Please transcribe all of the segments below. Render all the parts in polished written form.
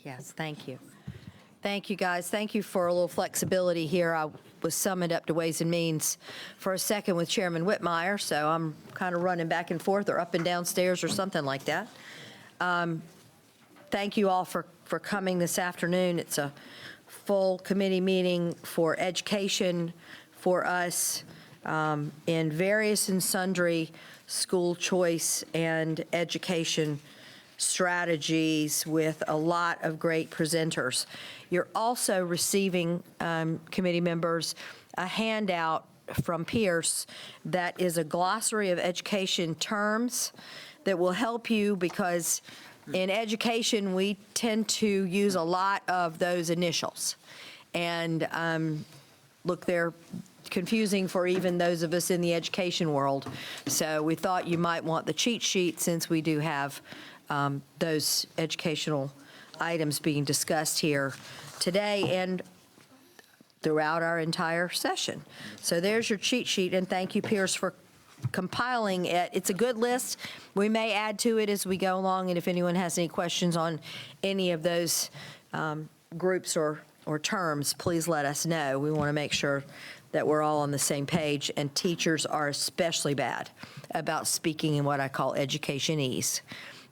Yes, thank you. Thank you, guys. Thank you for a little flexibility here. I was summoned up to Ways and Means for a second with Chairman Whitmire, so I'm kind of running back and forth or up and downstairs or something like that. Thank you all for coming this afternoon. It's a full committee meeting for education for us in various and sundry school choice and education strategies with a lot of great presenters. You're also receiving, committee members, a handout from Pierce that is a glossary of education terms that will help you because in education, we tend to use a lot of those initials. And look, they're confusing for even those of us in the education world. So we thought you might want the cheat sheet since we do have those educational items being discussed here today and throughout our entire session. So there's your cheat sheet, and thank you, Pierce, for compiling it. It's a good list. We may add to it as we go along, and if anyone has any questions on any of those groups or terms, please let us know. We want to make sure that we're all on the same page, and teachers are especially bad about speaking in what I call educationese.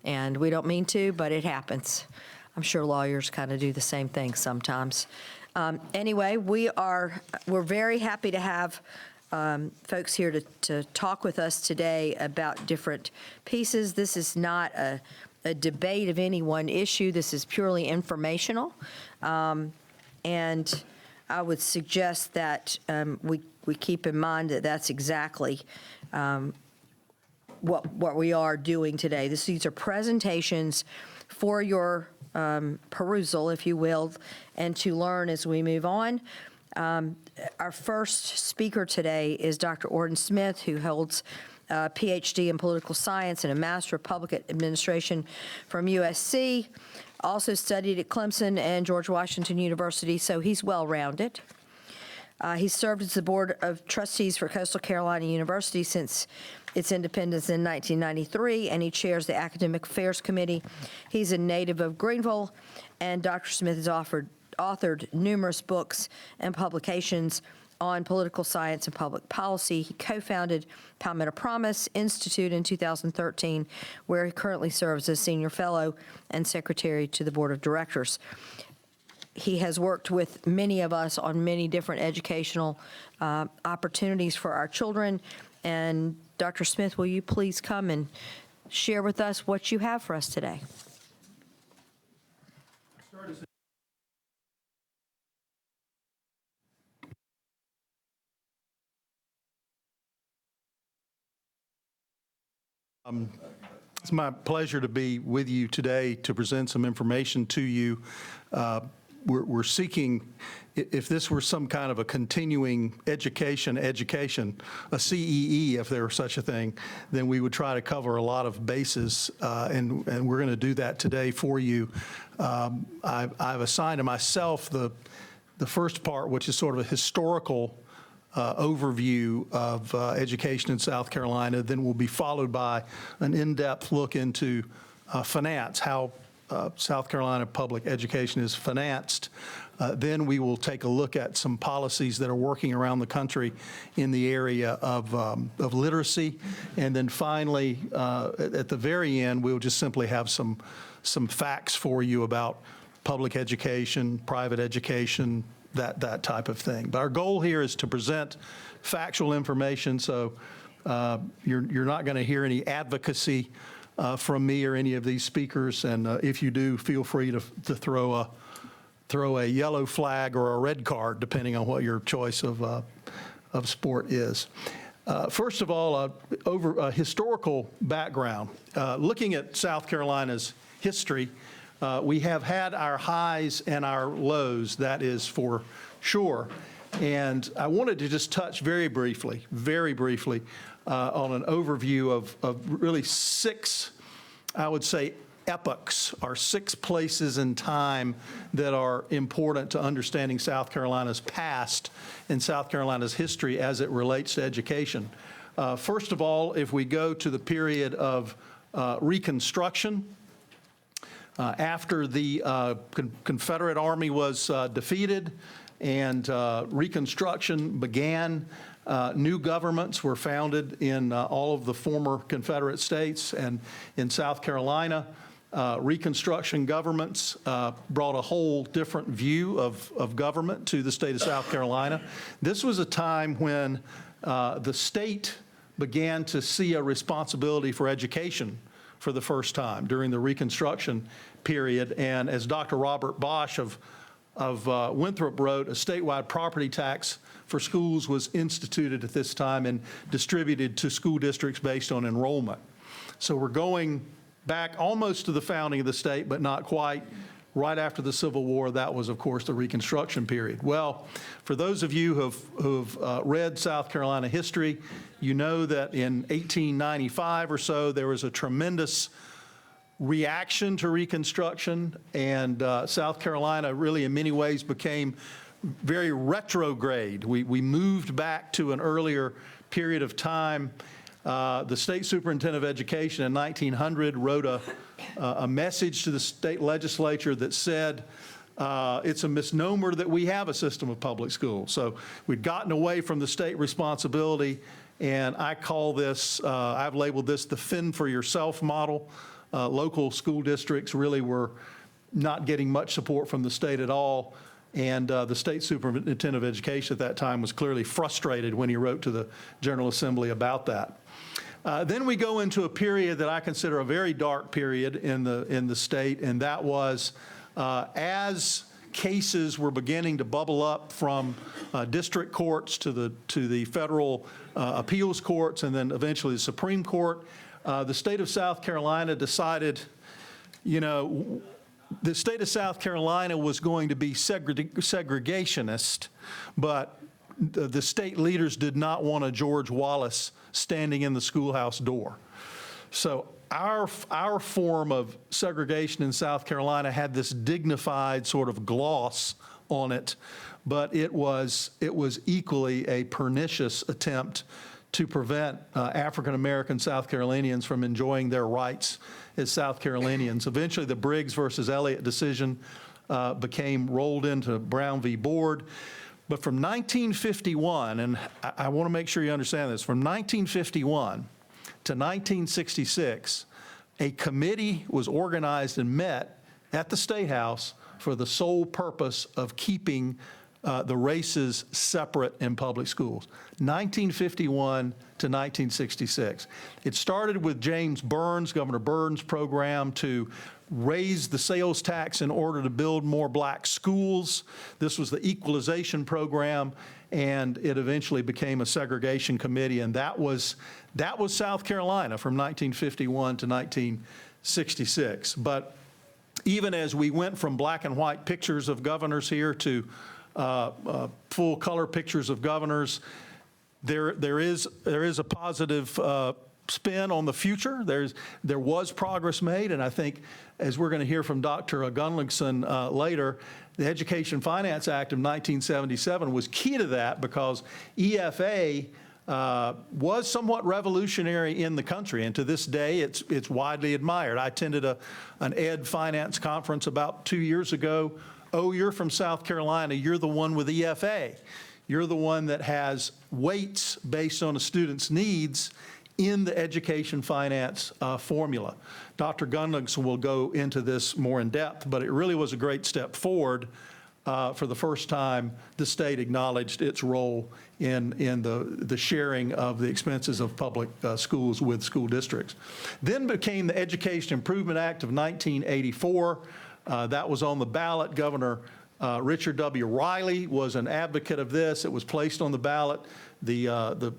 And we don't mean to, but it happens. I'm sure lawyers kind of do the same thing sometimes. Anyway, we're very happy to have folks here to talk with us today about different pieces. This is not a debate of any one issue. This is purely informational. And I would suggest that we keep in mind that that's exactly what we are doing today. These are presentations for your perusal, if you will, and to learn as we move on. Our first speaker today is Dr. Orton Smith, who holds a PhD in political science and a Master of Public Administration from USC. Also studied at Clemson and George Washington University, so he's well-rounded. He served as the Board of Trustees for Coastal Carolina University since its independence in 1993, and he chairs the Academic Affairs Committee. He's a native of Greenville, and Dr. Smith has authored numerous books and publications on political science and public policy. He co-founded Palmetto Promise Institute in 2013, where he currently serves as Senior Fellow and Secretary to the Board of Directors. He has worked with many of us on many different educational opportunities for our children. And Dr. Smith, will you please come and share with us what you have for us today? It's my pleasure to be with you today to present some information to you. We're seeking, if this were some kind of a continuing education, a CEE, if there were such a thing, then we would try to cover a lot of bases, and we're going to do that today for you. I've assigned to myself the first part, which is sort of a historical overview of education in South Carolina, then will be followed by an in-depth look into finance, how South Carolina public education is financed. Then we will take a look at some policies that are working around the country in the area of literacy. And then finally, at the very end, we'll just simply have some facts for you about public education, private education, that type of thing. But our goal here is to present factual information, so you're not going to hear any advocacy from me or any of these speakers, and if you do, feel free to throw a yellow flag or a red card, depending on what your choice of sport is. First of all, over a historical background, looking at South Carolina's history, we have had our highs and our lows, that is for sure. And I wanted to just touch very briefly, on an overview of really six, I would say, epochs, or 6 places in time that are important to understanding South Carolina's past and South Carolina's history as it relates to education. First of all, if we go to the period of Reconstruction, After the Confederate Army was defeated and Reconstruction began, new governments were founded in all of the former Confederate states, and in South Carolina, Reconstruction governments brought a whole different view of government to the state of South Carolina. This was a time when the state began to see a responsibility for education for the first time during the Reconstruction period. And as Dr. Robert Bosch of Winthrop wrote, a statewide property tax for schools was instituted at this time and distributed to school districts based on enrollment. So we're going back almost to the founding of the state, but not quite. Right after the Civil War, that was, of course, the Reconstruction period. Well, for those of you who've read South Carolina history, you know that in 1895 or so, there was a tremendous reaction to Reconstruction, and South Carolina really in many ways became very retrograde. We moved back to an earlier period of time. The state superintendent of education in 1900 wrote a message to the state legislature that said, it's a misnomer that we have a system of public schools. So we'd gotten away from the state responsibility, and I call this, I've labeled this the fend for yourself model. Local school districts really were not getting much support from the state at all, and the state superintendent of education at that time was clearly frustrated when he wrote to the General Assembly about that. Then we go into a period that I consider a very dark period in the state, and that was as cases were beginning to bubble up from district courts to the federal appeals courts and then eventually the Supreme Court, the state of South Carolina decided, you know, the state of South Carolina was going to be segregationist, but the state leaders did not want a George Wallace standing in the schoolhouse door. So our form of segregation in South Carolina had this dignified sort of gloss on it, but it was equally a pernicious attempt to prevent African-American South Carolinians from enjoying their rights as South Carolinians. Eventually, the Briggs versus Elliott decision became rolled into Brown v. Board. But from 1951, and I want to make sure you understand this, from 1951 to 1966, a committee was organized and met at the State House for the sole purpose of keeping the races separate in public schools, 1951 to 1966. It started with James Burns, Governor Burns' program to raise the sales tax in order to build more black schools. This was the equalization program, and it eventually became a segregation committee, and that was South Carolina from 1951 to 1966. But even as we went from black and white pictures of governors here to full color pictures of governors, there is a positive spin on the future. There was progress made, and I think, as we're going to hear from Dr. Gunlingson later, the Education Finance Act of 1977 was key to that because EFA was somewhat revolutionary in the country, and to this day, it's widely admired. I attended an ed finance conference about 2 years ago. Oh, you're from South Carolina, you're the one with EFA. You're the one that has weights based on a student's needs in the education finance formula. Dr. Gunlingson will go into this more in depth, but it really was a great step forward. For the first time, the state acknowledged its role in the sharing of the expenses of public schools with school districts. Then became the Education Improvement Act of 1984. That was on the ballot. Governor Richard W. Riley was an advocate of this. It was placed on the ballot. The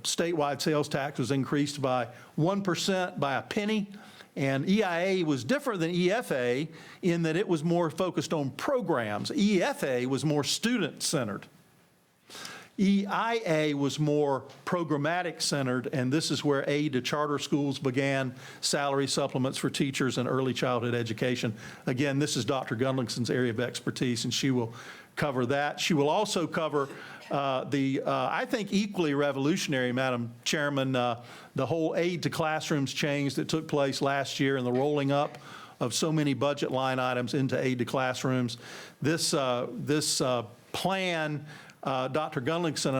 statewide sales tax was increased by 1% by a penny. And EIA was different than EFA in that it was more focused on programs. EFA was more student-centered. EIA was more programmatic-centered, and this is where aid to charter schools began, salary supplements for teachers, and early childhood education. Again, this is Dr. Gunlingson's area of expertise, and she will cover that. She will also cover I think equally revolutionary, Madam Chairman, the whole aid to classrooms change that took place last year and the rolling up of so many budget line items into aid to classrooms. This plan, Dr. Gunlingson and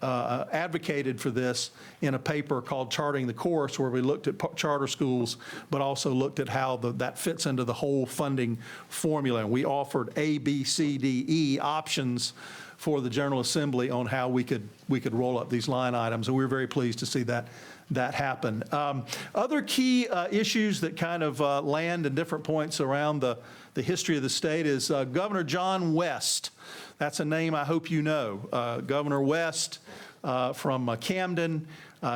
I advocated for this in a paper called Charting the Course, where we looked at charter schools, but also looked at how that fits into the whole funding formula. And we offered A, B, C, D, E options for the General Assembly on how we could roll up these line items, and we were very pleased to see that happen. Other key issues that kind of land in different points around the history of the state is Governor John West. That's a name I hope you know. Governor West from Camden.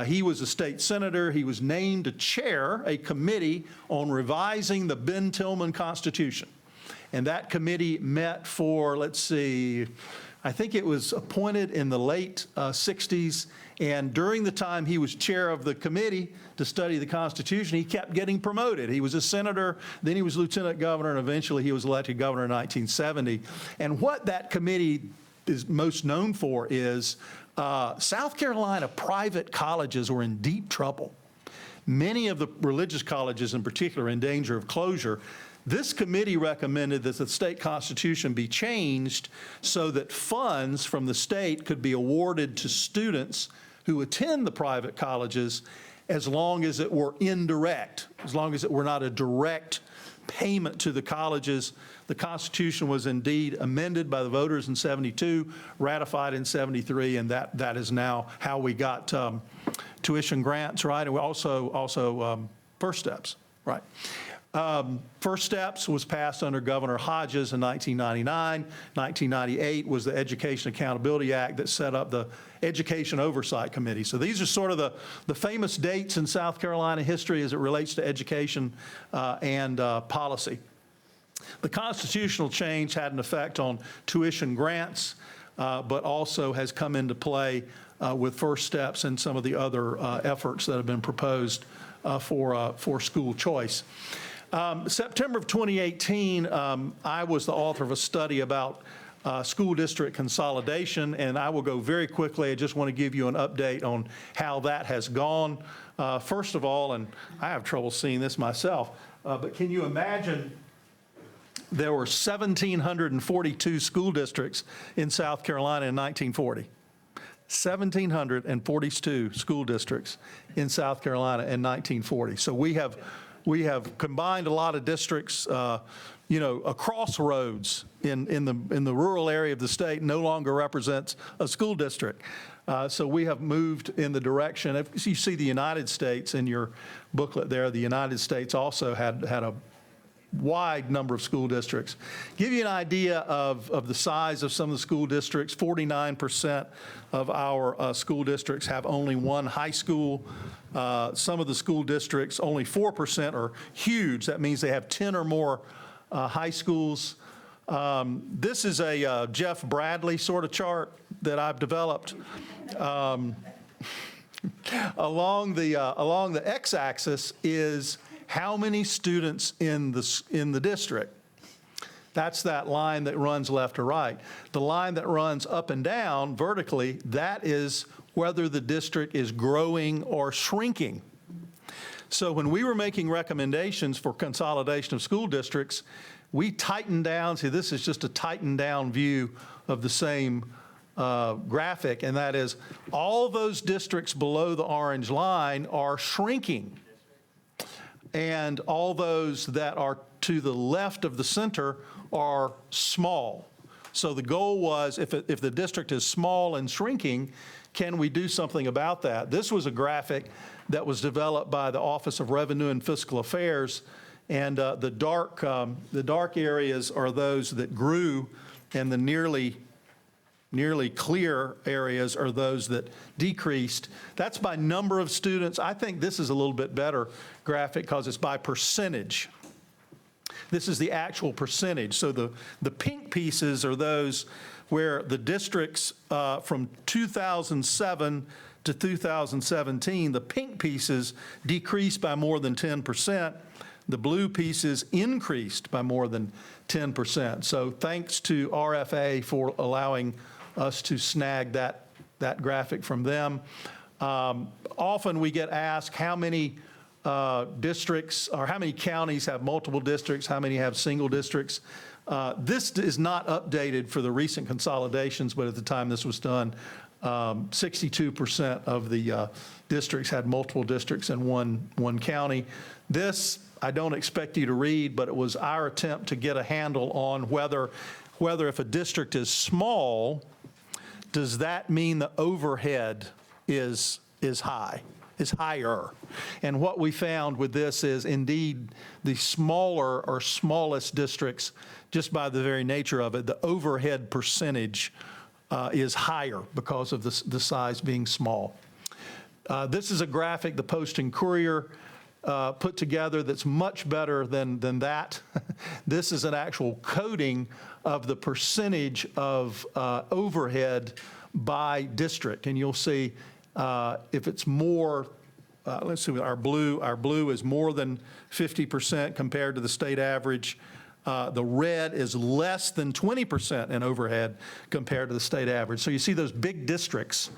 He was a state senator. He was named to chair a committee on revising the Ben Tillman Constitution. And that committee met for, let's see, I think it was appointed in the late 60s, and during the time he was chair of the committee to study the Constitution, he kept getting promoted. He was a senator, then he was lieutenant governor, and eventually he was elected governor in 1970. And what that committee is most known for is South Carolina private colleges were in deep trouble. Many of the religious colleges in particular are in danger of closure. This committee recommended that the state constitution be changed so that funds from the state could be awarded to students who attend the private colleges as long as it were indirect, as long as it were not a direct payment to the colleges. The Constitution was indeed amended by the voters in 72, ratified in 73, and that is now how we got tuition grants, right? And we also First Steps, right? First Steps was passed under Governor Hodges in 1999. 1998 was the Education Accountability Act that set up the Education Oversight Committee. So these are sort of the famous dates in South Carolina history as it relates to education and policy. The constitutional change had an effect on tuition grants, but also has come into play with First Steps and some of the other efforts that have been proposed for school choice. September of 2018, I was the author of a study about school district consolidation, and I will go very quickly. I just want to give you an update on how that has gone. First of all, and I have trouble seeing this myself, but can you imagine there were 1,742 school districts in South Carolina in 1940? 1,742 school districts in South Carolina in 1940. So we have combined a lot of districts. A crossroads in the rural area of the state no longer represents a school district. So we have moved in the direction. If you see the United States in your booklet there, the United States also had a wide number of school districts. Give you an idea of the size of some of the school districts. 49% of our school districts have only one high school. Some of the school districts, only 4% are huge. That means they have 10 or more high schools. This is a Jeff Bradley sort of chart that I've developed. Along the x-axis is how many students in the district. That's that line that runs left to right. The line that runs up and down vertically, that is whether the district is growing or shrinking. So when we were making recommendations for consolidation of school districts, we tightened down. See, this is just a tightened down view of the same graphic, and that is all those districts below the orange line are shrinking. And all those that are to the left of the center are small. So the goal was, if the district is small and shrinking, can we do something about that? This was a graphic that was developed by the Office of Revenue and Fiscal Affairs, and the dark areas are those that grew, and the nearly clear areas are those that decreased. That's by number of students. I think this is a little bit better graphic because it's by percentage. This is the actual percentage. So the pink pieces are those where the districts from 2007 to 2017, the pink pieces decreased by more than 10%. The blue pieces increased by more than 10%. So thanks to RFA for allowing us to snag that graphic from them. Often we get asked how many districts, or how many counties have multiple districts, how many have single districts. This is not updated for the recent consolidations, but at the time this was done, 62% of the districts had multiple districts in one county. This, I don't expect you to read, but it was our attempt to get a handle on whether if a district is small, does that mean the overhead is higher? And what we found with this is indeed the smaller or smallest districts, just by the very nature of it, the overhead percentage is higher because of the size being small. This is a graphic the Post and Courier put together that's much better than that. This is an actual coding of the percentage of overhead by district. And you'll see if it's more, let's see, our blue is more than 50% compared to the state average. The red is less than 20% in overhead compared to the state average. So you see those big districts,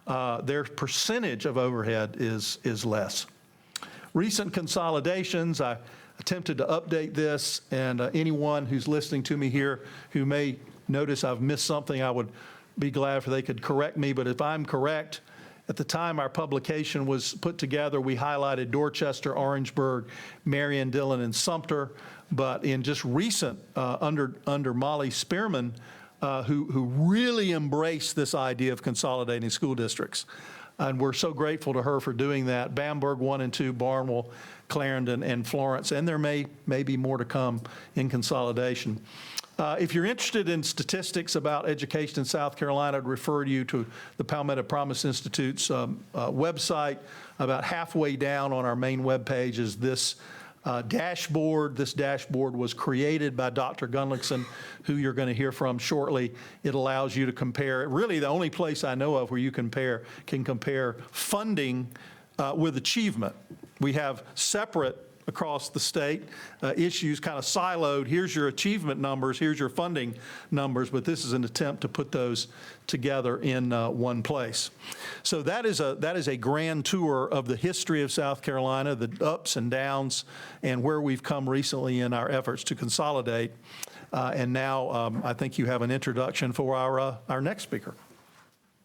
their percentage of overhead is less. Recent consolidations, I attempted to update this, and anyone who's listening to me here who may notice I've missed something, I would be glad if they could correct me. But if I'm correct, at the time our publication was put together, we highlighted Dorchester, Orangeburg, Marion, Dillon, and Sumter. But in just recent, under Molly Spearman, who really embraced this idea of consolidating school districts. And we're so grateful to her for doing that. Bamberg 1 and 2, Barnwell, Clarendon, and Florence. And there may be more to come in consolidation. If you're interested in statistics about education in South Carolina, I'd refer you to the Palmetto Promise Institute's website. About halfway down on our main webpage is this dashboard. This dashboard was created by Dr. Gunlickson, who you're going to hear from shortly. It allows you to compare, really the only place I know of where you can compare funding with achievement. We have separate across the state issues kind of siloed. Here's your achievement numbers, here's your funding numbers, but this is an attempt to put those together in one place. So that is a grand tour of the history of South Carolina, the ups and downs, and where we've come recently in our efforts to consolidate. And now I think you have an introduction for our next speaker.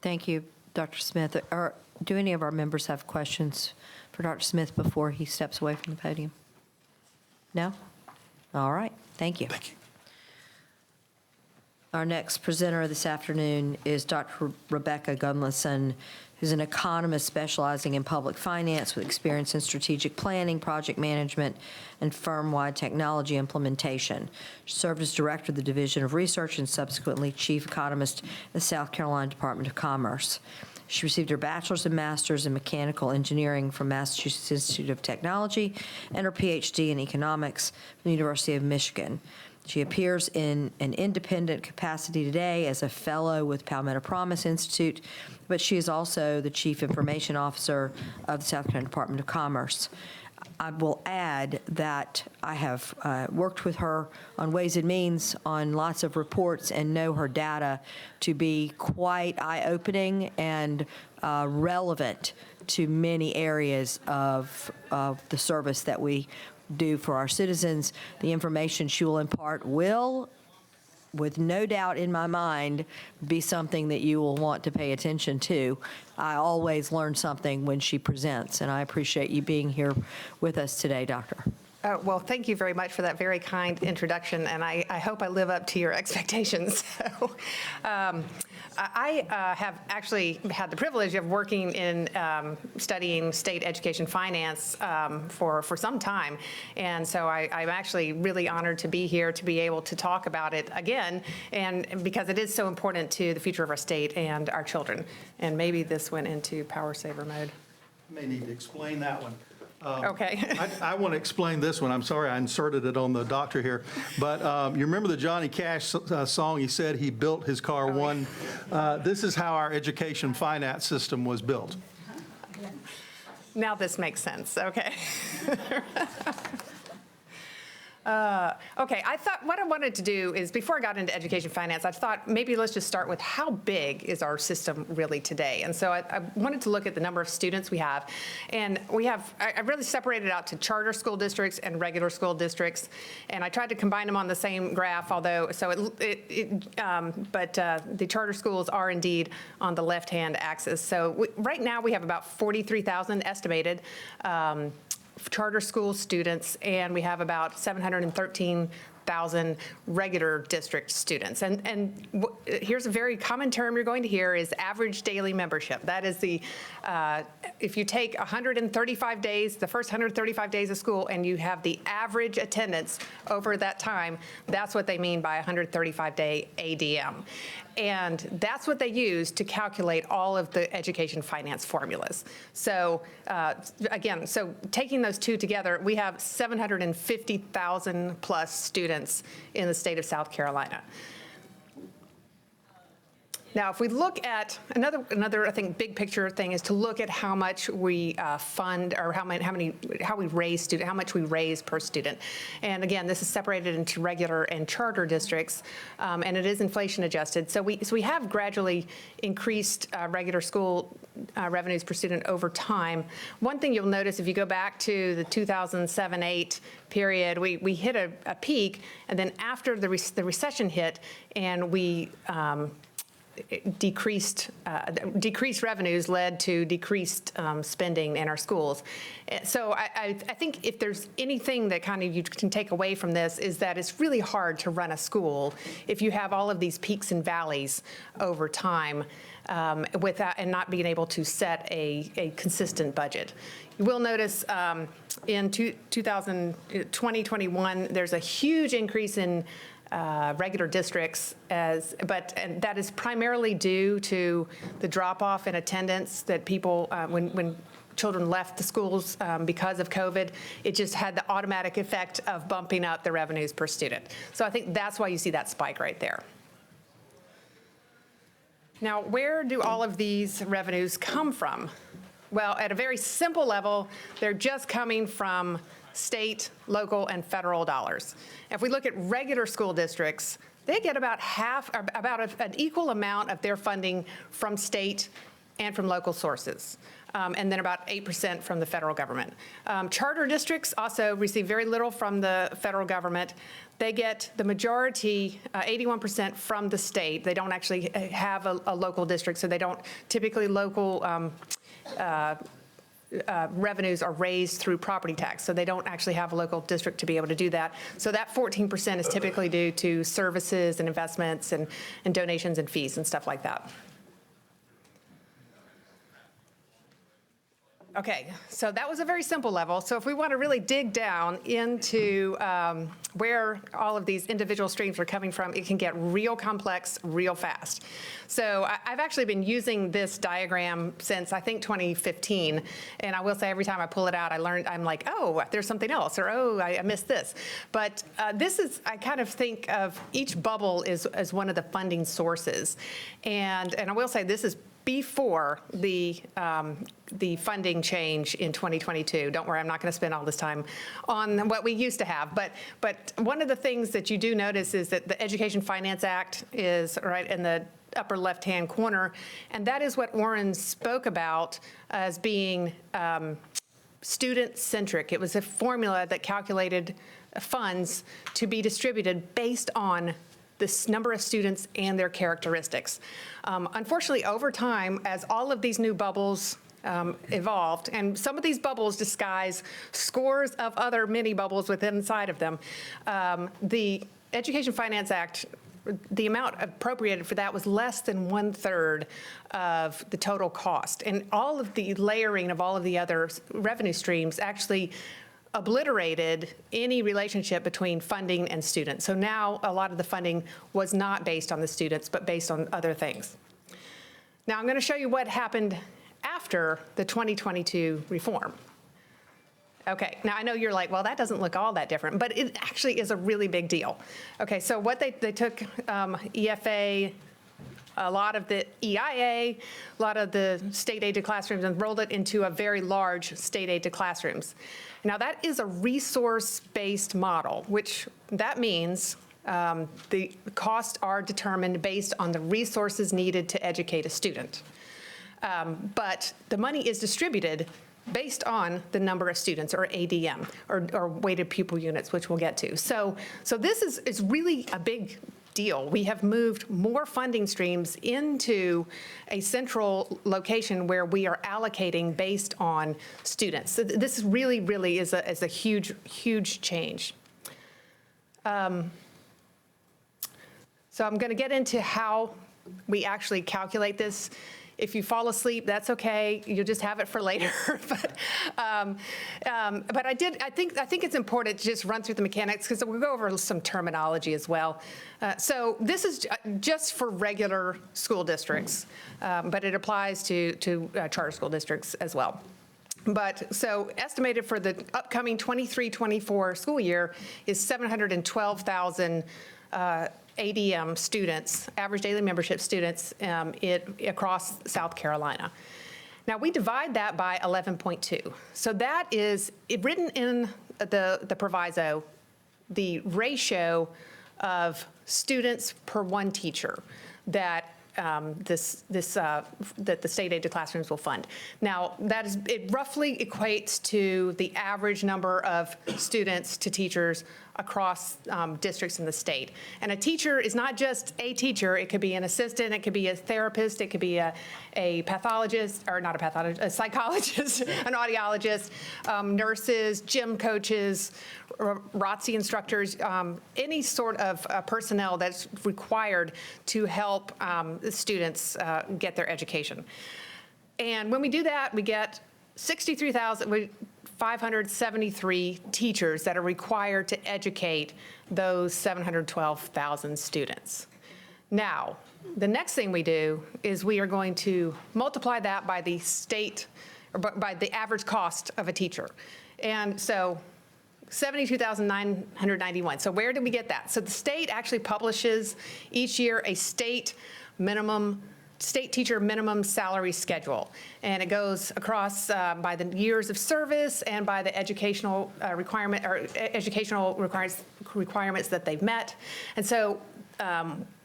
Thank you, Dr. Smith. Do any of our members have questions for Dr. Smith before he steps away from the podium? No? All right. Thank you. Thank you. Our next presenter this afternoon is Dr. Rebecca Gunlickson, who's an economist specializing in public finance with experience in strategic planning, project management, and firm-wide technology implementation. She served as director of the Division of Research and subsequently chief economist in the South Carolina Department of Commerce. She received her bachelor's and master's in mechanical engineering from Massachusetts Institute of Technology and her PhD in economics from the University of Michigan. She appears in an independent capacity today as a fellow with Palmetto Promise Institute, but she is also the Chief Information Officer of the South Carolina Department of Commerce. I will add that I have worked with her on Ways and Means on lots of reports and know her data to be quite eye-opening and relevant to many areas of the service that we do for our citizens. The information she will impart will, with no doubt in my mind, be something that you will want to pay attention to. I always learn something when she presents, and I appreciate you being here with us today, Doctor. Well, thank you very much for that very kind introduction, and I hope I live up to your expectations. So, I have actually had the privilege of working in studying state education finance for some time, and so I'm actually really honored to be here to be able to talk about it again, and because it is so important to the future of our state and our children. And maybe this went into power saver mode. You may need to explain that one. Okay. I want to explain this one. I'm sorry I inserted it on the doctor here. But you remember the Johnny Cash song? He said he built his car one. This is how our education finance system was built. Now this makes sense. Okay. Okay, I thought what I wanted to do is, before I got into education finance, I thought maybe let's just start with how big is our system really today. And so I wanted to look at the number of students we have. And I really separated out to charter school districts and regular school districts. And I tried to combine them on the same graph, although, the charter schools are indeed on the left-hand axis. So right now we have about 43,000 estimated charter school students, and we have about 713,000 regular district students. And here's a very common term you're going to hear is average daily membership. That is if you take 135 days, the first 135 days of school, and you have the average attendance over that time, that's what they mean by 135-day ADM. And that's what they use to calculate all of the education finance formulas. So again, so taking those two together, we have 750,000 plus students in the state of South Carolina. Now, if we look at another, I think, big picture thing is to look at how much we fund, or how much we raise per student. And again, this is separated into regular and charter districts, and it is inflation adjusted. So we have gradually increased regular school revenues per student over time. One thing you'll notice if you go back to the 2007-8 period, we hit a peak, and then after the recession hit, and we decreased revenues led to decreased spending in our schools. So I think if there's anything that kind of you can take away from this is that it's really hard to run a school if you have all of these peaks and valleys over time without and not being able to set a consistent budget. You will notice in 2020-21, there's a huge increase in regular districts, and that is primarily due to the drop-off in attendance that people, when children left the schools because of COVID, it just had the automatic effect of bumping up the revenues per student. So I think that's why you see that spike right there. Now, where do all of these revenues come from? Well, at a very simple level, they're just coming from state, local, and federal dollars. If we look at regular school districts, they get about an equal amount of their funding from state and from local sources, and then about 8% from the federal government. Charter districts also receive very little from the federal government. They get the majority, 81% from the state. They don't actually have a local district, so they don't typically local revenues are raised through property tax, so they don't actually have a local district to be able to do that. So that 14% is typically due to services and investments and donations and fees and stuff like that. Okay, so that was a very simple level. So if we want to really dig down into where all of these individual streams are coming from, it can get real complex real fast. So I've actually been using this diagram since, I think, 2015. And I will say every time I pull it out, I'm like, oh, there's something else, or oh, I missed this. But this is, I kind of think of each bubble as one of the funding sources. And I will say this is before the funding change in 2022. Don't worry, I'm not going to spend all this time on what we used to have. But one of the things that you do notice is that the Education Finance Act is right in the upper left-hand corner, and that is what Warren spoke about as being student-centric. It was a formula that calculated funds to be distributed based on this number of students and their characteristics. Unfortunately, over time, as all of these new bubbles evolved, and some of these bubbles disguise scores of other mini bubbles within inside of them, the Education Finance Act, the amount appropriated for that was less than 1/3 of the total cost. And all of the layering of all of the other revenue streams actually obliterated any relationship between funding and students. So now a lot of the funding was not based on the students, but based on other things. Now I'm going to show you what happened after the 2022 reform. Okay, now I know you're like, well, that doesn't look all that different, but it actually is a really big deal. Okay, so what they took EFA, a lot of the EIA, a lot of the state-aided classrooms, and rolled it into a very large state-aided classrooms. Now, that is a resource-based model, which that means the costs are determined based on the resources needed to educate a student. But the money is distributed based on the number of students, or ADM, or weighted pupil units, which we'll get to. So this is really a big deal. We have moved more funding streams into a central location where we are allocating based on students. So this really, really is a huge, huge change. So I'm going to get into how we actually calculate this. If you fall asleep, that's okay. You'll just have it for later. But I think it's important to just run through the mechanics, because we'll go over some terminology as well. So this is just for regular school districts, but it applies to charter school districts as well. But so estimated for the upcoming 23-24 school year is 712,000 ADM students, average daily membership students, across South Carolina. Now, we divide that by 11.2. So that is written in the proviso, the ratio of students per one teacher that that the state-aided classrooms will fund. Now, it roughly equates to the average number of students to teachers across districts in the state. And a teacher is not just a teacher. It could be an assistant. It could be a therapist. It could be a pathologist, or not a pathologist, a psychologist, an audiologist, nurses, gym coaches, ROTC instructors, any sort of personnel that's required to help the students get their education. And when we do that, we get 63,573 teachers that are required to educate those 712,000 students. Now, the next thing we do is we are going to multiply that by the state, or by the average cost of a teacher. And so 72,991. So where did we get that? So the state actually publishes each year a state teacher minimum salary schedule. And it goes across by the years of service and by the educational educational requirements that they've met. And so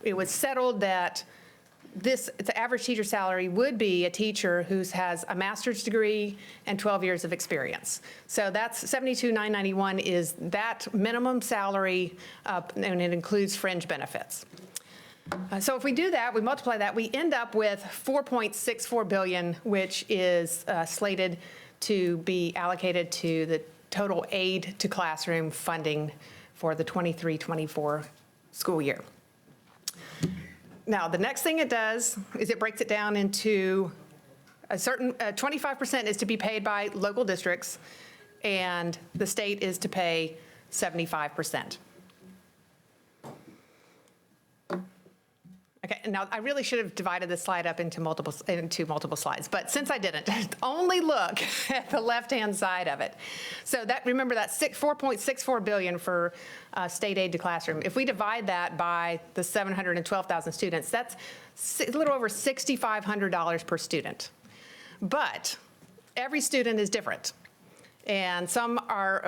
it was settled that the average teacher salary would be a teacher who has a master's degree and 12 years of experience. So that's 72,991 is that minimum salary, and it includes fringe benefits. So if we do that, we multiply that, we end up with $4.64 billion, which is slated to be allocated to the total aid to classroom funding for the 23-24 school year. Now, the next thing it does is it breaks it down into a certain 25% is to be paid by local districts, and the state is to pay 75%. Okay, now I really should have divided this slide up into multiple slides, but since I didn't, only look at the left-hand side of it. So that, remember that $4.64 billion for state aid to classroom. If we divide that by the 712,000 students, that's a little over $6,500 per student. But every student is different. And some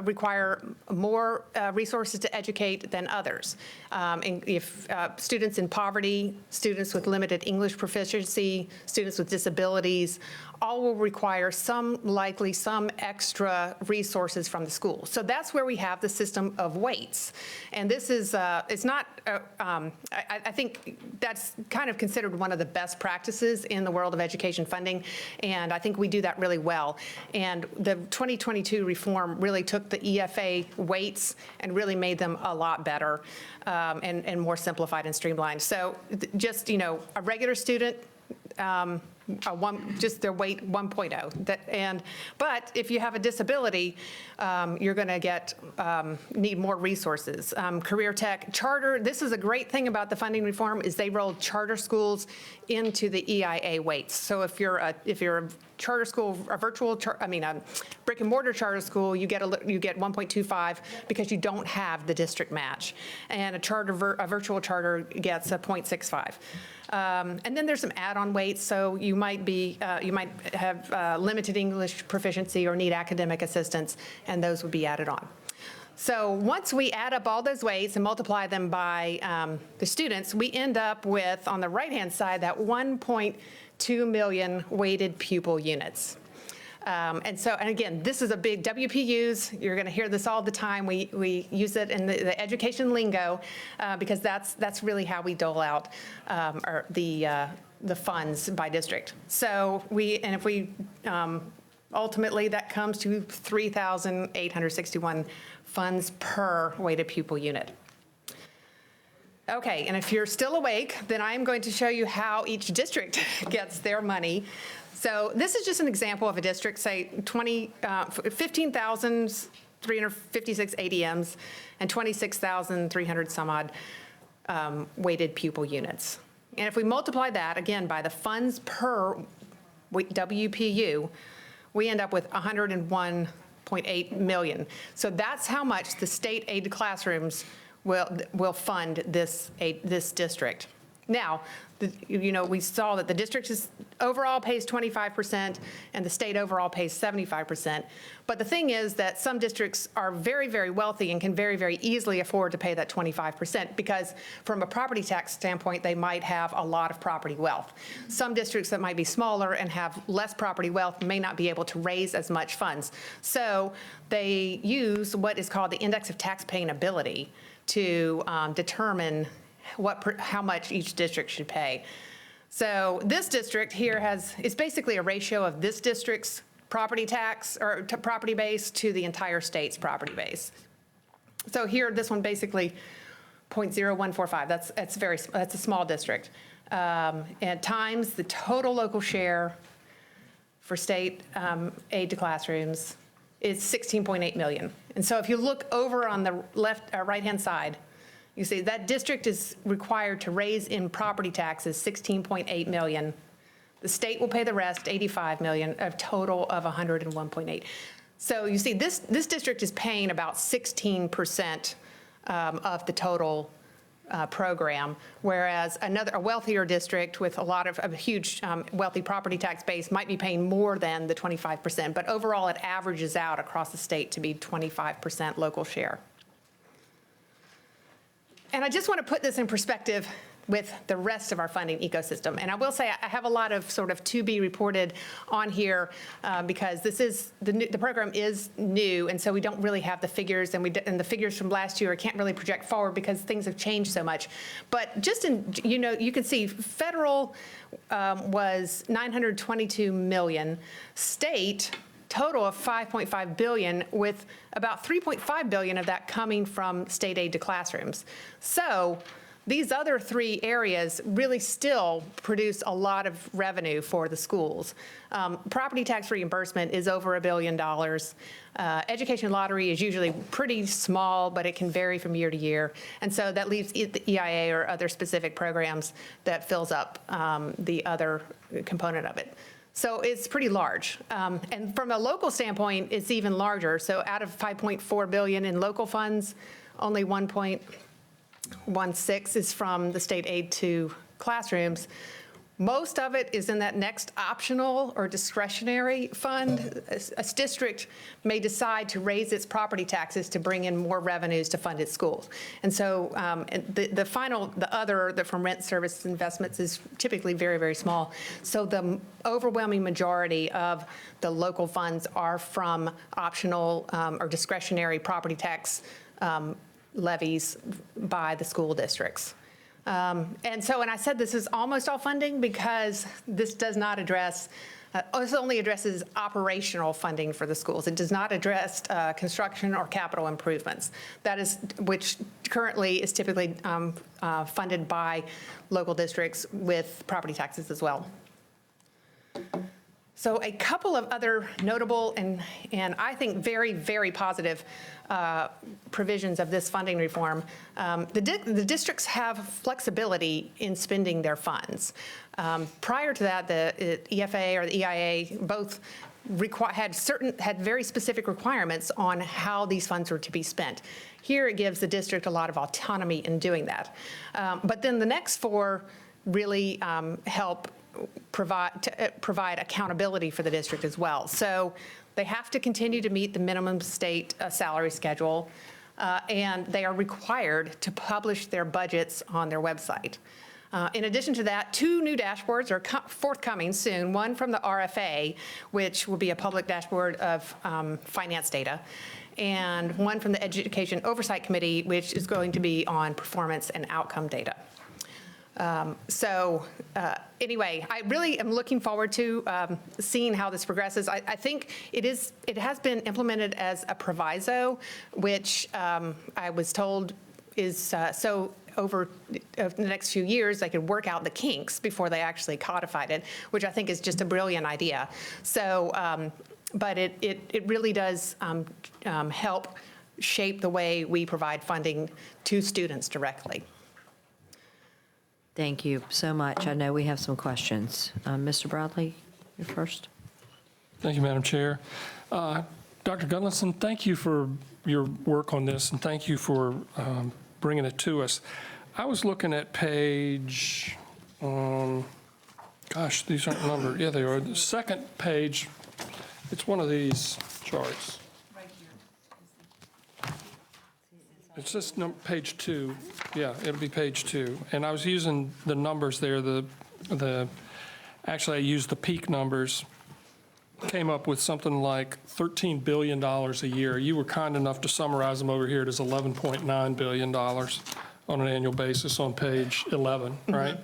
require more resources to educate than others. And if students in poverty, students with limited English proficiency, students with disabilities, all will require likely some extra resources from the school. So that's where we have the system of weights. And this is, it's not, I think that's kind of considered one of the best practices in the world of education funding. And I think we do that really well. And the 2022 reform really took the EFA weights and really made them a lot better and more simplified and streamlined. So just, a regular student, just their weight 1.0. But if you have a disability, you're going to need more resources. Career Tech, charter. This is a great thing about the funding reform is they rolled charter schools into the EIA weights. So if you're a charter school, a brick and mortar charter school, you get 1.25 because you don't have the district match, and a virtual charter gets a 0.65. And then there's some add-on weights, so you might have limited English proficiency or need academic assistance, and those would be added on. So once we add up all those weights and multiply them by the students, we end up with, on the right-hand side, that 1.2 million weighted pupil units. And again, this is a big WPUs. You're going to hear this all the time. We use it in the education lingo because that's really how we dole out the funds by district. So if we ultimately that comes to 3,861 funds per weighted pupil unit. Okay, and if you're still awake, then I'm going to show you how each district gets their money. So this is just an example of a district, say 15,356 ADMs and 26,300 some odd weighted pupil units. And if we multiply that, again, by the funds per WPU, we end up with 101.8 million. So that's how much the state-aided classrooms will fund this district. Now, we saw that the district overall pays 25% and the state overall pays 75%. But the thing is that some districts are very, very wealthy and can very, very easily afford to pay that 25% because from a property tax standpoint, they might have a lot of property wealth. Some districts that might be smaller and have less property wealth may not be able to raise as much funds. So they use what is called the index of tax-paying ability to determine how much each district should pay. So this district here is basically a ratio of this district's property tax or property base to the entire state's property base. So here, this one basically 0.0145. That's a small district. And times the total local share for state aid to classrooms is 16.8 million. And so if you look over on the right-hand side, you see that district is required to raise in property taxes 16.8 million. The state will pay the rest, 85 million, a total of 101.8. So you see this district is paying about 16% of the total program, whereas a wealthier district with a huge wealthy property tax base might be paying more than the 25%, but overall it averages out across the state to be 25% local share. And I just want to put this in perspective with the rest of our funding ecosystem. And I will say I have a lot of sort of to be reported on here because the program is new, and so we don't really have the figures, and the figures from last year can't really project forward because things have changed so much. But just you can see federal was 922 million, state total of 5.5 billion, with about 3.5 billion of that coming from state aid to classrooms. So these other three areas really still produce a lot of revenue for the schools. Property tax reimbursement is over $1 billion. Education lottery is usually pretty small, but it can vary from year to year. And so that leaves the EIA or other specific programs that fills up the other component of it. So it's pretty large. And from a local standpoint, it's even larger. So out of 5.4 billion in local funds, only 1.16 is from the state aid to classrooms. Most of it is in that next optional or discretionary fund. A district may decide to raise its property taxes to bring in more revenues to fund its schools. And so the other from rent, service, investments is typically very, very small. So the overwhelming majority of the local funds are from optional or discretionary property tax levies by the school districts. And I said this is almost all funding because this does not address, this only addresses operational funding for the schools. It does not address construction or capital improvements. Which currently is typically funded by local districts with property taxes as well. So a couple of other notable and I think very, very positive provisions of this funding reform. The districts have flexibility in spending their funds. Prior to that, the EFA or the EIA both had very specific requirements on how these funds were to be spent. Here it gives the district a lot of autonomy in doing that. But then the next four really help provide accountability for the district as well. So they have to continue to meet the minimum state salary schedule, and they are required to publish their budgets on their website. In addition to that, 2 new dashboards are forthcoming soon, one from the RFA, which will be a public dashboard of finance data, and one from the Education Oversight Committee, which is going to be on performance and outcome data. Anyway, I really am looking forward to seeing how this progresses. I think it has been implemented as a proviso, which I was told is so over the next few years they could work out the kinks before they actually codified it, which I think is just a brilliant idea. So, but it really does help shape the way we provide funding to students directly. Thank you so much. I know we have some questions. Mr. Bradley, you're first. Thank you, Madam Chair. Dr. Gunlinson, thank you for your work on this, and thank you for bringing it to us. I was looking at page, gosh, these aren't numbered. Yeah, they are. The second page, it's one of these charts. It's just page 2. Yeah, it'll be page 2. And I was using the numbers there. Actually, I used the peak numbers. Came up with something like $13 billion a year. You were kind enough to summarize them over here. It is $11.9 billion on an annual basis on page 11, right?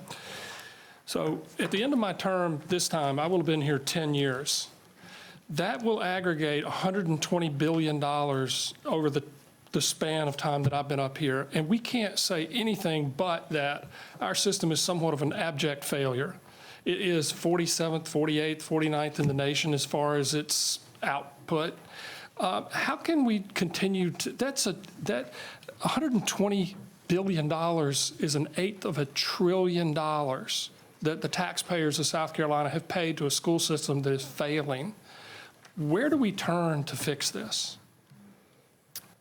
So at the end of my term this time, I will have been here 10 years. That will aggregate $120 billion over the span of time that I've been up here. And we can't say anything but that our system is somewhat of an abject failure. It is 47th, 48th, 49th in the nation as far as its output. How can we continue to, that $120 billion is an eighth of $1 trillion that the taxpayers of South Carolina have paid to a school system that is failing. Where do we turn to fix this?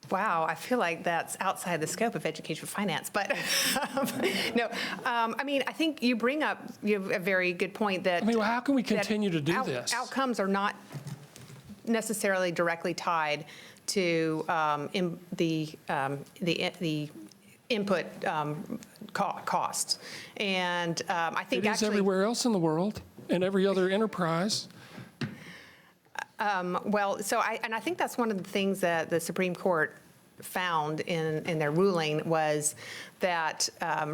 Wow, I feel like that's outside the scope of education finance, but no. I mean, I think you have a very good point that. I mean, well, how can we continue to do this? Outcomes are not necessarily directly tied to the input costs, and I think it is actually everywhere else in the world and every other enterprise. Well, so I think that's one of the things that the Supreme Court found in their ruling was that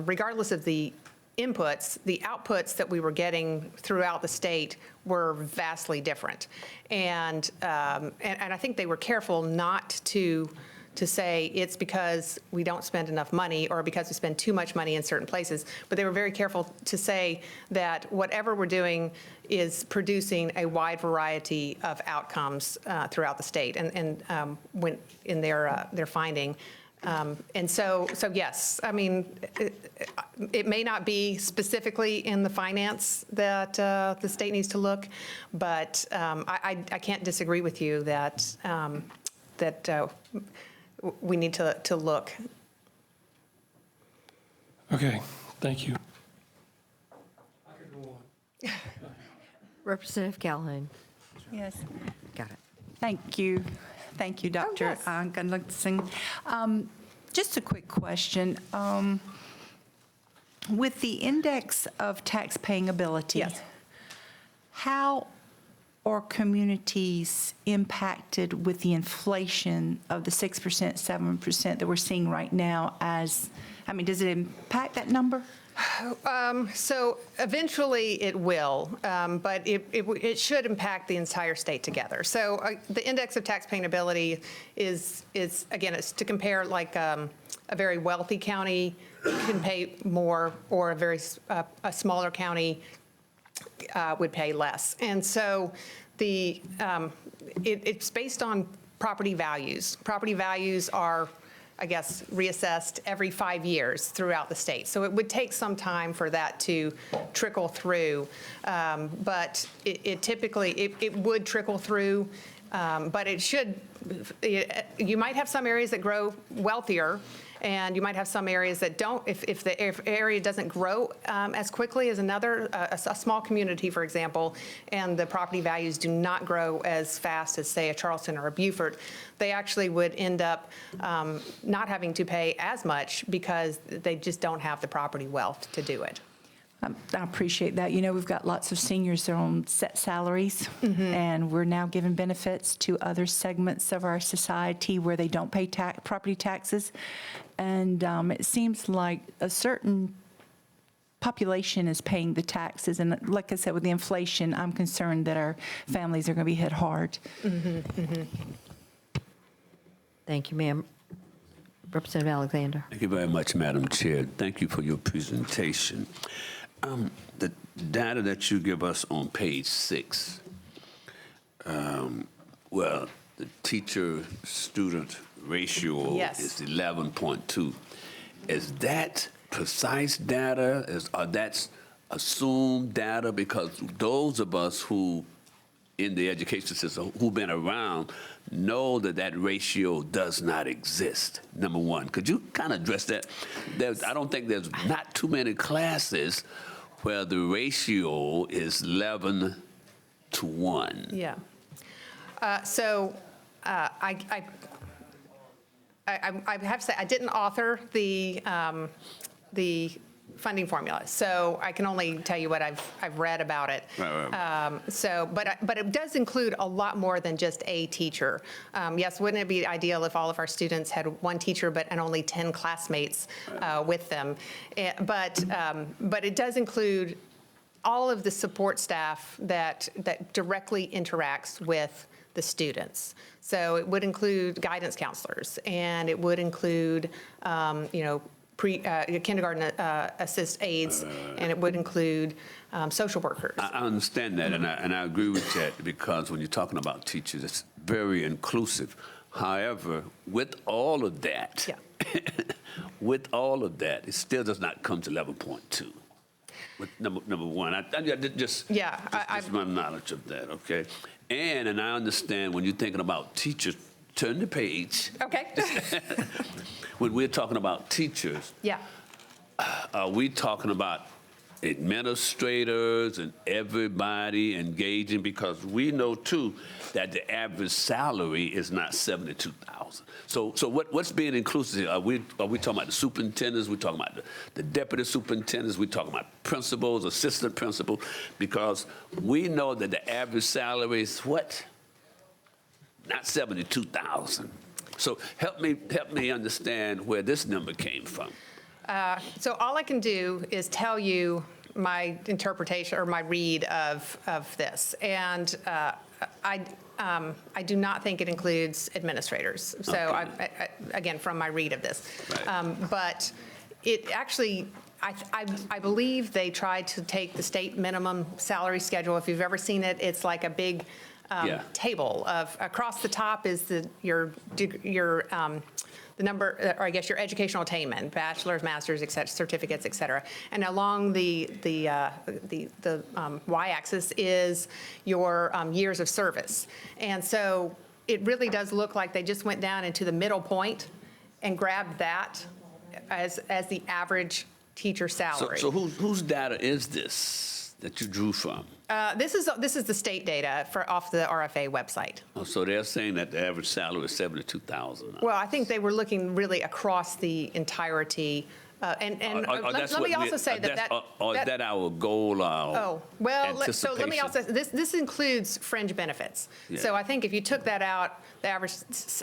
regardless of the inputs, the outputs that we were getting throughout the state were vastly different. And I think they were careful not to say it's because we don't spend enough money or because we spend too much money in certain places, but they were very careful to say that whatever we're doing is producing a wide variety of outcomes throughout the state, and when in their finding. And so yes, I mean, it may not be specifically in the finance that the state needs to look, but I can't disagree with you that we need to look. Okay, thank you. I could go on. Representative Calhoun. Yes, Got it. thank you. Thank you, Dr. Gunlinson. Just a quick question. With the index of tax-paying ability, Yes. how are communities impacted with the inflation of the 6%, 7% that we're seeing right now does it impact that number? So eventually it will, but it should impact the entire state together. So the index of tax-paying ability is again, it's to compare like a very wealthy county can pay more or a smaller county would pay less. And so it's based on property values. Property values are, I guess, reassessed every 5 years throughout the state. So it would take some time for that to trickle through. But it typically would trickle through, but it should, you might have some areas that grow wealthier, and you might have some areas that don't. If the area doesn't grow as quickly as another, a small community, for example, and the property values do not grow as fast as, say, a Charleston or a Beaufort, they actually would end up not having to pay as much because they just don't have the property wealth to do it. I appreciate that. You know, we've got lots of seniors that are on set salaries, and we're now giving benefits to other segments of our society where they don't pay property taxes. And it seems like a certain population is paying the taxes. And like I said, with the inflation, I'm concerned that our families are going to be hit hard. Thank you, ma'am. Representative Alexander. Thank you very much, Madam Chair. Thank you for your presentation. The data that you give us on page 6, well, the teacher-student ratio Yes. is 11.2. Is that precise data? Or that's assumed data? Because those of us who in the education system who've been around know that that ratio does not exist, number one. Could you kind of address that? I don't think there's not too many classes where the ratio is 11 to 1. Yeah. So I have to say, I didn't author the funding formula, so I can only tell you what I've read about it. Right. But it does include a lot more than just a teacher. Yes, wouldn't it be ideal if all of our students had one teacher and only 10 classmates with them? But it does include all of the support staff that directly interacts with the students. So it would include guidance counselors, and it would include, kindergarten assist aides, and it would include social workers. I understand that, and I agree with that, because when you're talking about teachers, it's very inclusive. However, with all of that, with all of that, it still does not come to 11.2. With number one, I just my knowledge of that, okay? And I understand when you're thinking about teachers, turn the page. Okay. When we're talking about teachers, are we talking about administrators and everybody engaging? Because we know too that the average salary is not $72,000. So what's being inclusive? Are we talking about the superintendents? We're talking about the deputy superintendents? We're talking about principals, assistant principals? Because we know that the average salary is what? Not $72,000. So help me understand where this number came from. So all I can do is tell you my interpretation or my read of this, and I do not think it includes administrators. So Okay. I, again, from my read of this, Right. but it actually. I believe they tried to take the state minimum salary schedule. If you've ever seen it, it's like a big table of across the top is your the number, or I guess your educational attainment, bachelor's, master's, et cetera, certificates, et cetera. And along the y-axis is your years of service. And so it really does look like they just went down into the middle point and grabbed that as the average teacher salary. So whose data is this that you drew from? This is the state data off the RFA website. Oh, so they're saying that the average salary is $72,000. Well, I think they were looking really across the entirety. Let me also say that is that our goal? So let me also, this includes fringe benefits. Yeah. So I think if you took that out, the average,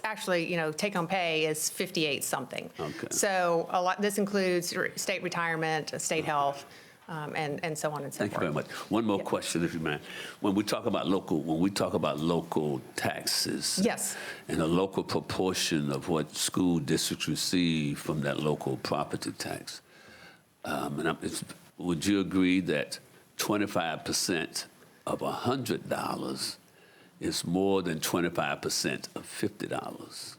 actually, take-home pay is 58 something. Okay. So this includes state retirement, state health, and so on and so Thank forth. you very much. One more question, if you mind. When we talk about local taxes, Yes. and a local proportion of what school districts receive from that local property tax, would you agree that 25% of $100 is more than 25% of $50.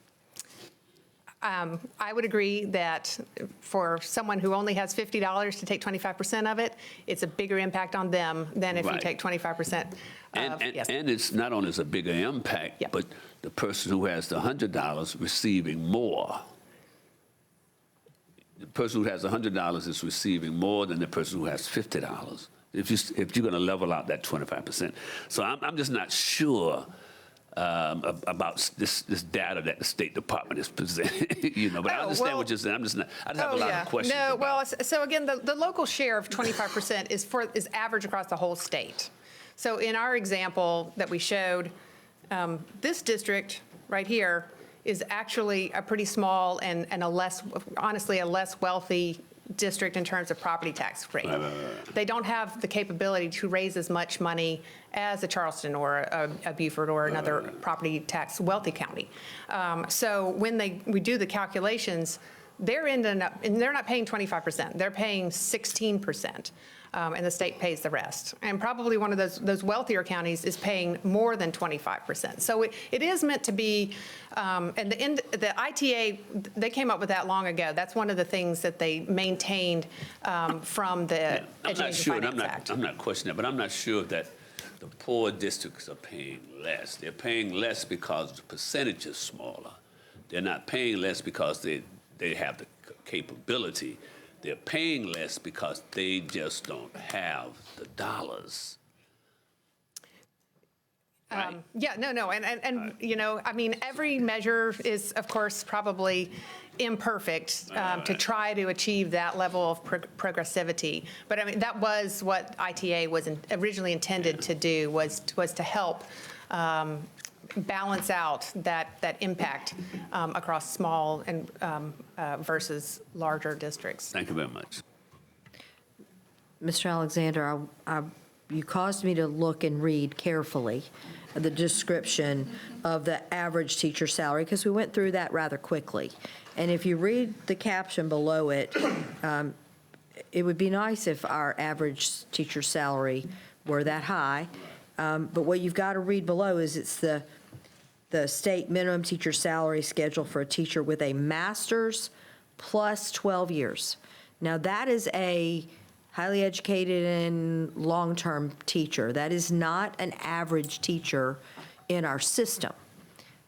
I would agree that for someone who only has $50 to take 25% of it, it's a bigger impact on them than if you Right. take 25% of, yes. And it's not only is a bigger impact, Yep. but the person who has the $100 receiving more. The person who has $100 is receiving more than the person who has $50. If you're going to level out that 25%, so I'm just not sure about this data that the State Department is presenting. But I Oh, understand well- what you're saying. I just have Oh, a lot yeah. of questions. No, about well, so again, the local share of 25% is average across the whole state. So in our example that we showed, this district right here is actually a pretty small and honestly, a less wealthy district in terms of property tax rate. They don't have the capability to raise as much money as a Charleston or a Beaufort or another property tax wealthy county. So when we do the calculations, they're not paying 25%, they're paying 16%. And the state pays the rest. And probably one of those wealthier counties is paying more than 25%. So it is meant to be, and the ITA, they came up with that long ago. That's one of the things that they maintained from the I'm not Education sure, and Finance Act. I'm not questioning that, but I'm not sure that the poor districts are paying less. They're paying less because the percentage is smaller. They're not paying less because they have the capability. They're paying less because they just don't have the dollars. Right? Yeah, no, and I mean, every measure is, of course, probably imperfect to try to achieve that level of progressivity. But I mean, that was what ITA was originally intended to do, was to help balance out that impact across small and versus larger districts. Thank you very much. Mr. Alexander, you caused me to look and read carefully the description of the average teacher salary, because we went through that rather quickly. And if you read the caption below it, it would be nice if our average teacher salary were that high. But what you've got to read below is it's the state minimum teacher salary schedule for a teacher with a master's plus 12 years. Now, that is a highly educated and long-term teacher. That is not an average teacher in our system.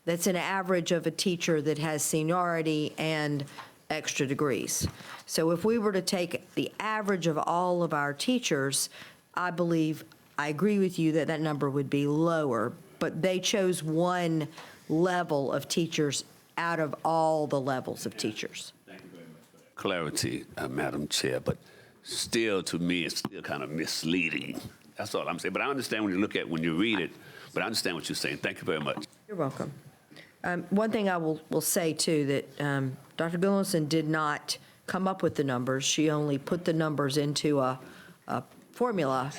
That's an average of a teacher that has seniority and extra degrees. So if we were to take the average of all of our teachers, I agree with you that that number would be lower, but they chose one level of teachers out of all the levels of teachers. Clarity, Madam Chair, but still, to me, it's still kind of misleading. That's all I'm saying. But I understand when you read it, but I understand what you're saying. Thank you very much. You're welcome. One thing I will say, too, that Dr. Gilliland did not come up with the numbers. She only put the numbers into a formula,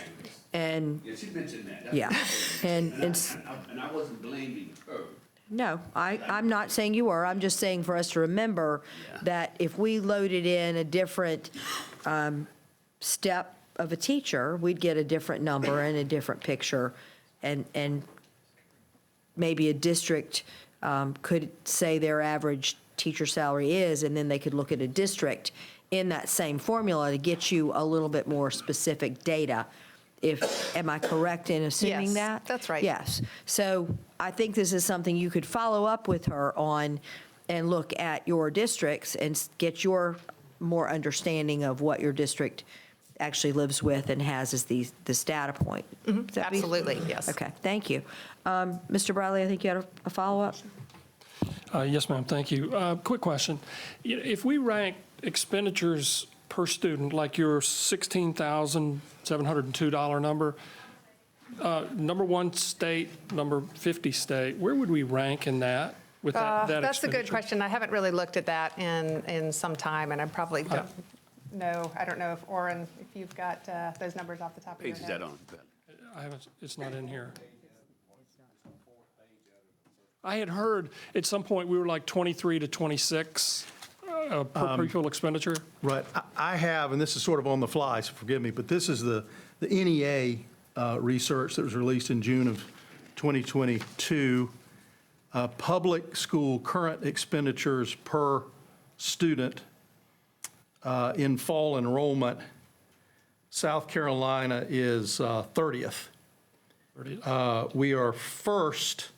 and, Yeah, she mentioned that. yeah. And I wasn't blaming her. no, I'm not saying you were. I'm just saying for us to remember that if we loaded in a different step of a teacher, we'd get a different number and a different picture. And maybe a district could say their average teacher salary is, and then they could look at a district in that same formula to get you a little bit more specific data. Am I correct in assuming Yes, that? that's right. Yes. So I think this is something you could follow up with her on and look at your districts and get your more understanding of what your district actually lives with and has as this data point. Would that be- Absolutely, yes. Okay, thank you. Mr. Bradley, I think you had a follow-up? Yes, ma'am, thank you. Quick question. If we rank expenditures per student, like your $16,702 number, number one state, number 50 state, where would we rank in that with that That's a good expenditure? question. I haven't really looked at that in some time, and I probably don't know. I don't know if, Orrin, if you've got those numbers off the top of your Page is head. that on? I haven't, it's not in here. I had heard at some point we were like 23 to 26 per pupil expenditure. Right. I have, and this is sort of on the fly, so forgive me, but this is the the NEA research that was released in June of 2022, public school current expenditures per student in fall enrollment, South Carolina is 30th. We are first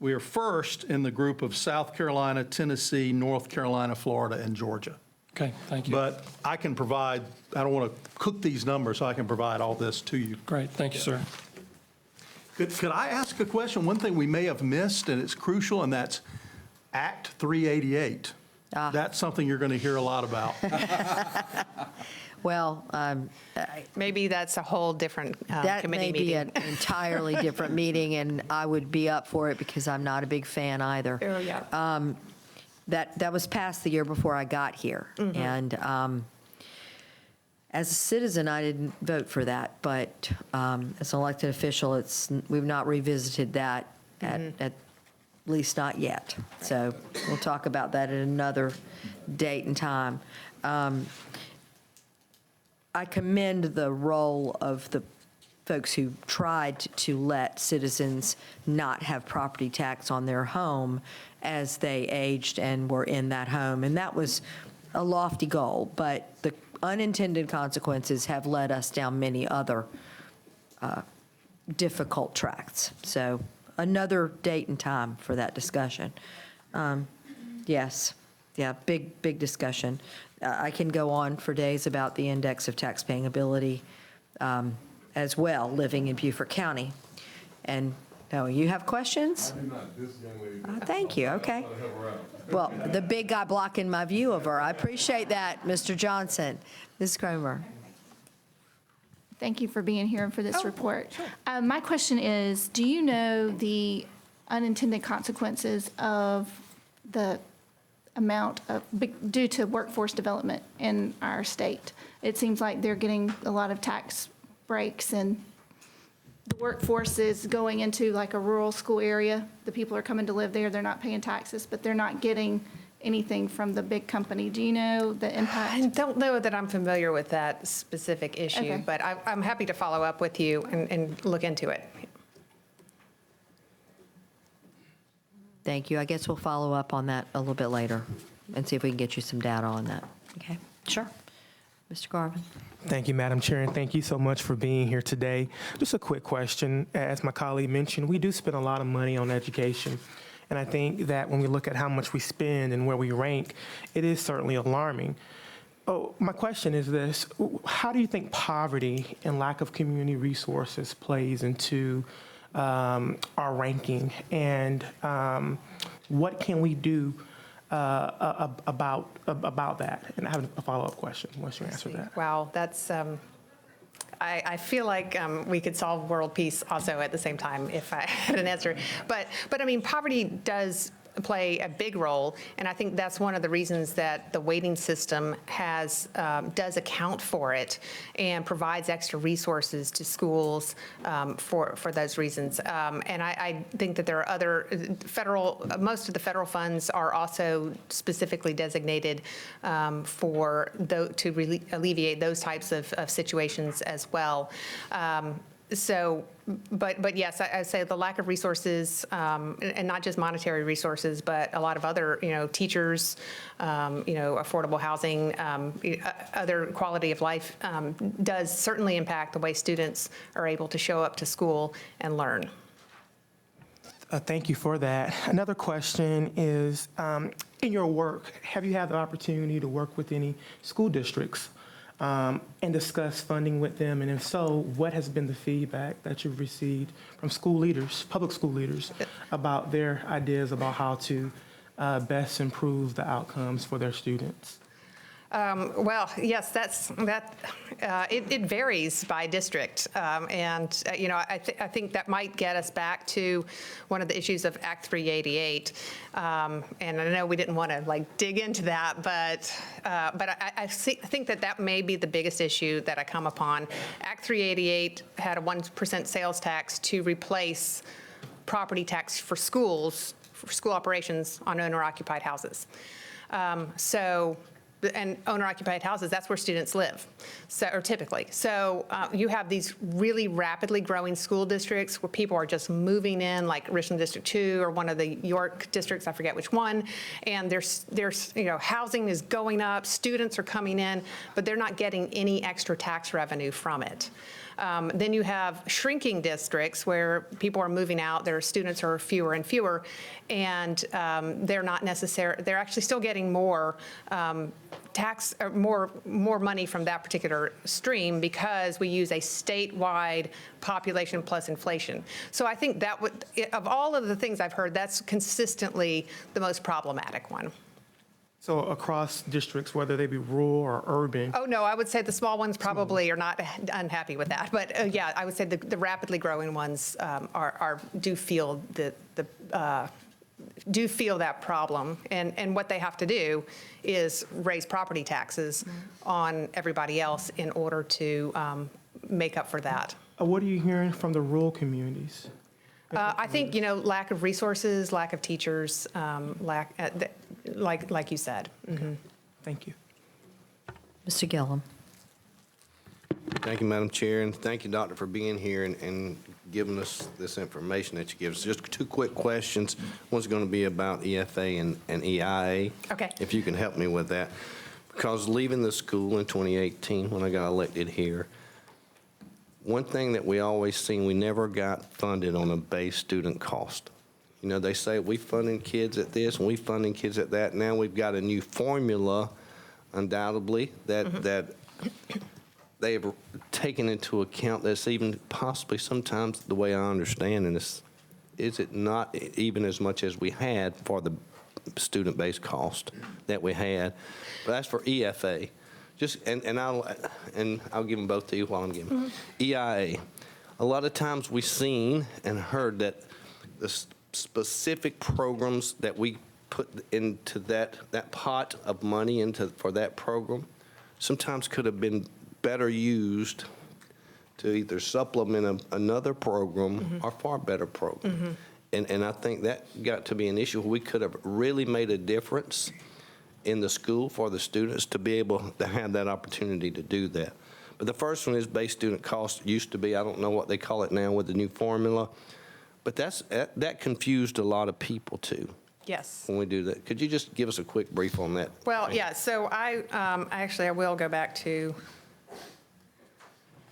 in the group of South Carolina, Tennessee, North Carolina, Florida, and Georgia. Okay, thank you. But I can provide, I don't want to cook these numbers, so I can provide all this to you. Great, thank you, sir. Could I ask a question? One thing we may have missed, and it's crucial, and that's Act 388. That's something you're going to hear a lot about. Well, Maybe that's a whole different that committee may be meeting. an entirely different meeting, and I would be up for it because I'm not a big fan either. Oh, yeah. That was passed the year before I got here. And as a citizen, I didn't vote for that, but as an elected official, we've not revisited that, at least not yet. So we'll talk about that at another date and time. I commend the role of the folks who tried to let citizens not have property tax on their home as they aged and were in that home. And that was a lofty goal, but the unintended consequences have led us down many other difficult tracks. So another date and time for that discussion. Yes, yeah, big discussion. I can go on for days about the index of taxpaying ability as well, living in Beaufort County. And, oh, you have questions? I do not. This young lady. Thank you, okay. I'll help her out. Well, the big guy blocking my view of her, I appreciate that, Mr. Johnson. Ms. Cromer? Thank you for being here and for this report. My question is, do you know the unintended consequences of the amount of, due to workforce development in our state? It seems like they're getting a lot of tax breaks, and the workforce is going into like a rural school area. The people are coming to live there, they're not paying taxes, but they're not getting anything from the big company. Do you know the I impact? don't know that I'm familiar with that specific issue, Okay. but I'm happy to follow up with you and look into it. Thank you. I guess we'll follow up on that a little bit later and see if we can get you some data on that. Okay, sure. Mr. Garvin? Thank you, Madam Chair, and thank you so much for being here today. Just a quick question. As my colleague mentioned, we do spend a lot of money on education. And I think that when we look at how much we spend and where we rank, it is certainly alarming. Oh, my question is this: how do you think poverty and lack of community resources plays into our ranking? And what can we do about that? And I have a follow-up question once you answer that. Wow, that's, I feel like we could solve world peace also at the same time if I had an answer. But I mean, poverty does play a big role, and I think that's one of the reasons that the weighting system does account for it and provides extra resources to schools for those reasons. And I think that there are other most of the federal funds are also specifically designated to alleviate those types of situations as well. So, but yes, I say the lack of resources, and not just monetary resources, but a lot of other, teachers, affordable housing, other quality of life does certainly impact the way students are able to show up to school and learn. Thank you for that. Another question is, in your work, have you had the opportunity to work with any school districts and discuss funding with them? And if so, what has been the feedback that you've received from school leaders, public school leaders, about their ideas about how to best improve the outcomes for their students? Well, yes, it varies by district. And, I think that might get us back to one of the issues of Act 388. And I know we didn't want to dig into that, but I think that may be the biggest issue that I come upon. Act 388 had a 1% sales tax to replace property tax for schools, for school operations on owner-occupied houses. So and owner-occupied houses, that's where students live, so, or typically. So you have these really rapidly growing school districts where people are just moving in, like Richland District 2 or one of the York districts, I forget which one, and there's housing is going up, students are coming in, but they're not getting any extra tax revenue from it. Then you have shrinking districts where people are moving out, their students are fewer and fewer, and they're not necessarily, they're actually still getting more tax, or more money from that particular stream because we use a statewide population plus inflation. So I think that would, of all of the things I've heard, that's consistently the most problematic one. So across districts, whether they be rural or urban, Oh, no, I would say the small ones probably are not unhappy with that. But yeah, I would say the rapidly growing ones do feel do feel that problem. And what they have to do is raise property taxes on everybody else in order to make up for that. what are you hearing from the rural communities? I think, lack of resources, lack of teachers, like you said. Mhm. Thank you. Mr. Gillum. Thank you, Madam Chair, and thank you, Doctor, for being here and giving us this information that you give us. Just two quick questions. One's going to be about EFA and EIA. Okay. If you can help me with that. Because leaving the school in 2018, when I got elected here, one thing that we always seen, we never got funded on a base student cost. They say we funding kids at this and we funding kids at that. Now we've got a new formula, undoubtedly, that they have taken into account that's even possibly sometimes the way I understand it is it not even as much as we had for the student-based cost that we had. But that's for EFA. And I'll give them both to you while I'm giving. EIA. A lot of times we've seen and heard that the specific programs that we put into that pot of money for that program sometimes could have been better used to either supplement another program or far better program. And I think that got to be an issue. We could have really made a difference in the school for the students to be able to have that opportunity to do that. But the first one is base student cost. Used to be, I don't know what they call it now with the new formula, but that confused a lot of people too. Yes. When we do that. Could you just give us a quick brief on that? Well, yeah, so I will go back to,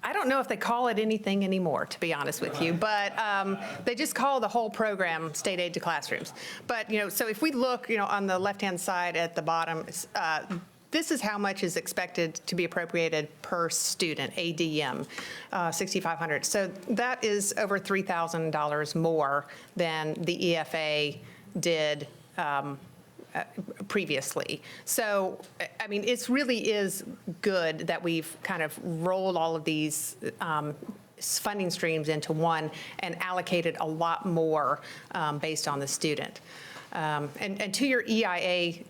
I don't know if they call it anything anymore, to be honest with you, but they just call the whole program State Aid to Classrooms. But, so if we look, on the left-hand side at the bottom, this is how much is expected to be appropriated per student, ADM, $6,500. So that is over $3,000 more than the EFA did previously. So, I mean, it really is good that we've kind of rolled all of these funding streams into one and allocated a lot more based on the student. And to your EIA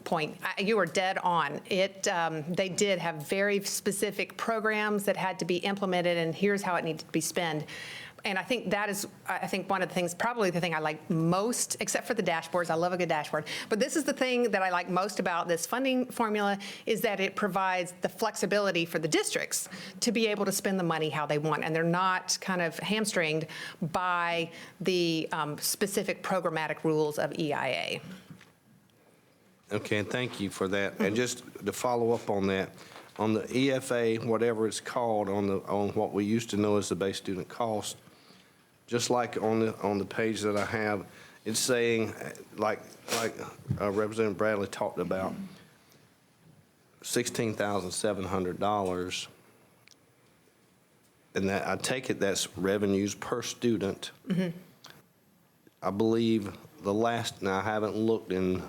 point, you are dead on. They did have very specific programs that had to be implemented, and here's how it needed to be spent. And I think that is, one of the things, probably the thing I like most, except for the dashboards. I love a good dashboard. But this is the thing that I like most about this funding formula, is that it provides the flexibility for the districts to be able to spend the money how they want. And they're not kind of hamstringed by the specific programmatic rules of EIA. Okay, and thank you for that. And just to follow up on that, on the EFA, whatever it's called, on what we used to know as the base student cost, just like on the page that I have, it's saying, like Representative Bradley talked about, $16,700, and that I take it that's revenues per student. I believe now I haven't looked didn't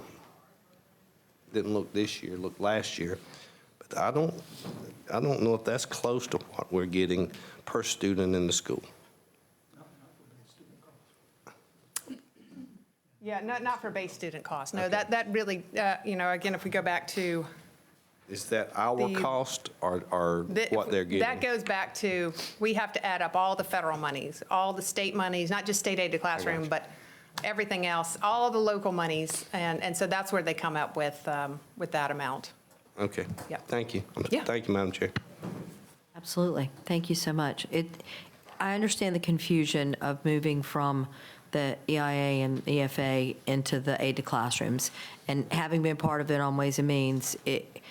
look this year, looked last year, but I don't know if that's close to what we're getting per student in the school. Yeah, not for base student costs. No, okay. that really, again, if we go back to. Is that our cost or what they're getting? That goes back to, we have to add up all the federal monies, all the state monies, not just state aid to classroom, but everything else, all the local monies. And so that's where they come up with that amount. Okay. Yep. Thank you. Yeah. Thank you, Madam Chair. Absolutely. Thank you so much. I understand the confusion of moving from the EIA and EFA into the aid to classrooms. And having been part of it on Ways and Means, it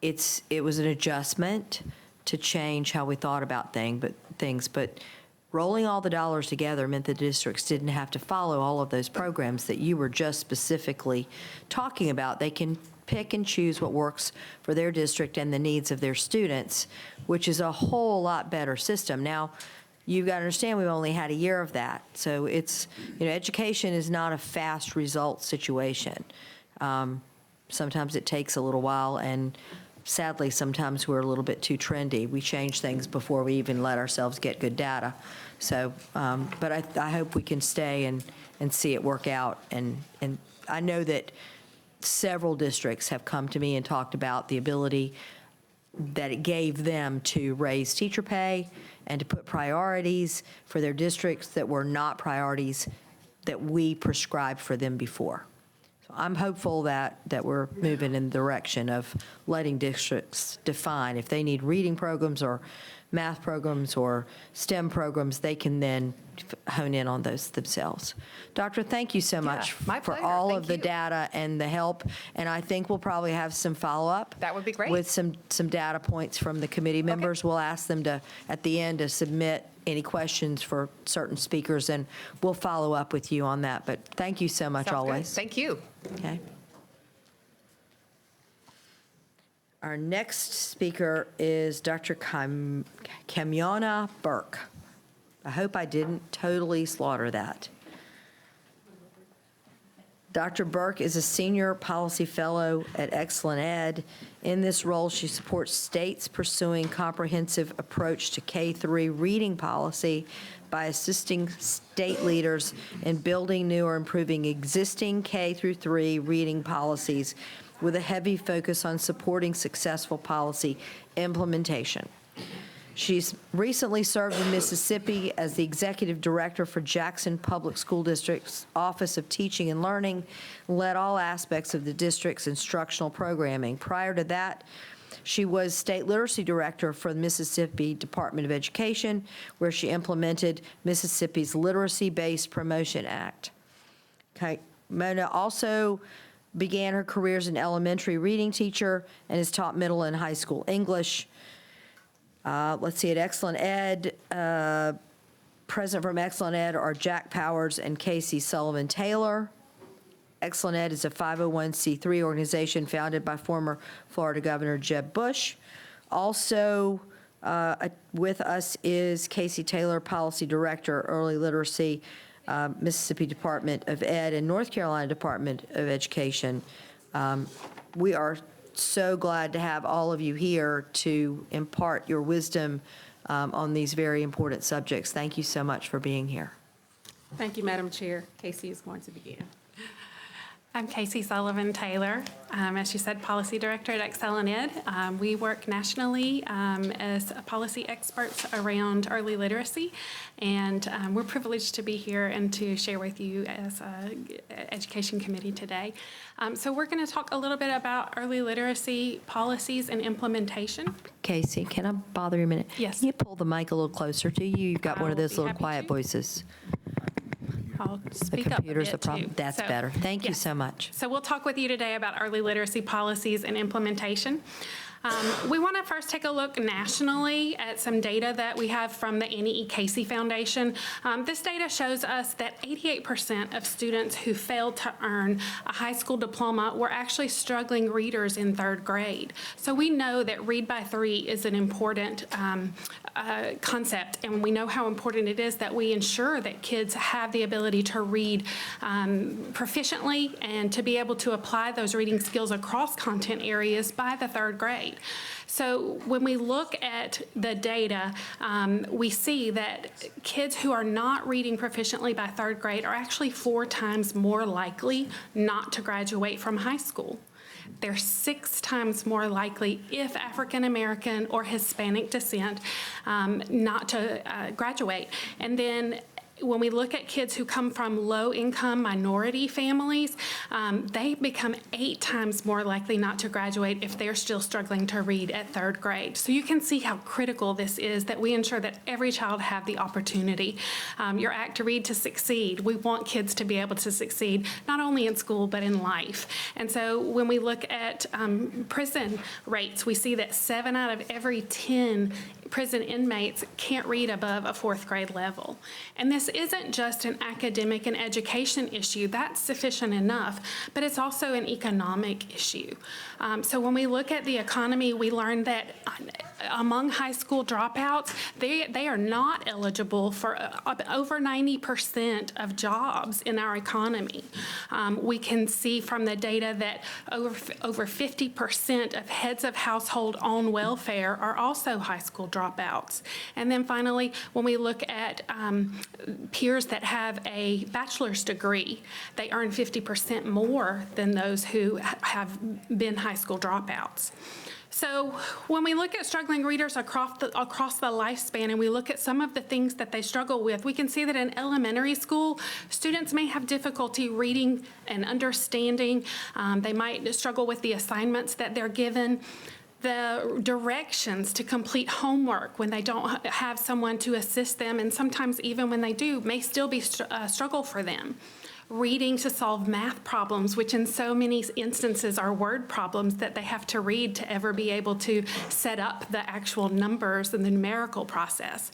was an adjustment to change how we thought about things. But rolling all the dollars together meant the districts didn't have to follow all of those programs that you were just specifically talking about. They can pick and choose what works for their district and the needs of their students, which is a whole lot better system. Now, you've got to understand, we've only had a year of that. So it's, education is not a fast result situation. Sometimes it takes a little while, and sadly, sometimes we're a little bit too trendy. We change things before we even let ourselves get good data. So, but I hope we can stay and see it work out. And I know that several districts have come to me and talked about the ability that it gave them to raise teacher pay and to put priorities for their districts that were not priorities that we prescribed for them before. So I'm hopeful that we're moving in the direction of letting districts define if they need reading programs or math programs or STEM programs, they can then hone in on those themselves. Doctor, thank you so much my for pleasure. all Thank of the you. data and the help. And I think we'll probably have some follow-up. That would be great. With some data points from the committee members. We'll ask them to, at the end, to submit any questions for certain speakers, and we'll follow up with you on that. But thank you so much Sounds good. always. Thank you. Okay. Our next speaker is Dr. Kamiona Burke. I hope I didn't totally slaughter that. Dr. Burke is a senior policy fellow at Excellent Ed. In this role, she supports states pursuing comprehensive approach to K-3 reading policy by assisting state leaders in building new or improving existing K-3 reading policies with a heavy focus on supporting successful policy implementation. She's recently served in Mississippi as the executive director for Jackson Public School District's Office of Teaching and Learning, led all aspects of the district's instructional programming. Prior to that, she was state literacy director for the Mississippi Department of Education, where she implemented Mississippi's Literacy-Based Promotion Act. Okay. Mona also began her career as an elementary reading teacher and has taught middle and high school English. Let's see, at Excellent Ed, present from Excellent Ed are Jack Powers and Casey Sullivan Taylor. Excellent Ed is a 501c3 organization founded by former Florida Governor Jeb Bush. Also with us is Casey Taylor, Policy Director, Early Literacy, Mississippi Department of Ed and North Carolina Department of Education. We are so glad to have all of you here to impart your wisdom on these very important subjects. Thank you so much for being here. Thank you, Madam Chair. Casey is going to begin. I'm Casey Sullivan Taylor. As you said, Policy Director at Excellent Ed. We work nationally as policy experts around early literacy, and we're privileged to be here and to share with you as an Education Committee today. So we're going to talk a little bit about early literacy policies and implementation. Casey, can I bother you a minute? Yes. Can you pull the mic a little closer to you? You've got I one of will those be little happy quiet to. voices. I'll The speak up a computer's the bit, problem. too. That's So, better. Thank you yes. so much. So we'll talk with you today about early literacy policies and implementation. We want to first take a look nationally at some data that we have from the Annie E. Casey Foundation. This data shows us that 88% of students who failed to earn a high school diploma were actually struggling readers in third grade. So we know that Read by 3 is an important concept, and we know how important it is that we ensure that kids have the ability to read proficiently and to be able to apply those reading skills across content areas by the third grade. So when we look at the data, we see that kids who are not reading proficiently by third grade are actually 4 times more likely not to graduate from high school. They're 6 times more likely, if African American or Hispanic descent, not to graduate. And then when we look at kids who come from low-income minority families, they become 8 times more likely not to graduate if they're still struggling to read at 3rd grade. So you can see how critical this is, that we ensure that every child have the opportunity. Your Act to Read to Succeed, we want kids to be able to succeed, not only in school, but in life. And so when we look at prison rates, we see that 7 out of every 10 prison inmates can't read above a 4th grade level. And this isn't just an academic and education issue. That's sufficient enough, but it's also an economic issue. So when we look at the economy, we learned that among high school dropouts, they are not eligible for over 90% of jobs in our economy. We can see from the data that over 50% of heads of household on welfare are also high school dropouts. And then finally, when we look at peers that have a bachelor's degree, they earn 50% more than those who have been high school dropouts. So when we look at struggling readers across the lifespan and we look at some of the things that they struggle with, we can see that in elementary school, students may have difficulty reading and understanding. They might struggle with the assignments that they're given. The directions to complete homework when they don't have someone to assist them, and sometimes even when they do, may still be a struggle for them. Reading to solve math problems, which in so many instances are word problems that they have to read to ever be able to set up the actual numbers and the numerical process.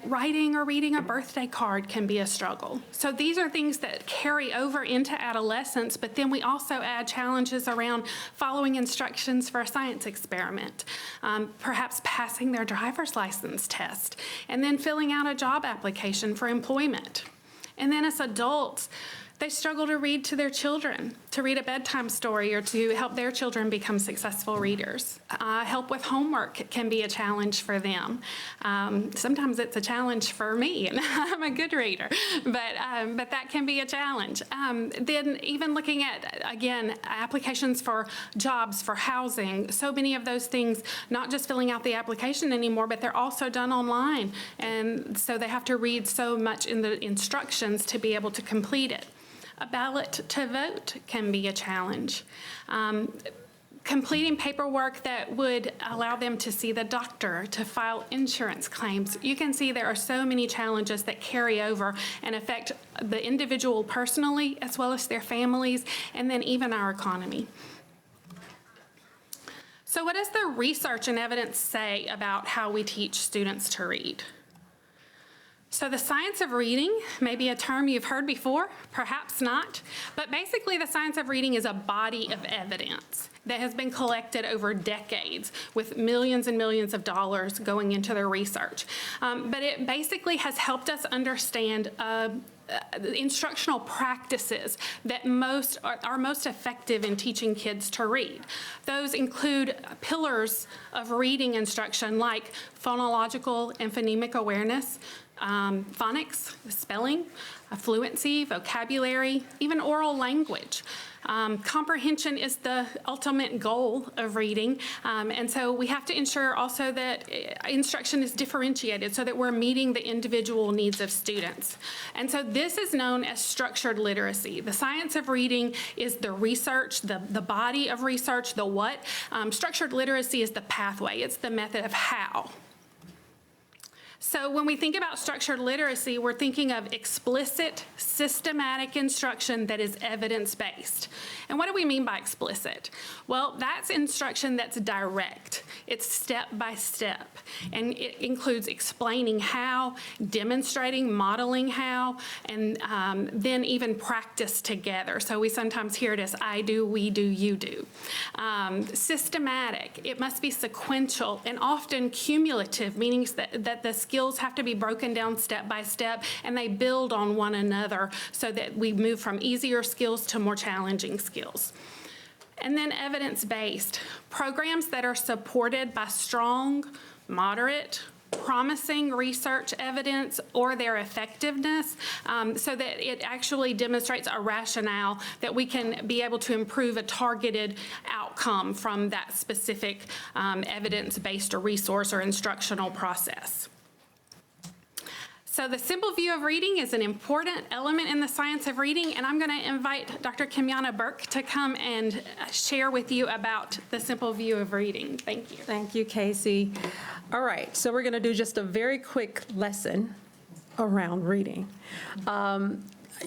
Writing or reading a birthday card can be a struggle. So these are things that carry over into adolescence, but then we also add challenges around following instructions for a science experiment, perhaps passing their driver's license test, and then filling out a job application for employment. And then as adults, they struggle to read to their children, to read a bedtime story or to help their children become successful readers. Help with homework can be a challenge for them. Sometimes it's a challenge for me, and I'm a good reader, but that can be a challenge. Then even looking at, again, applications for jobs, for housing, so many of those things, not just filling out the application anymore, but they're also done online. And so they have to read so much in the instructions to be able to complete it. A ballot to vote can be a challenge. Completing paperwork that would allow them to see the doctor, to file insurance claims. You can see there are so many challenges that carry over and affect the individual personally, as well as their families, and then even our economy. So what does the research and evidence say about how we teach students to read? So the science of reading may be a term you've heard before, perhaps not, but basically the science of reading is a body of evidence that has been collected over decades with millions and millions of dollars going into their research. But it basically has helped us understand the instructional practices that are most effective in teaching kids to read. Those include pillars of reading instruction like phonological and phonemic awareness, phonics, spelling, fluency, vocabulary, even oral language. Comprehension is the ultimate goal of reading, and so we have to ensure also that instruction is differentiated so that we're meeting the individual needs of students. And so this is known as structured literacy. The science of reading is the research, the body of research, the what. Structured literacy is the pathway. It's the method of how. So when we think about structured literacy, we're thinking of explicit, systematic instruction that is evidence-based. And what do we mean by explicit? Well, that's instruction that's direct. It's step by step. And it includes explaining how, demonstrating, modeling how, and then even practice together. So we sometimes hear it as I do, we do, you do. Systematic, it must be sequential and often cumulative, meaning that the skills have to be broken down step by step and they build on one another so that we move from easier skills to more challenging skills. And then evidence-based, programs that are supported by strong, moderate, promising research evidence or their effectiveness so that it actually demonstrates a rationale that we can be able to improve a targeted outcome from that specific evidence-based or resource or instructional process. So the simple view of reading is an important element in the science of reading, and I'm going to invite Dr. Kimyana Burke to come and share with you about the simple view of reading. Thank you. Thank you, Casey. All right, so we're going to do just a very quick lesson around reading.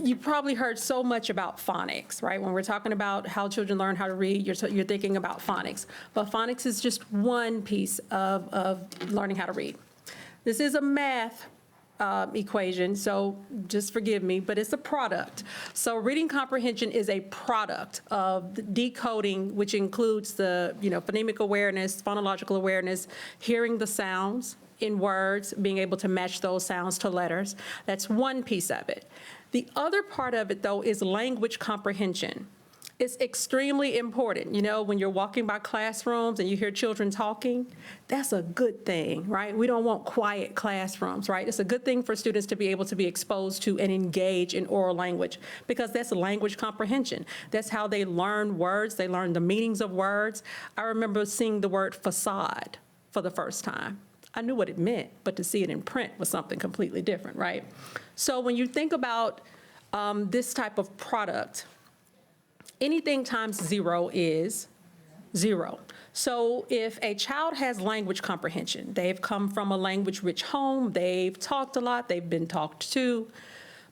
You probably heard so much about phonics, right? When we're talking about how children learn how to read, you're thinking about phonics. But phonics is just one piece of learning how to read. This is a math equation, so just forgive me, but it's a product. So reading comprehension is a product of decoding, which includes the phonemic awareness, phonological awareness, hearing the sounds in words, being able to match those sounds to letters. That's one piece of it. The other part of it, though, is language comprehension. It's extremely important. When you're walking by classrooms and you hear children talking, that's a good thing, right? We don't want quiet classrooms, right? It's a good thing for students to be able to be exposed to and engage in oral language because that's language comprehension. That's how they learn words. They learn the meanings of words. I remember seeing the word facade for the first time. I knew what it meant, but to see it in print was something completely different, right? So when you think about this type of product, anything times 0 is 0. So if a child has language comprehension, they've come from a language-rich home, they've talked a lot, they've been talked to,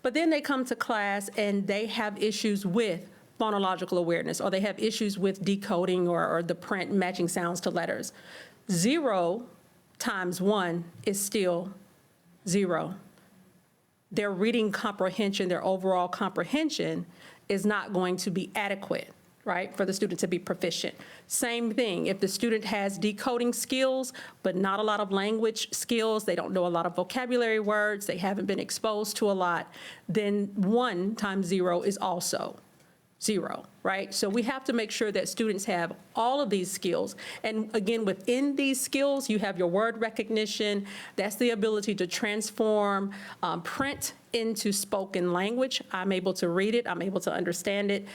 but then they come to class and they have issues with phonological awareness, or they have issues with decoding or the print matching sounds to letters. 0 times 1 is still 0. Their reading comprehension, their overall comprehension is not going to be adequate, right, for the student to be proficient. Same thing, if the student has decoding skills, but not a lot of language skills, they don't know a lot of vocabulary words, they haven't been exposed to a lot, then 1 times 0 is also 0, right? So we have to make sure that students have all of these skills. And again, within these skills, you have your word recognition. That's the ability to transform print into spoken language. I'm able to read it, I'm able to understand it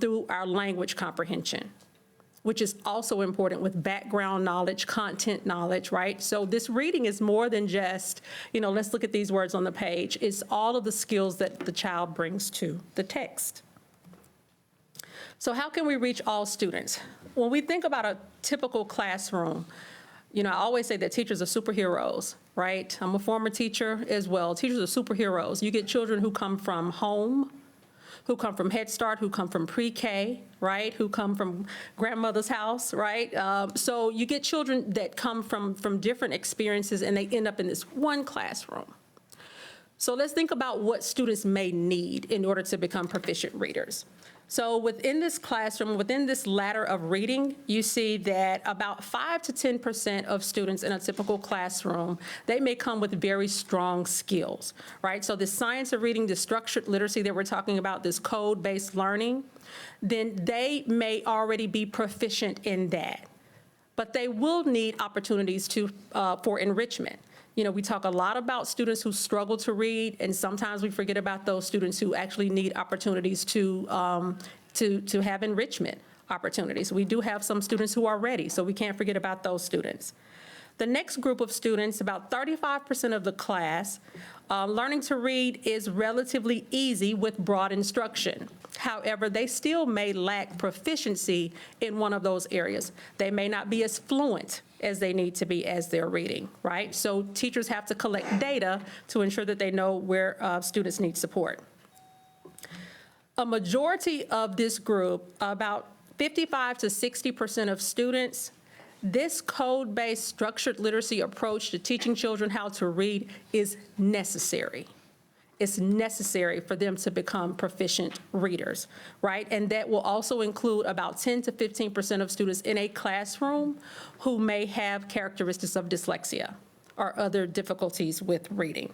through our language comprehension, which is also important with background knowledge, content knowledge, right? So this reading is more than just, let's look at these words on the page. It's all of the skills that the child brings to the text. So how can we reach all students? When we think about a typical classroom, I always say that teachers are superheroes, right? I'm a former teacher as well. Teachers are superheroes. You get children who come from home, who come from Head Start, who come from pre-K, right? Who come from grandmother's house, right? So you get children that come from different experiences and they end up in this one classroom. So let's think about what students may need in order to become proficient readers. So within this classroom, within this ladder of reading, you see that about 5 to 10% of students in a typical classroom, they may come with very strong skills, right? So the science of reading, the structured literacy that we're talking about, this code-based learning, then they may already be proficient in that. But they will need opportunities for enrichment. We talk a lot about students who struggle to read, and sometimes we forget about those students who actually need opportunities to have enrichment opportunities. We do have some students who are ready, so we can't forget about those students. The next group of students, about 35% of the class, learning to read is relatively easy with broad instruction. However, they still may lack proficiency in one of those areas. They may not be as fluent as they need to be as they're reading, right? So teachers have to collect data to ensure that they know where students need support. A majority of this group, about 55 to 60% of students, this code-based structured literacy approach to teaching children how to read is necessary. It's necessary for them to become proficient readers, right? And that will also include about 10 to 15% of students in a classroom who may have characteristics of dyslexia or other difficulties with reading.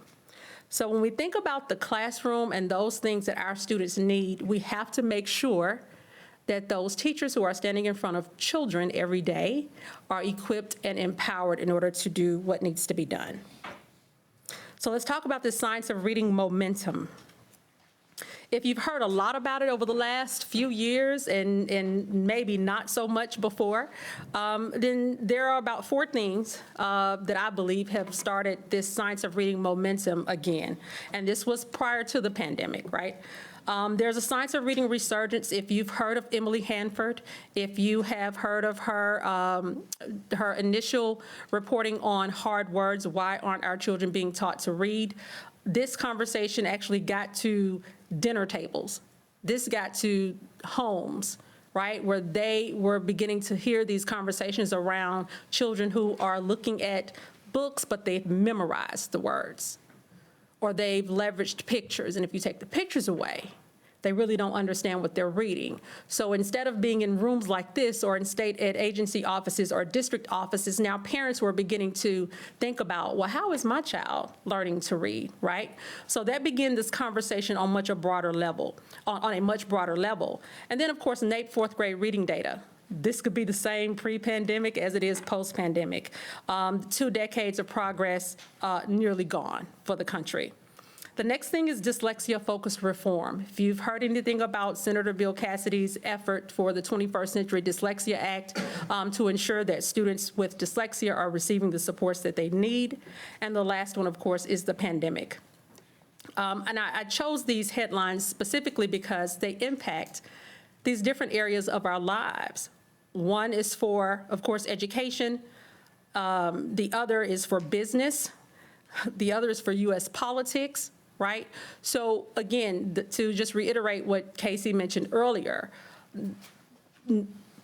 So when we think about the classroom and those things that our students need, we have to make sure that those teachers who are standing in front of children every day are equipped and empowered in order to do what needs to be done. So let's talk about the science of reading momentum. if you've heard a lot about it over the last few years and maybe not so much before, then there are about 4 things that I believe have started this science of reading momentum again. And this was prior to the pandemic, right? There's a science of reading resurgence. If you've heard of Emily Hanford, if you have heard of her, her initial reporting on hard words, why aren't our children being taught to read? This conversation actually got to dinner tables. This got to homes, right, where they were beginning to hear these conversations around children who are looking at books, but they've memorized the words, or they've leveraged pictures. And if you take the pictures away, they really don't understand what they're reading. So instead of being in rooms like this or in state ed agency offices or district offices, now parents were beginning to think about, well, how is my child learning to read, right? So that began this conversation on much a broader level, on a much broader level. And then, of course, NAEP 4th grade reading data. This could be the same pre-pandemic as it is post-pandemic. 2 decades of progress nearly gone for the country. The next thing is dyslexia-focused reform. If you've heard anything about Senator Bill Cassidy's effort for the 21st Century Dyslexia Act to ensure that students with dyslexia are receiving the supports that they need. And the last one, of course, is the pandemic. And I chose these headlines specifically because they impact these different areas of our lives. One is for, of course, education. The other is for business. The other is for U.S. politics, right? So again, to just reiterate what Casey mentioned earlier,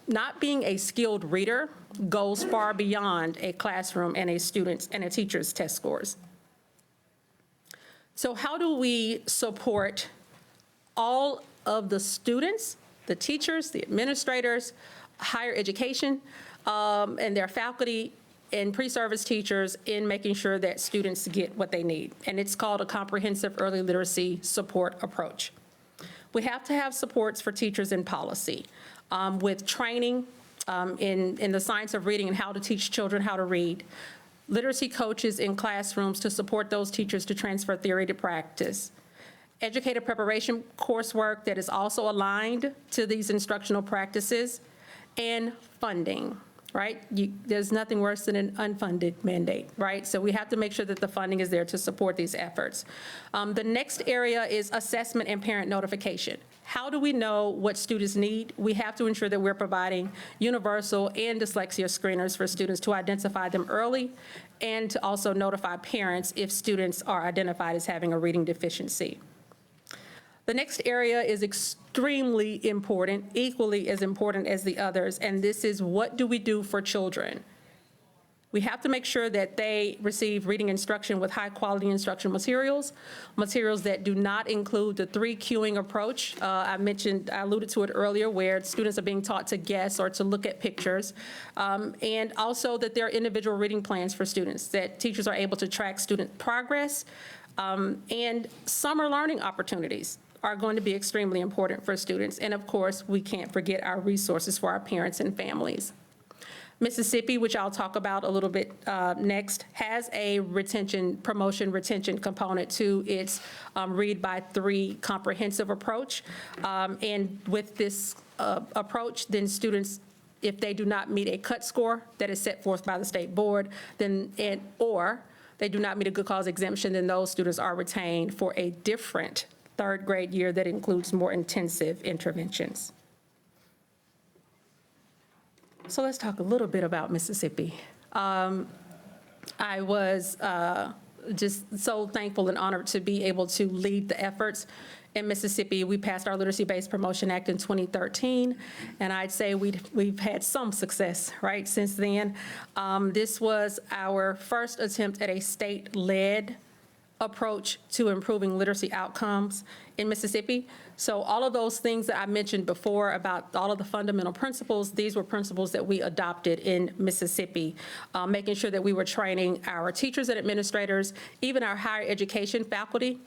not being a skilled reader goes far beyond a classroom and a student's and a teacher's test scores. So how do we support all of the students, the teachers, the administrators, higher education, and their faculty and pre-service teachers in making sure that students get what they need? And it's called a comprehensive early literacy support approach. We have to have supports for teachers in policy with training in the science of reading and how to teach children how to read, literacy coaches in classrooms to support those teachers to transfer theory to practice, educator preparation coursework that is also aligned to these instructional practices, and funding, right? There's nothing worse than an unfunded mandate, right? So we have to make sure that the funding is there to support these efforts. The next area is assessment and parent notification. How do we know what students need? We have to ensure that we're providing universal and dyslexia screeners for students to identify them early and to also notify parents if students are identified as having a reading deficiency. The next area is extremely important, equally as important as the others, and this is what do we do for children? We have to make sure that they receive reading instruction with high-quality instruction materials, materials that do not include the 3 cueing approach. I alluded to it earlier, where students are being taught to guess or to look at pictures, and also that there are individual reading plans for students, that teachers are able to track student progress, and summer learning opportunities are going to be extremely important for students. And of course, we can't forget our resources for our parents and families. Mississippi, which I'll talk about a little bit next, has a promotion retention component to its Read by 3 comprehensive approach. And with this approach, then students, if they do not meet a cut score that is set forth by the state board, or they do not meet a good cause exemption, then those students are retained for a different 3rd grade year that includes more intensive interventions. So let's talk a little bit about Mississippi. I was just so thankful and honored to be able to lead the efforts in Mississippi. We passed our Literacy-Based Promotion Act in 2013, and I'd say we've had some success, right, since then. This was our first attempt at a state-led approach to improving literacy outcomes in Mississippi. So all of those things that I mentioned before about all of the fundamental principles, these were principles that we adopted in Mississippi, making sure that we were training our teachers and administrators, even our higher education faculty,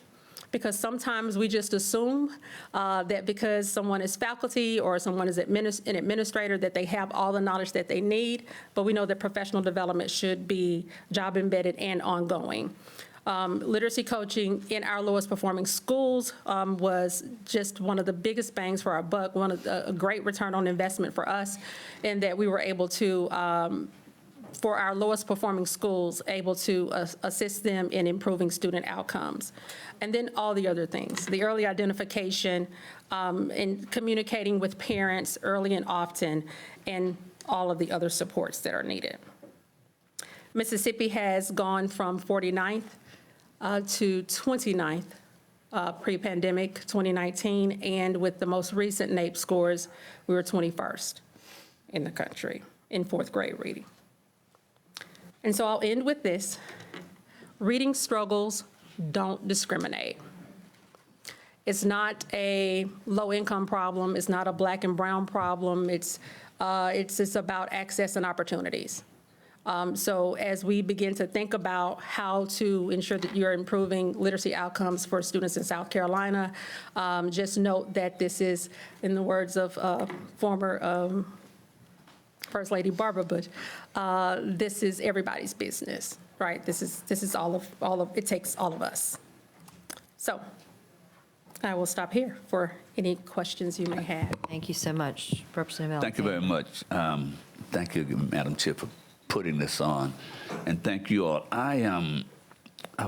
because sometimes we just assume that because someone is faculty or someone is an administrator that they have all the knowledge that they need, but we know that professional development should be job embedded and ongoing. Literacy coaching in our lowest performing schools was just one of the biggest bangs for our buck, a great return on investment for us, in that we were able to, for our lowest performing schools, able to assist them in improving student outcomes. And then all the other things, the early identification, and communicating with parents early and often, and all of the other supports that are needed. Mississippi has gone from 49th to 29th pre-pandemic, 2019, and with the most recent NAEP scores, we were 21st in the country in fourth grade reading. And so I'll end with this. Reading struggles don't discriminate. It's not a low-income problem. It's not a black and brown problem. It's just about access and opportunities. So as we begin to think about how to ensure that you're improving literacy outcomes for students in South Carolina, just note that this is, in the words of former First Lady Barbara Bush, this is everybody's business, right? This is all of it takes all of us. So I will stop here for any questions you may have. Thank you so much, Representative Thank you very much. Thank you, Madam Chair, for putting this on, and thank you all. I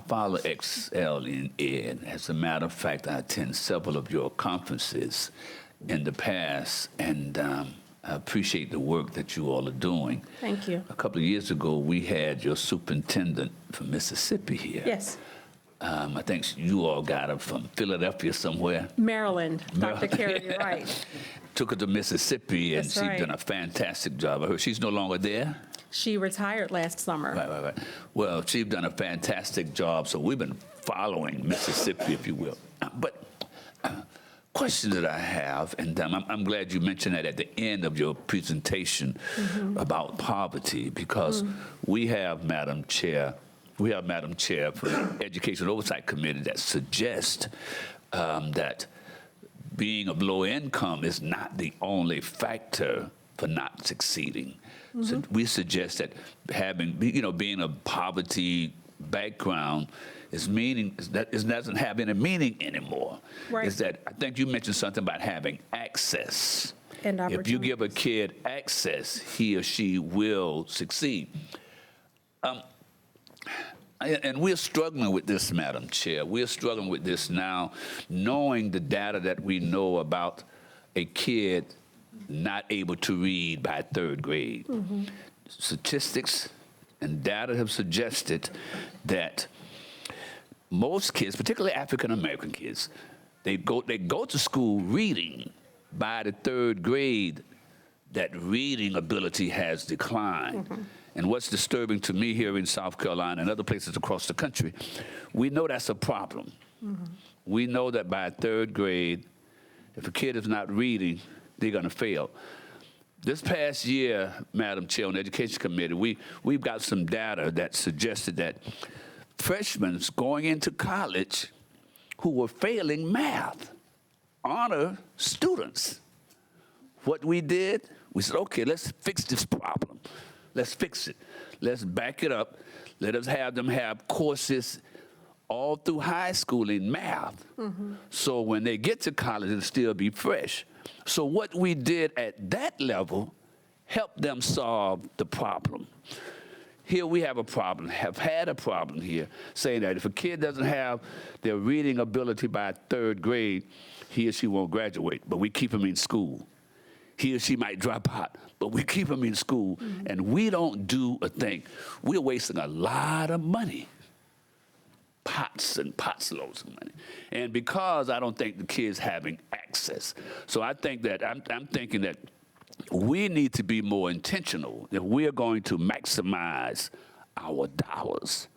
follow Excel in Ed. As a matter of fact, I attend several of your conferences in the past, and I appreciate the work that you all are doing. Thank you. A couple of years ago, we had your superintendent from Mississippi here. Yes. I think you all got her from Philadelphia somewhere. Maryland, Dr. Carey, you're right. Took her to Mississippi, and That's she's right. done a fantastic job. I heard she's no longer there. She retired last summer. Right. Well, she's done a fantastic job, so we've been following Mississippi, if you will. But question that I have, and I'm glad you mentioned that at the end of your presentation about poverty, because we have, Madam Chair for the Education Oversight Committee that suggests that being of low income is not the only factor for not succeeding. So we suggest that being a poverty background doesn't have any meaning anymore. Right. Is that I think you mentioned something about having access. And if you give a opportunities. kid access, he or she will succeed. And we're struggling with this, Madam Chair. We're struggling with this now, knowing the data that we know about a kid not able to read by third grade. Statistics and data have suggested that most kids, particularly African-American kids, they go to school reading. By the third grade, that reading ability has declined. And what's disturbing to me here in South Carolina and other places across the country, we know that's a problem. We know that by third grade, if a kid is not reading, they're going to fail. This past year, Madam Chair, on the Education Committee, we've got some data that suggested that freshmen going into college who were failing math, honor students. What we did, we said, okay, let's fix this problem. Let's fix it. Let's back it up. Let us have them have courses all through high school in math. So when they get to college, it'll still be fresh. So what we did at that level helped them solve the problem. Here we have a problem, have had a problem here, saying that if a kid doesn't have their reading ability by third grade, he or she won't graduate, but we keep them in school. He or she might drop out, but we keep them in school, and we don't do a thing. We're wasting a lot of money, pots and pots loads of money. And because I don't think the kids having access. So I think that, I'm thinking that we need to be more intentional if we're going to maximize our dollars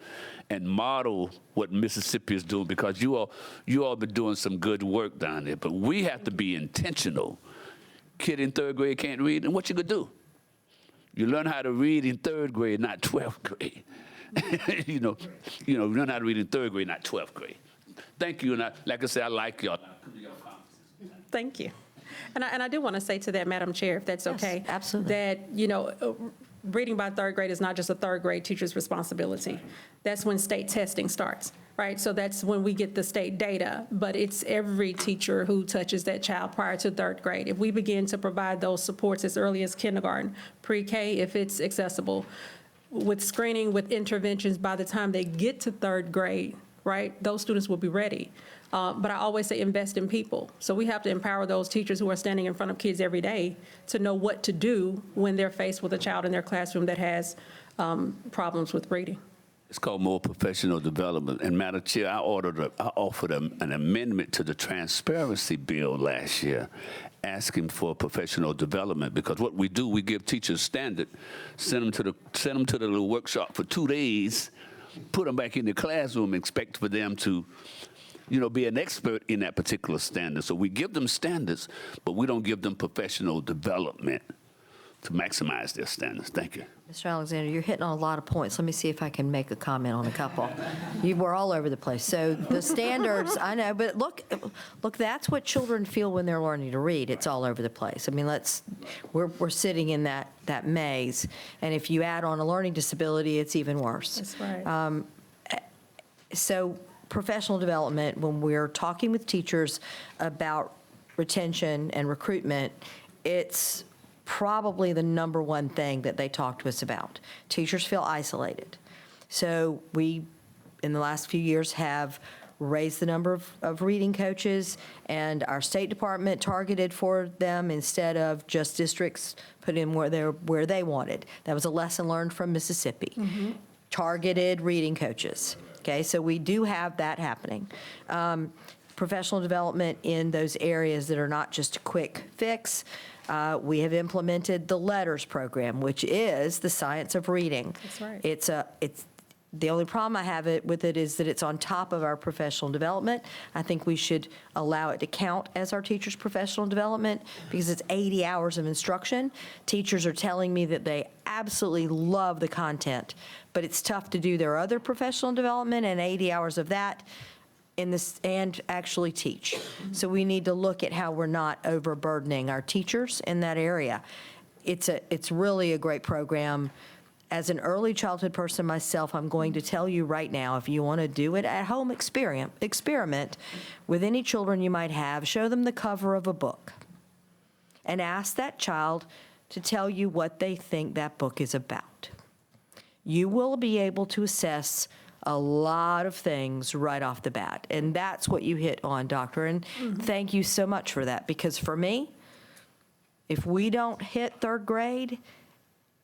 and model what Mississippi is doing, because you all been doing some good work down there, but we have to be intentional. Kid in third grade can't read, and what you gonna do? You learn how to read in third grade, not 12th grade. you learn how to read in third grade, not 12th grade. Thank you, and like I said, I like y'all. Thank you. And I do want to say to that, Madam Chair, if that's Yes, okay. absolutely. That, reading by third grade is not just a third grade teacher's responsibility. That's when state testing starts, right? So that's when we get the state data, but it's every teacher who touches that child prior to third grade. If we begin to provide those supports as early as kindergarten, pre-K, if it's accessible, with screening, with interventions, by the time they get to third grade, right, those students will be ready. But I always say invest in people. So we have to empower those teachers who are standing in front of kids every day to know what to do when they're faced with a child in their classroom that has problems with reading. It's called more professional development. And Madam Chair, I offered an amendment to the transparency bill last year, asking for professional development, because what we do, we give teachers standard, send them to the little workshop for 2 days, put them back in the classroom, expect for them to, be an expert in that particular standard. So we give them standards, but we don't give them professional development to maximize their standards. Thank you. Mr. Alexander, you're hitting on a lot of points. Let me see if I can make a comment on a couple. You were all over the place. So the standards, I know, but look, that's what children feel when they're learning to read. It's all over the place. I mean, we're sitting in that maze. And if you add on a learning disability, it's even worse. That's right. So professional development, when we're talking with teachers about retention and recruitment, it's probably the number one thing that they talk to us about. Teachers feel isolated. So we, in the last few years, have raised the number of reading coaches, and our State Department targeted for them instead of just districts put in where they wanted. That was a lesson learned from Mississippi. Targeted reading coaches. Okay, so we do have that happening. Professional development in those areas that are not just a quick fix. We have implemented the LETTERS program, which is the science of reading. That's right. It's the only problem I have with it is that it's on top of our professional development. I think we should allow it to count as our teachers' professional development because it's 80 hours of instruction. Teachers are telling me that they absolutely love the content, but it's tough to do their other professional development and 80 hours of that and actually teach. So we need to look at how we're not overburdening our teachers in that area. It's really a great program. As an early childhood person myself, I'm going to tell you right now, if you want to do it at home experiment with any children you might have, show them the cover of a book and ask that child to tell you what they think that book is about. You will be able to assess a lot of things right off the bat. And that's what you hit on, Doctor. And thank you so much for that, because for me, if we don't hit third grade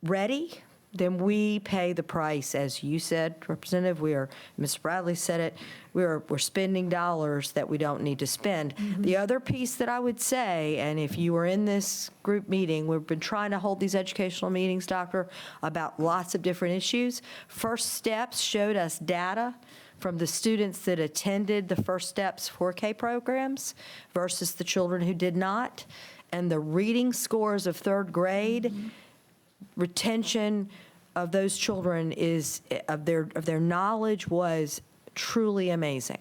ready, then we pay the price. As you said, Representative, Ms. Bradley said it, we're spending dollars that we don't need to spend. The other piece that I would say, and if you were in this group meeting, we've been trying to hold these educational meetings, Doctor, about lots of different issues. First Steps showed us data from the students that attended the First Steps 4K programs versus the children who did not. And the reading scores of third grade, retention of those children of their knowledge was truly amazing.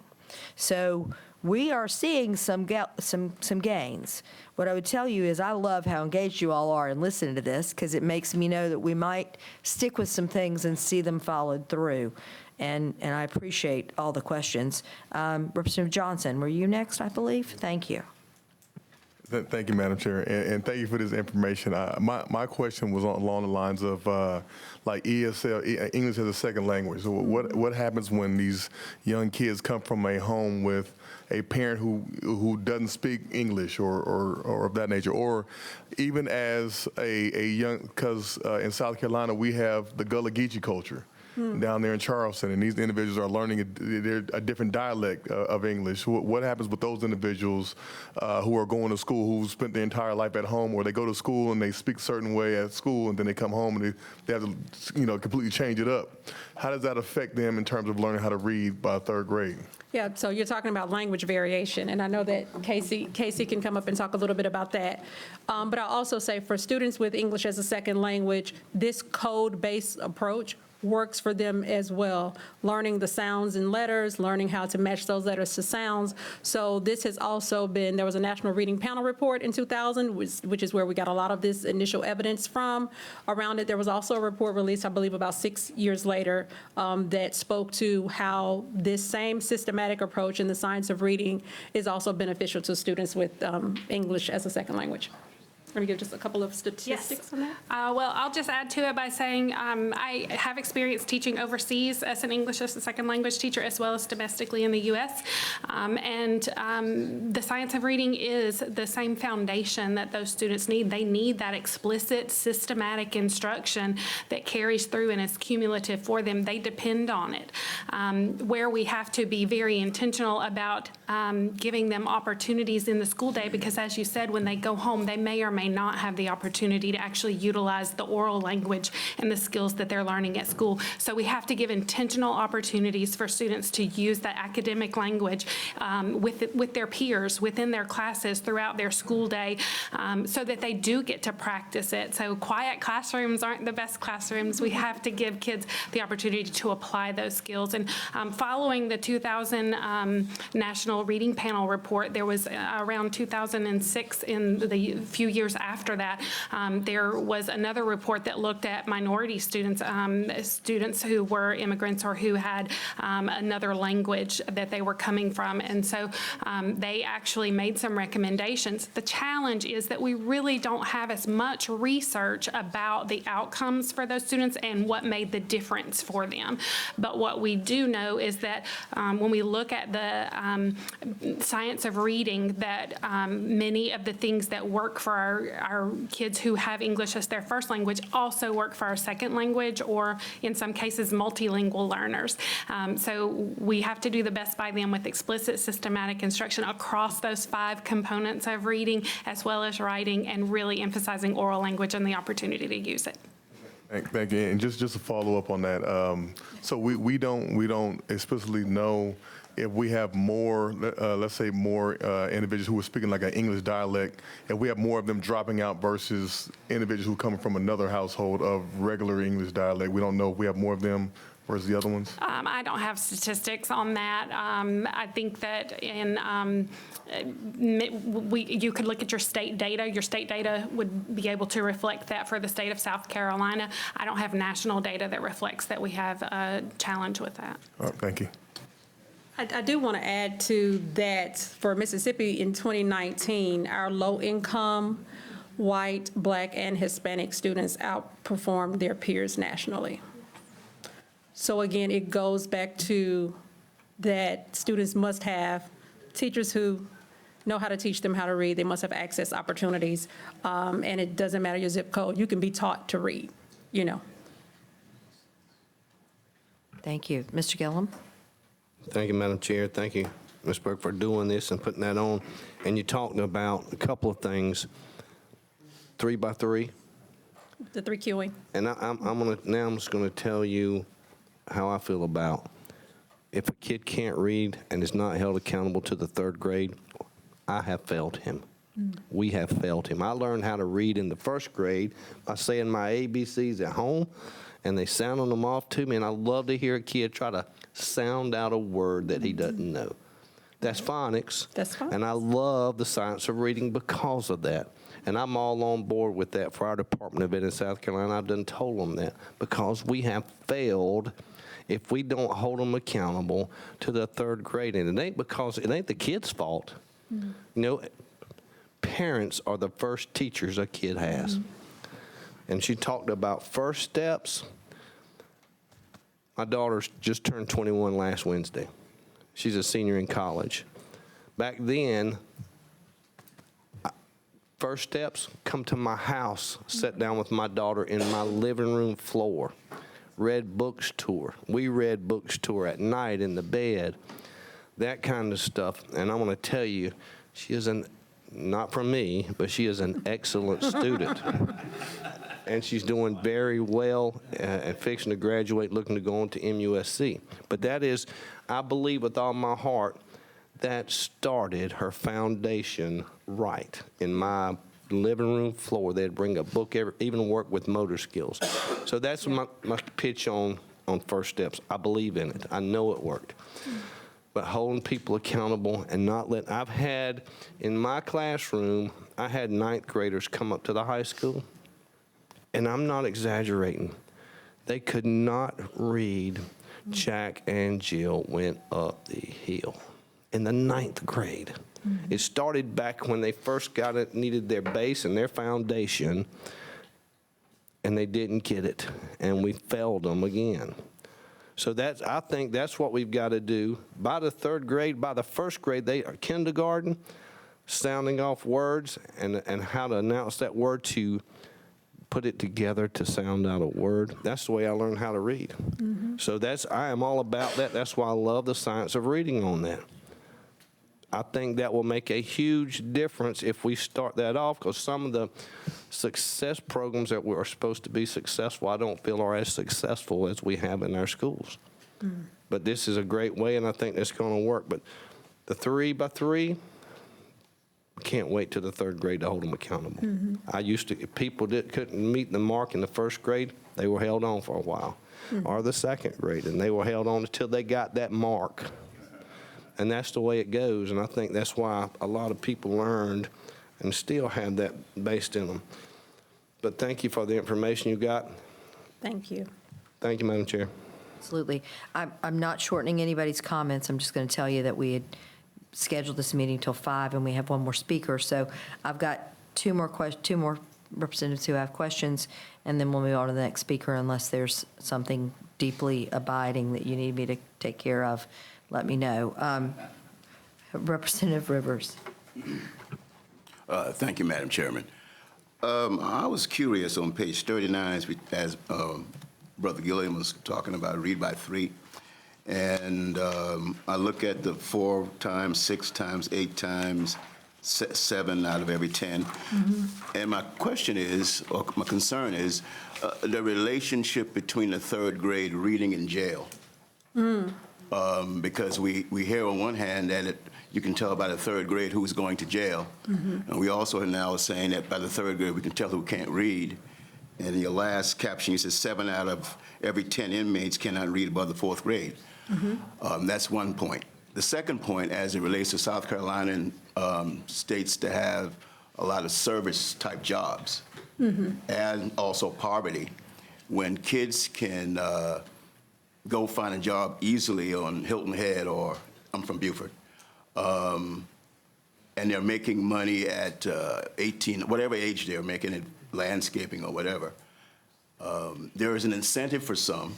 So we are seeing some gains. What I would tell you is I love how engaged you all are in listening to this, because it makes me know that we might stick with some things and see them followed through. And I appreciate all the questions. Representative Johnson, were you next, I believe? Thank you. Thank you, Madam Chair, and thank you for this information. My question was along the lines of like ESL, English as a second language. So what happens when these young kids come from a home with a parent who doesn't speak English or of that nature, or even as a young, because in South Carolina we have the Gullah Geechee culture down there in Charleston, and these individuals are learning a different dialect of English. What happens with those individuals who are going to school, who spent their entire life at home, or they go to school and they speak a certain way at school, and then they come home and they have to completely change it up? How does that affect them in terms of learning how to read by third grade? Yeah, so you're talking about language variation, and I know that Casey can come up and talk a little bit about that. But I'll also say for students with English as a second language, this code-based approach works for them as well, learning the sounds in letters, learning how to match those letters to sounds. So this has also been, there was a National Reading Panel report in 2000, which is where we got a lot of this initial evidence from around it. There was also a report released, I believe, about 6 years later that spoke to how this same systematic approach in the science of reading is also beneficial to students with English as a second language. Let me give just a couple of statistics on that. Well, I'll just add to it by saying I have experience teaching overseas as an English as a second language teacher, as well as domestically in the U.S. The science of reading is the same foundation that those students need. They need that explicit, systematic instruction that carries through and is cumulative for them. They depend on it. Where we have to be very intentional about giving them opportunities in the school day, because as you said, when they go home, they may or may not have the opportunity to actually utilize the oral language and the skills that they're learning at school. So we have to give intentional opportunities for students to use that academic language with their peers, within their classes, throughout their school day, so that they do get to practice it. So quiet classrooms aren't the best classrooms. We have to give kids the opportunity to apply those skills. And following the 2000 National Reading Panel report, there was around 2006, in the few years after that, there was another report that looked at minority students, students who were immigrants or who had another language that they were coming from. And so they actually made some recommendations. The challenge is that we really don't have as much research about the outcomes for those students and what made the difference for them. But what we do know is that when we look at the science of reading, that many of the things that work for our kids who have English as their first language also work for our second language, or in some cases, multilingual learners. So we have to do the best by them with explicit, systematic instruction across those 5 components of reading, as well as writing, and really emphasizing oral language and the opportunity to use it. Thank you. And just to follow up on that, so we don't explicitly know if we have more, let's say more individuals who are speaking like an English dialect, if we have more of them dropping out versus individuals who come from another household of regular English dialect. We don't know if we have more of them versus the other ones? I don't have statistics on that. I think that you could look at your state data. Your state data would be able to reflect that for the state of South Carolina. I don't have national data that reflects that we have a challenge with that. All right, thank you. I do want to add to that, for Mississippi in 2019, our low-income, white, Black, and Hispanic students outperformed their peers nationally. So again, it goes back to that students must have teachers who know how to teach them how to read. They must have access opportunities, and it doesn't matter your zip code. You can be taught to read, you know. Thank you. Mr. Gillum? Thank you, Madam Chair. Thank you, Ms. Burke, for doing this and putting that on. And you talked about a couple of things, 3 by 3. The 3 queuing. And I'm just gonna tell you how I feel about if a kid can't read and is not held accountable to the 3rd grade, I have failed him. We have failed him. I learned how to read in the 1st grade by saying my ABCs at home, and they sounded them off to me, and I love to hear a kid try to sound out a word that he doesn't know. That's phonics. That's phonics. And I love the science of reading because of that. And I'm all on board with that for our Department of Ed in South Carolina. I've done told them that because we have failed if we don't hold them accountable to the 3rd grade. And it ain't because it ain't the kid's fault. You know, parents are the first teachers a kid has. And she talked about first steps. My daughter just turned 21 last Wednesday. She's a senior in college. Back then, first steps, come to my house, sit down with my daughter in my living room floor, read books to her. We read books to her at night in the bed, that kind of stuff. And I want to tell you, she is not from me, but she is an excellent student. And she's doing very well and fixing to graduate, looking to go on to MUSC. But that is, I believe with all my heart, that started her foundation right. In my living room floor, they'd bring a book, even work with motor skills. So that's my pitch on on First Steps. I believe in it. I know it worked. But holding people accountable and not let, I've had, in my classroom, I had ninth graders come up to the high school, and I'm not exaggerating. They could not read Jack and Jill Went Up the Hill in the ninth grade. It started back when they first got it, needed their base and their foundation, and they didn't get it, and we failed them again. So I think that's what we've got to do. By the third grade, by the first grade, they are kindergarten, sounding off words and how to announce that word, to put it together to sound out a word. That's the way I learned how to read. So I am all about that. That's why I love the science of reading on that. I think that will make a huge difference if we start that off, because some of the success programs that are supposed to be successful, I don't feel are as successful as we have in our schools. But this is a great way, and I think it's going to work. But the 3x3, can't wait till the third grade to hold them accountable. If people couldn't meet the mark in the first grade, they were held on for a while. Or the second grade, and they were held on until they got that mark. And that's the way it goes, and I think that's why a lot of people learned and still have that based in them. But thank you for the information you got. Thank you. Thank you, Madam Chair. Absolutely. I'm not shortening anybody's comments. I'm just going to tell you that we had scheduled this meeting till 5, and we have one more speaker. So I've got two more representatives who have questions, and then we'll move on to the next speaker unless there's something deeply abiding that you need me to take care of. Let me know. Representative Rivers. Thank you, Madam Chairman. I was curious on page 39, as Brother Gilliam was talking about read by 3, and I look at the 4 times, 6 times, 8 times, 7 out of every 10. And my question is, or my concern is, the relationship between the third grade reading in jail. Because we hear on one hand that you can tell by the third grade who's going to jail. And we also are now saying that by the third grade we can tell who can't read. And in your last caption, you said 7 out of every 10 inmates cannot read above the 4th grade. That's one point. The second point, as it relates to South Carolina and states to have a lot of service-type jobs, and also poverty, when kids can go find a job easily on Hilton Head, or I'm from Beaufort, and they're making money at 18, whatever age they're making it, landscaping or whatever, there is an incentive for some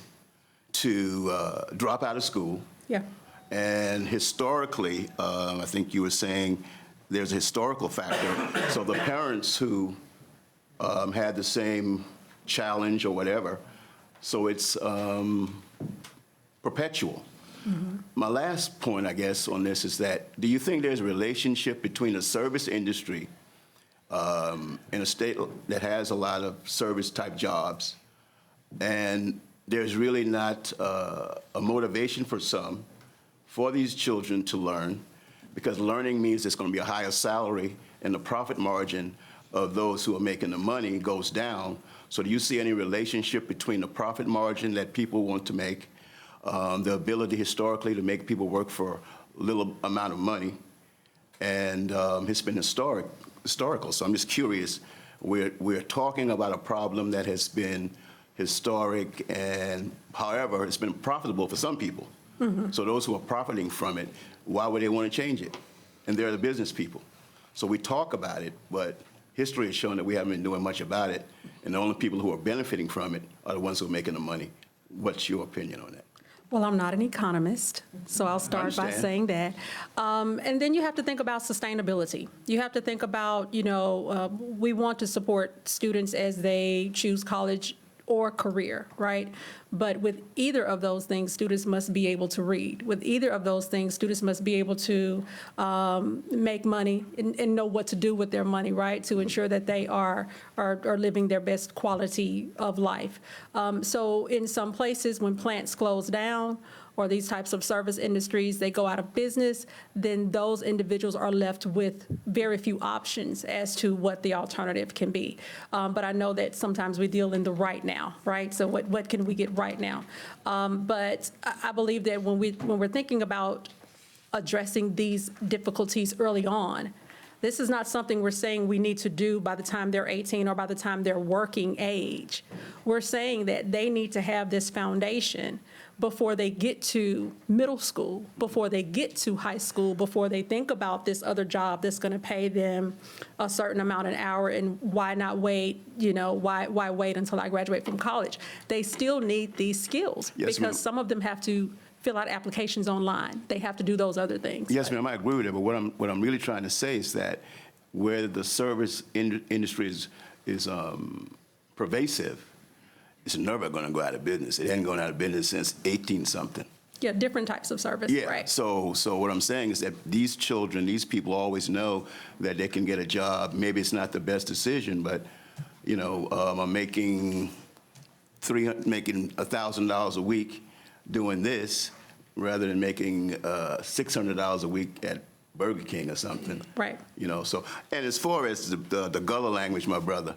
to drop out of school. Yeah. And historically, I think you were saying there's a historical factor. So the parents who had the same challenge or whatever, so it's perpetual. My last point, I guess, on this is that, do you think there's a relationship between the service industry in a state that has a lot of service-type jobs, and there's really not a motivation for some for these children to learn, because learning means it's going to be a higher salary, and the profit margin of those who are making the money goes down. So do you see any relationship between the profit margin that people want to make, the ability historically to make people work for a little amount of money, and it's been historical. So I'm just curious, we're talking about a problem that has been historic, and however, it's been profitable for some people. So those who are profiting from it, why would they want to change it? And they're the business people. So we talk about it, but history has shown that we haven't been doing much about it, and the only people who are benefiting from it are the ones who are making the money. What's your opinion on that? Well, I'm not an economist, so I'll start by saying that. And then you have to think about sustainability. You have to think about, we want to support students as they choose college or career, right? But with either of those things, students must be able to read. With either of those things, students must be able to make money and know what to do with their money, right? To ensure that they are living their best quality of life. So in some places, when plants close down, or these types of service industries, they go out of business, then those individuals are left with very few options as to what the alternative can be. But I know that sometimes we deal in the right now, right? So what can we get right now? But I believe that when we're thinking about addressing these difficulties early on, this is not something we're saying we need to do by the time they're 18 or by the time they're working age. We're saying that they need to have this foundation before they get to middle school, before they get to high school, before they think about this other job that's going to pay them a certain amount an hour, and why not wait, why wait until I graduate from college? They still need these skills Yes, ma'am. because some of them have to fill out applications online. They have to do those other things. Yes, ma'am, I agree with it, but what I'm really trying to say is that where the service industry is pervasive, it's never going to go out of business. It hasn't gone out of business since 18-something. Yeah, different types of service, Yeah, right? so what I'm saying is that these children, these people always know that they can get a job. Maybe it's not the best decision, but, I'm making $1,000 a week doing this rather than making $600 a week at Burger King or something. Right. So, and as far as the Gullah language, my brother,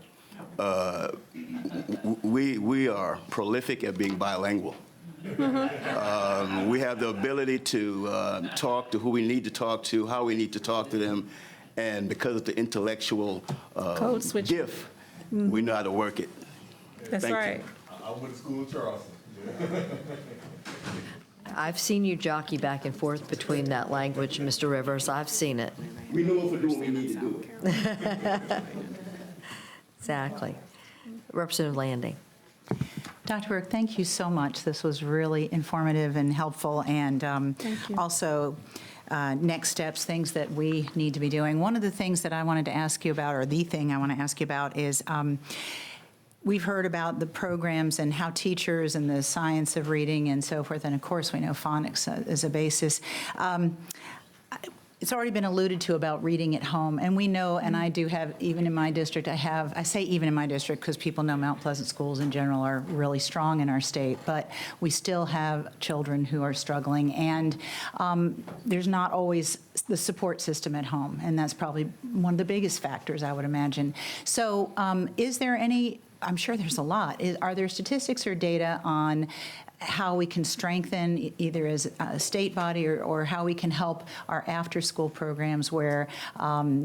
we are prolific at being bilingual. We have the ability to talk to who we need to talk to, how we need to talk to them, and because of the intellectual Code switch. gift, we know how to work it. That's Thank you. right. I went to school in Charleston. I've seen you jockey back and forth between that language, Mr. Rivers. I've seen it. We know what we're doing, we need to do it. Exactly. Representative Landing. Dr. Burke, thank you so much. This was really informative and helpful, and also next steps, things that we need to be doing. One of the things that I wanted to ask you about, or the thing I want to ask you about, is we've heard about the programs and how teachers and the science of reading and so forth, and of course we know phonics as a basis. It's already been alluded to about reading at home, and we know, and I do have, even in my district, I say even in my district because people know Mount Pleasant schools in general are really strong in our state, but we still have children who are struggling, and there's not always the support system at home, and that's probably one of the biggest factors, I would imagine. So is there any, I'm sure there's a lot, are there statistics or data on how we can strengthen, either as a state body or how we can help our after-school programs where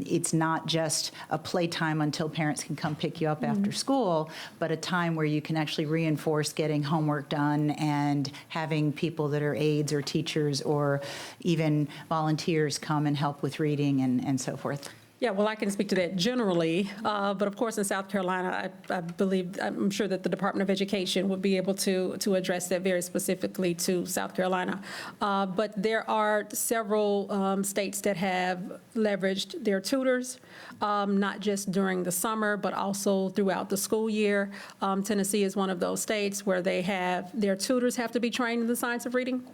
it's not just a playtime until parents can come pick you up after school, but a time where you can actually reinforce getting homework done and having people that are aides or teachers or even volunteers come and help with reading and so forth? Yeah, well, I can speak to that generally, but of course in South Carolina, I'm sure that the Department of Education would be able to address that very specifically to South Carolina. But there are several states that have leveraged their tutors, not just during the summer, but also throughout the school year. Tennessee is one of those states where their tutors have to be trained in the science of reading.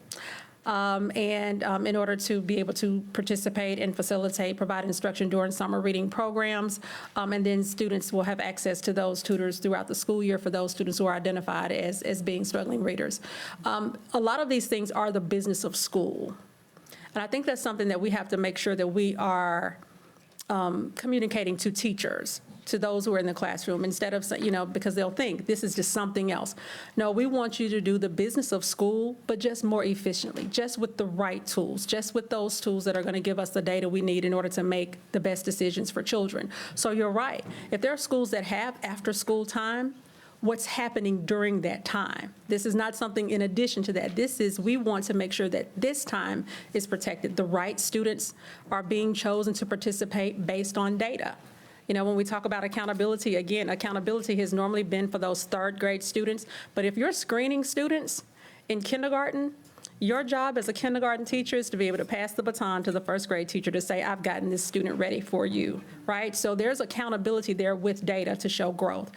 In order to be able to participate and facilitate, provide instruction during summer reading programs. And then students will have access to those tutors throughout the school year for those students who are identified as being struggling readers. A lot of these things are the business of school. And I think that's something that we have to make sure that we are communicating to teachers, to those who are in the classroom, instead of, because they'll think this is just something else. No, we want you to do the business of school, but just more efficiently, just with the right tools, just with those tools that are going to give us the data we need in order to make the best decisions for children. So you're right. If there are schools that have after-school time, what's happening during that time? This is not something in addition to that. We want to make sure that this time is protected. The right students are being chosen to participate based on data. When we talk about accountability, again, accountability has normally been for those third grade students. But if you're screening students in kindergarten, your job as a kindergarten teacher is to be able to pass the baton to the first grade teacher to say, I've gotten this student ready for you, right? So there's accountability there with data to show growth.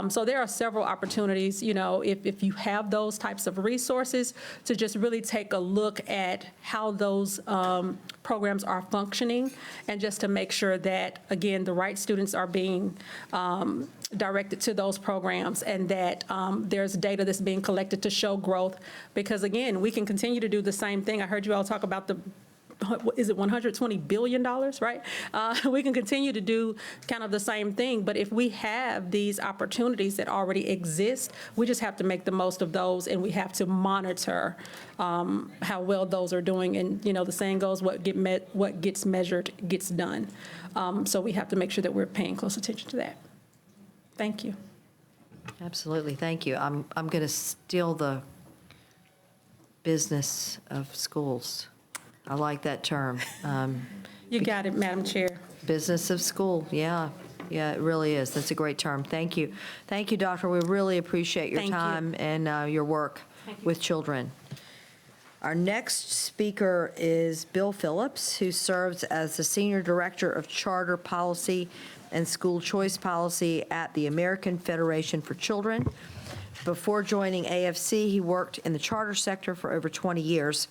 So there are several opportunities, if you have those types of resources, to just really take a look at how those programs are functioning, and just to make sure that, again, the right students are being directed to those programs, and that there's data that's being collected to show growth. Because again, we can continue to do the same thing. I heard you all talk about is it $120 billion, right? We can continue to do kind of the same thing, but if we have these opportunities that already exist, we just have to make the most of those, and we have to monitor how well those are doing. And, the saying goes, what gets measured gets done. So we have to make sure that we're paying close attention to that. Thank you. Absolutely, thank you. I'm going to steal the business of schools. I like that term. You got it, Madam Chair. Business of school, yeah. Yeah, it really is. That's a great term. Thank you. Thank you, Doctor. We really appreciate your Thank you. time and your work with children. Our next speaker is Bill Phillips, who serves as the Senior Director of Charter Policy and School Choice Policy at the American Federation for Children. Before joining AFC, he worked in the charter sector for over 20 years.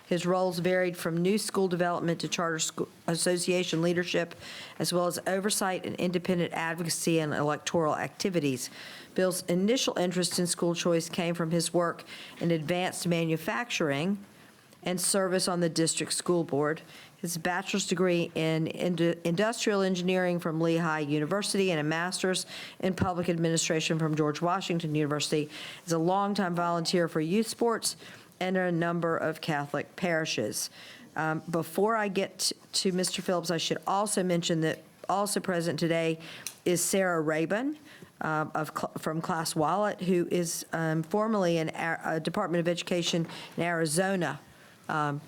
His roles varied from new school development to charter school association leadership, as well as oversight and independent advocacy and electoral activities. Bill's initial interest in school choice came from his work in advanced manufacturing and service on the district school board. His bachelor's degree in industrial engineering from Lehigh University and a master's in public administration from George Washington University. Is a longtime volunteer for youth sports and a number of Catholic parishes. Before I get to Mr. Phillips, I should also mention that also present today is Sarah Rabin from Class Wallet, who is formerly a Department of Education in Arizona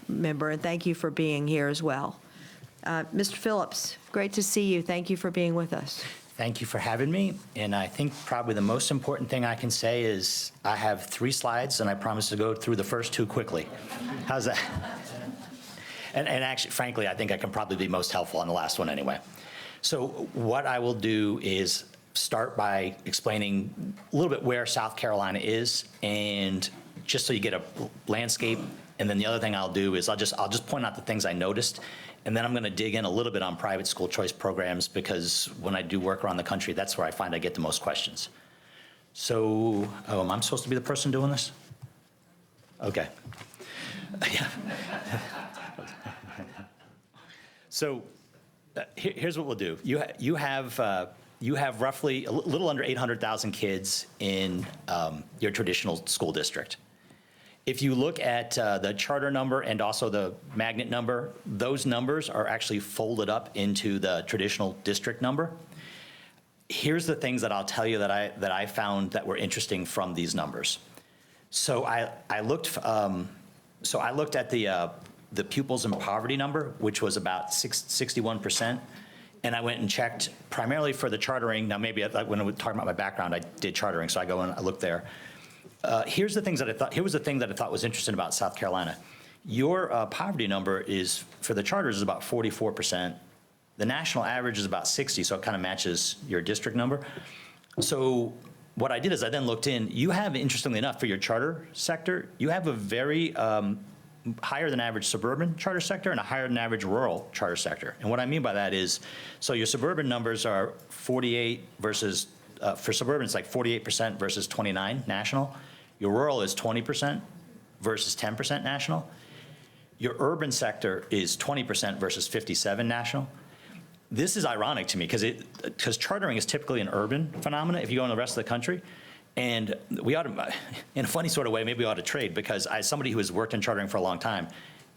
member, and thank you for being here as well. Mr. Phillips, great to see you. Thank you for being with us. Thank you for having me. And I think probably the most important thing I can say is I have 3 slides, and I promise to go through the first 2 quickly. How's that? And actually, frankly, I think I can probably be most helpful on the last one anyway. So what I will do is start by explaining a little bit where South Carolina is, and just so you get a landscape. And then the other thing I'll do is I'll just point out the things I noticed. And then I'm going to dig in a little bit on private school choice programs, because when I do work around the country, that's where I find I get the most questions. So, am I supposed to be the person doing this? Okay. So, here's what we'll do. You have roughly a little under 800,000 kids in your traditional school district. If you look at the charter number and also the magnet number, those numbers are actually folded up into the traditional district number. Here's the things that I'll tell you that I found that were interesting from these numbers. So I looked at the pupils in poverty number, which was about 61%, and I went and checked primarily for the chartering. Now maybe when I was talking about my background, I did chartering, so I go and I look there. Here was the thing that I thought was interesting about South Carolina. Your poverty number is, for the charters, is about 44%. The national average is about 60, so it kind of matches your district number. So what I did is I then looked in. You have, interestingly enough, for your charter sector, you have a very higher than average suburban charter sector and a higher than average rural charter sector. And what I mean by that is, so your suburban numbers are 48 versus, for suburban, it's like 48% versus 29 national. Your rural is 20% versus 10% national. Your urban sector is 20% versus 57 national. This is ironic to me because chartering is typically an urban phenomenon if you go in the rest of the country. And we ought to, in a funny sort of way, maybe we ought to trade, because as somebody who has worked in chartering for a long time,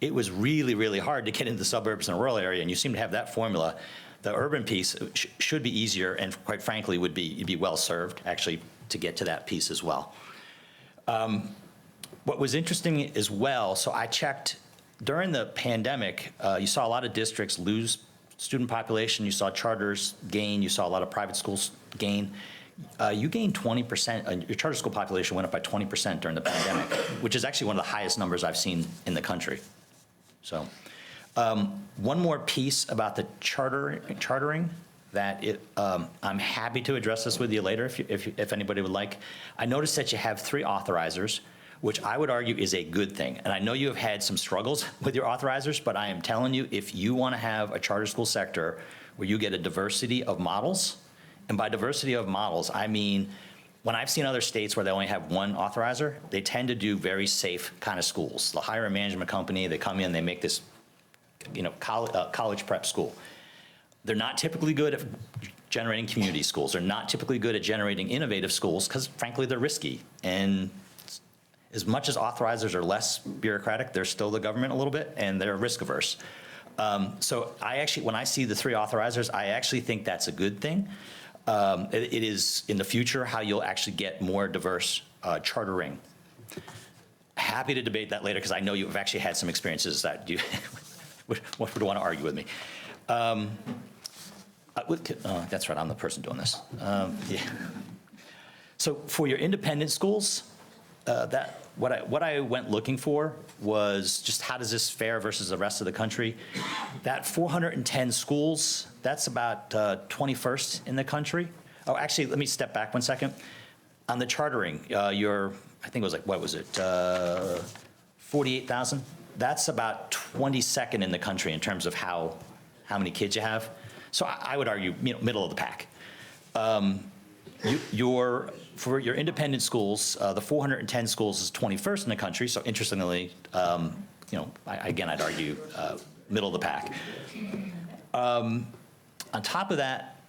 it was really, really hard to get into the suburbs and rural area, and you seem to have that formula. The urban piece should be easier, and quite frankly, you'd be well served, actually, to get to that piece as well. What was interesting as well, so I checked, during the pandemic, you saw a lot of districts lose student population, you saw charters gain, you saw a lot of private schools gain. You gained 20%, your charter school population went up by 20% during the pandemic, which is actually one of the highest numbers I've seen in the country. So, one more piece about the chartering that I'm happy to address this with you later if anybody would like. I noticed that you have 3 authorizers, which I would argue is a good thing. And I know you have had some struggles with your authorizers, but I am telling you, if you want to have a charter school sector where you get a diversity of models, and by diversity of models, I mean when I've seen other states where they only have one authorizer, they tend to do very safe kind of schools. They'll hire a management company, they come in, they make this, college prep school. They're not typically good at generating community schools. They're not typically good at generating innovative schools because frankly, they're risky. And as much as authorizers are less bureaucratic, they're still the government a little bit and they're risk averse. So when I see the 3 authorizers, I actually think that's a good thing. It is in the future how you'll actually get more diverse chartering. Happy to debate that later because I know you've actually had some experiences that you would want to argue with me. That's right, I'm the person doing this. Yeah. So for your independent schools, what I went looking for was just how does this fare versus the rest of the country. That 410 schools, that's about 21st in the country. Oh, actually, let me step back one second. On the chartering, I think it was like, what was it, 48,000? That's about 22nd in the country in terms of how many kids you have. So I would argue, middle of the pack. For your independent schools, the 410 schools is 21st in the country. So interestingly, I'd argue middle of the pack. On top of that,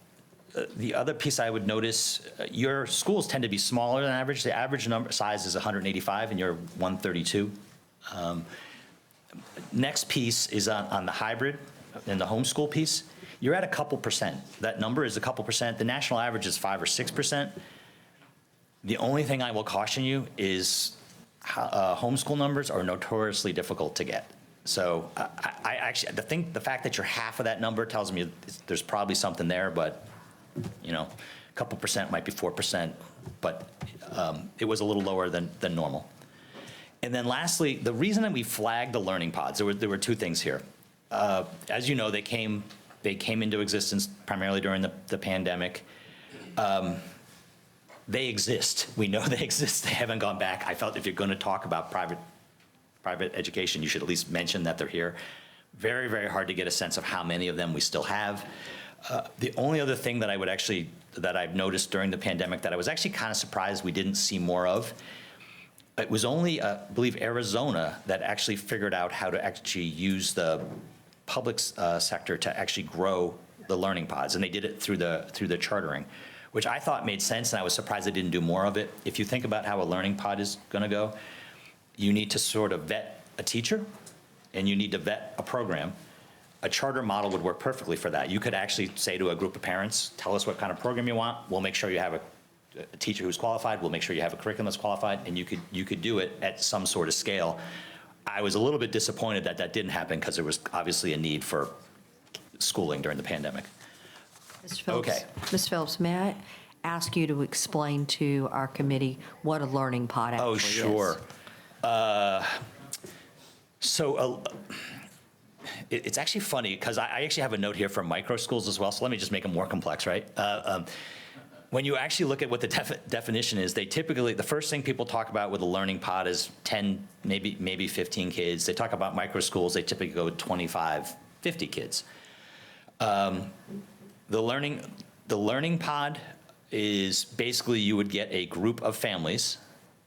the other piece I would notice, your schools tend to be smaller than average. The average size is 185, and you're 132. Next piece is on the hybrid and the homeschool piece. You're at a couple percent. That number is a couple percent. The national average is 5 or 6%. The only thing I will caution you is homeschool numbers are notoriously difficult to get. So I actually, the fact that you're half of that number tells me there's probably something there, but a couple percent might be 4%, but it was a little lower than normal. And then lastly, the reason that we flagged the learning pods, there were 2 things here. As you know, they came into existence primarily during the pandemic. They exist. We know they exist. They haven't gone back. I felt if you're going to talk about private education, you should at least mention that they're here. Very, very hard to get a sense of how many of them we still have. The only other thing that I've noticed during the pandemic that I was actually kind of surprised we didn't see more of, it was only, I believe, Arizona that actually figured out how to actually use the public sector to actually grow the learning pods, and they did it through the chartering, which I thought made sense, and I was surprised they didn't do more of it. If you think about how a learning pod is going to go, you need to sort of vet a teacher, and you need to vet a program. A charter model would work perfectly for that. You could actually say to a group of parents, tell us what kind of program you want. We'll make sure you have a teacher who's qualified. We'll make sure you have a curriculum that's qualified, and you could do it at some sort of scale. I was a little bit disappointed that didn't happen because there was obviously a need for schooling during the pandemic. Mr. Phillips, Okay. Ms. Phillips, may I ask you to explain to our committee what a learning pod actually is? Oh, sure. It's actually funny because I actually have a note here for micro schools as well, so let me just make them more complex, right? When you actually look at what the definition is, they typically, the first thing people talk about with a learning pod is 10, maybe 15 kids. They talk about micro schools, they typically go with 25, 50 kids. The learning pod is basically you would get a group of families,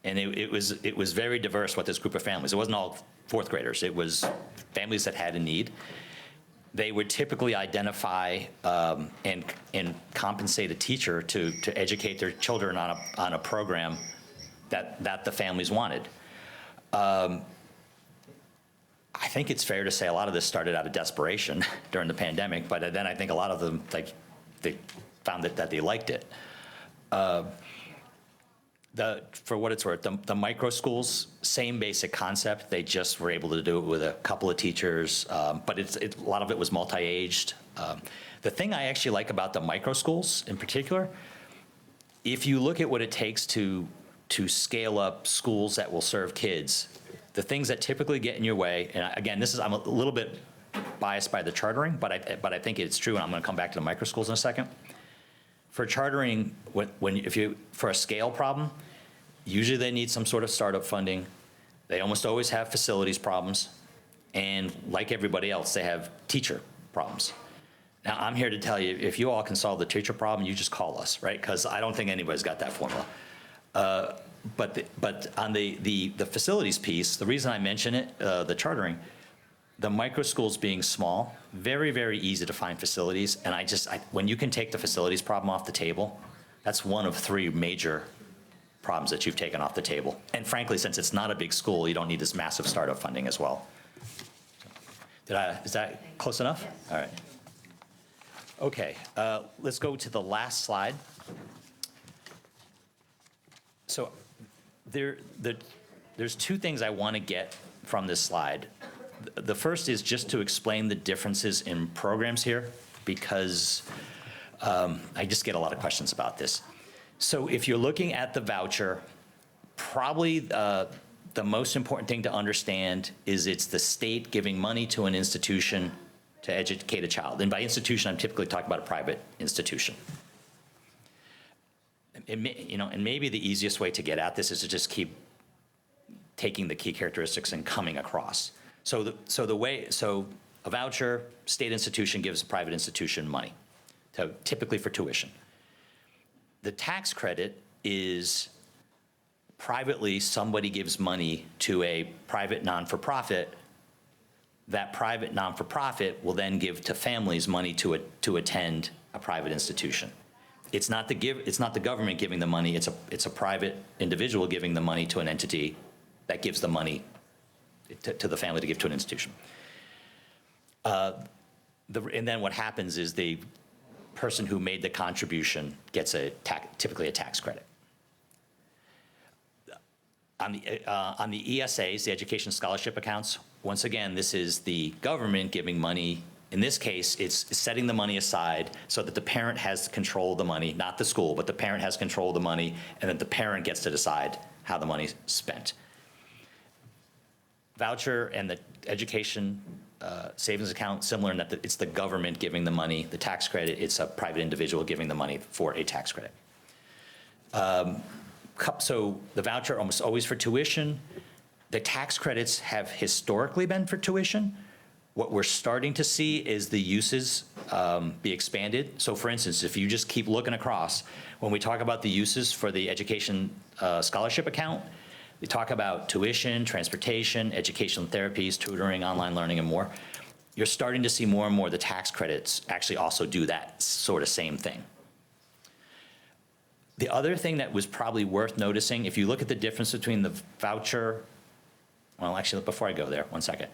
and it was very diverse what this group of families. It wasn't all 4th graders. It was families that had a need. They would typically identify and compensate a teacher to educate their children on a program that the families wanted. I think it's fair to say a lot of this started out of desperation during the pandemic, but then I think a lot of them, they found that they liked it. For what it's worth, the micro schools, same basic concept. They just were able to do it with a couple of teachers, but a lot of it was multi-aged. The thing I actually like about the micro schools in particular, if you look at what it takes to scale up schools that will serve kids, the things that typically get in your way, and again, I'm a little bit biased by the chartering, but I think it's true, and I'm going to come back to the micro schools in a second. For chartering, for a scale problem, usually they need some sort of startup funding. They almost always have facilities problems, and like everybody else, they have teacher problems. Now, I'm here to tell you, if you all can solve the teacher problem, you just call us, right? Because I don't think anybody's got that formula. But on the facilities piece, the reason I mention it, the chartering, the micro schools being small, very, very easy to find facilities. And when you can take the facilities problem off the table, that's one of 3 major problems that you've taken off the table. And frankly, since it's not a big school, you don't need this massive startup funding as well. Is that close enough? Yes. All right. Okay, let's go to the last slide. So there's 2 things I want to get from this slide. The first is just to explain the differences in programs here, because I just get a lot of questions about this. So if you're looking at the voucher, probably the most important thing to understand is it's the state giving money to an institution to educate a child. And by institution, I'm typically talking about a private institution. And maybe the easiest way to get at this is to just keep taking the key characteristics and coming across. So a voucher, state institution gives a private institution money, typically for tuition. The tax credit is privately somebody gives money to a private non-for-profit. That private non-for-profit will then give to families money to attend a private institution. It's not the government giving the money. It's a private individual giving the money to an entity that gives the money to the family to give to an institution. And then what happens is the person who made the contribution gets typically a tax credit. On the ESAs, the education scholarship accounts, once again, this is the government giving money. In this case, it's setting the money aside so that the parent has control of the money, not the school, but the parent has control of the money, and then the parent gets to decide how the money's spent. Voucher and the education savings account, similar in that it's the government giving the money. The tax credit, it's a private individual giving the money for a tax credit. So the voucher almost always for tuition. The tax credits have historically been for tuition. What we're starting to see is the uses be expanded. So for instance, if you just keep looking across, when we talk about the uses for the education scholarship account, we talk about tuition, transportation, educational therapies, tutoring, online learning, and more. You're starting to see more and more the tax credits actually also do that sort of same thing. The other thing that was probably worth noticing, if you look at the difference between the voucher, well, actually, before I go there, one second.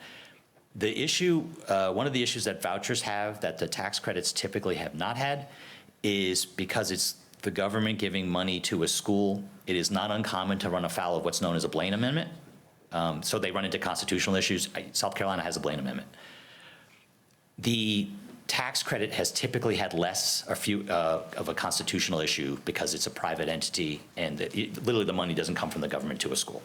The issue, one of the issues that vouchers have that the tax credits typically have not had is because it's the government giving money to a school, it is not uncommon to run afoul of what's known as a Blaine Amendment. So they run into constitutional issues. South Carolina has a Blaine Amendment. The tax credit has typically had less of a constitutional issue because it's a private entity and literally the money doesn't come from the government to a school.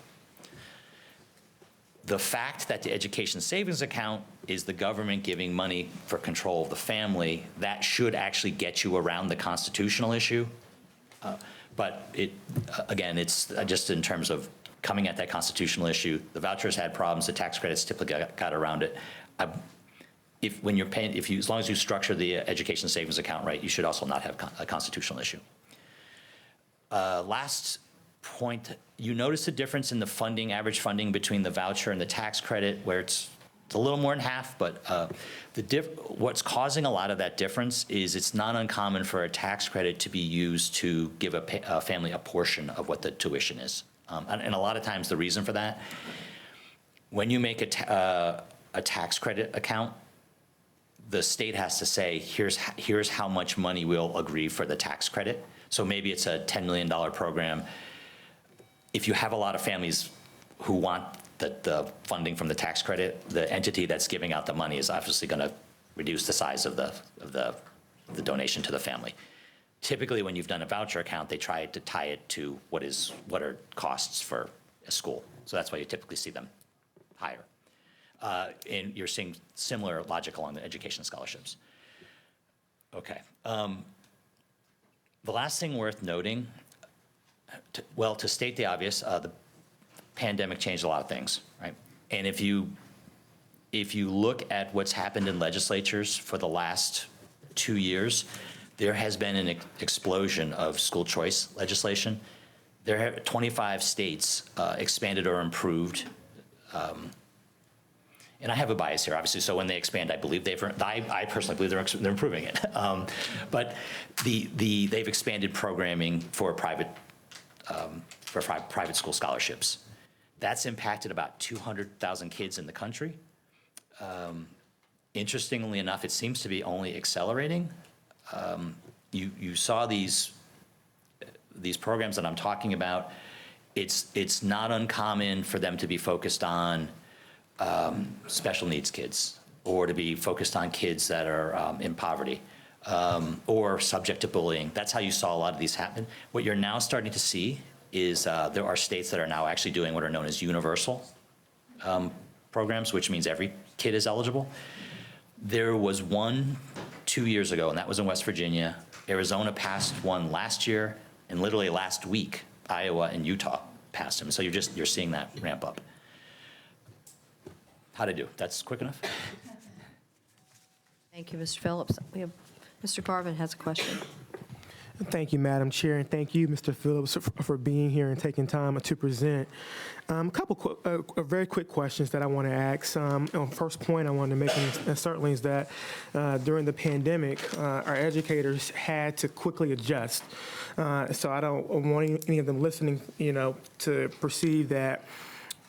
The fact that the education savings account is the government giving money for control of the family, that should actually get you around the constitutional issue. But again, it's just in terms of coming at that constitutional issue. The vouchers had problems. The tax credits typically got around it. When you're paying, as long as you structure the education savings account right, you should also not have a constitutional issue. Last point, you notice the difference in the funding, average funding between the voucher and the tax credit, where it's a little more than half, but what's causing a lot of that difference is it's not uncommon for a tax credit to be used to give a family a portion of what the tuition is. And a lot of times the reason for that, when you make a tax credit account, the state has to say, here's how much money we'll agree for the tax credit. So maybe it's a $10 million program. If you have a lot of families who want the funding from the tax credit, the entity that's giving out the money is obviously going to reduce the size of the donation to the family. Typically, when you've done a voucher account, they try to tie it to what are costs for a school. So that's why you typically see them higher. And you're seeing similar logic along the education scholarships. Okay. The last thing worth noting, to state the obvious, the pandemic changed a lot of things, right? And if you look at what's happened in legislatures for the last 2 years, there has been an explosion of school choice legislation. there have 25 states expanded or improved. And I have a bias here, obviously, so when they expand, I believe I personally believe they're improving it. But they've expanded programming for private school scholarships. That's impacted about 200,000 kids in the country. Interestingly enough, it seems to be only accelerating. You saw these programs that I'm talking about. It's not uncommon for them to be focused on special needs kids, or to be focused on kids that are in poverty, or subject to bullying. That's how you saw a lot of these happen. What you're now starting to see is there are states that are now actually doing what are known as universal programs, which means every kid is eligible. There was one 2 years ago, and that was in West Virginia. Arizona passed one last year, and literally last week, Iowa and Utah passed them. So you're seeing that ramp up. How'd I do? That's quick enough? Thank you, Mr. Phillips. We have, Mr. Garvin has a question. Thank you, Madam Chair, and thank you, Mr. Phillips, for being here and taking time to present. A very quick questions that I want to ask. First point I wanted to make, and certainly is that during the pandemic, our educators had to quickly adjust. So I don't want any of them listening, to perceive that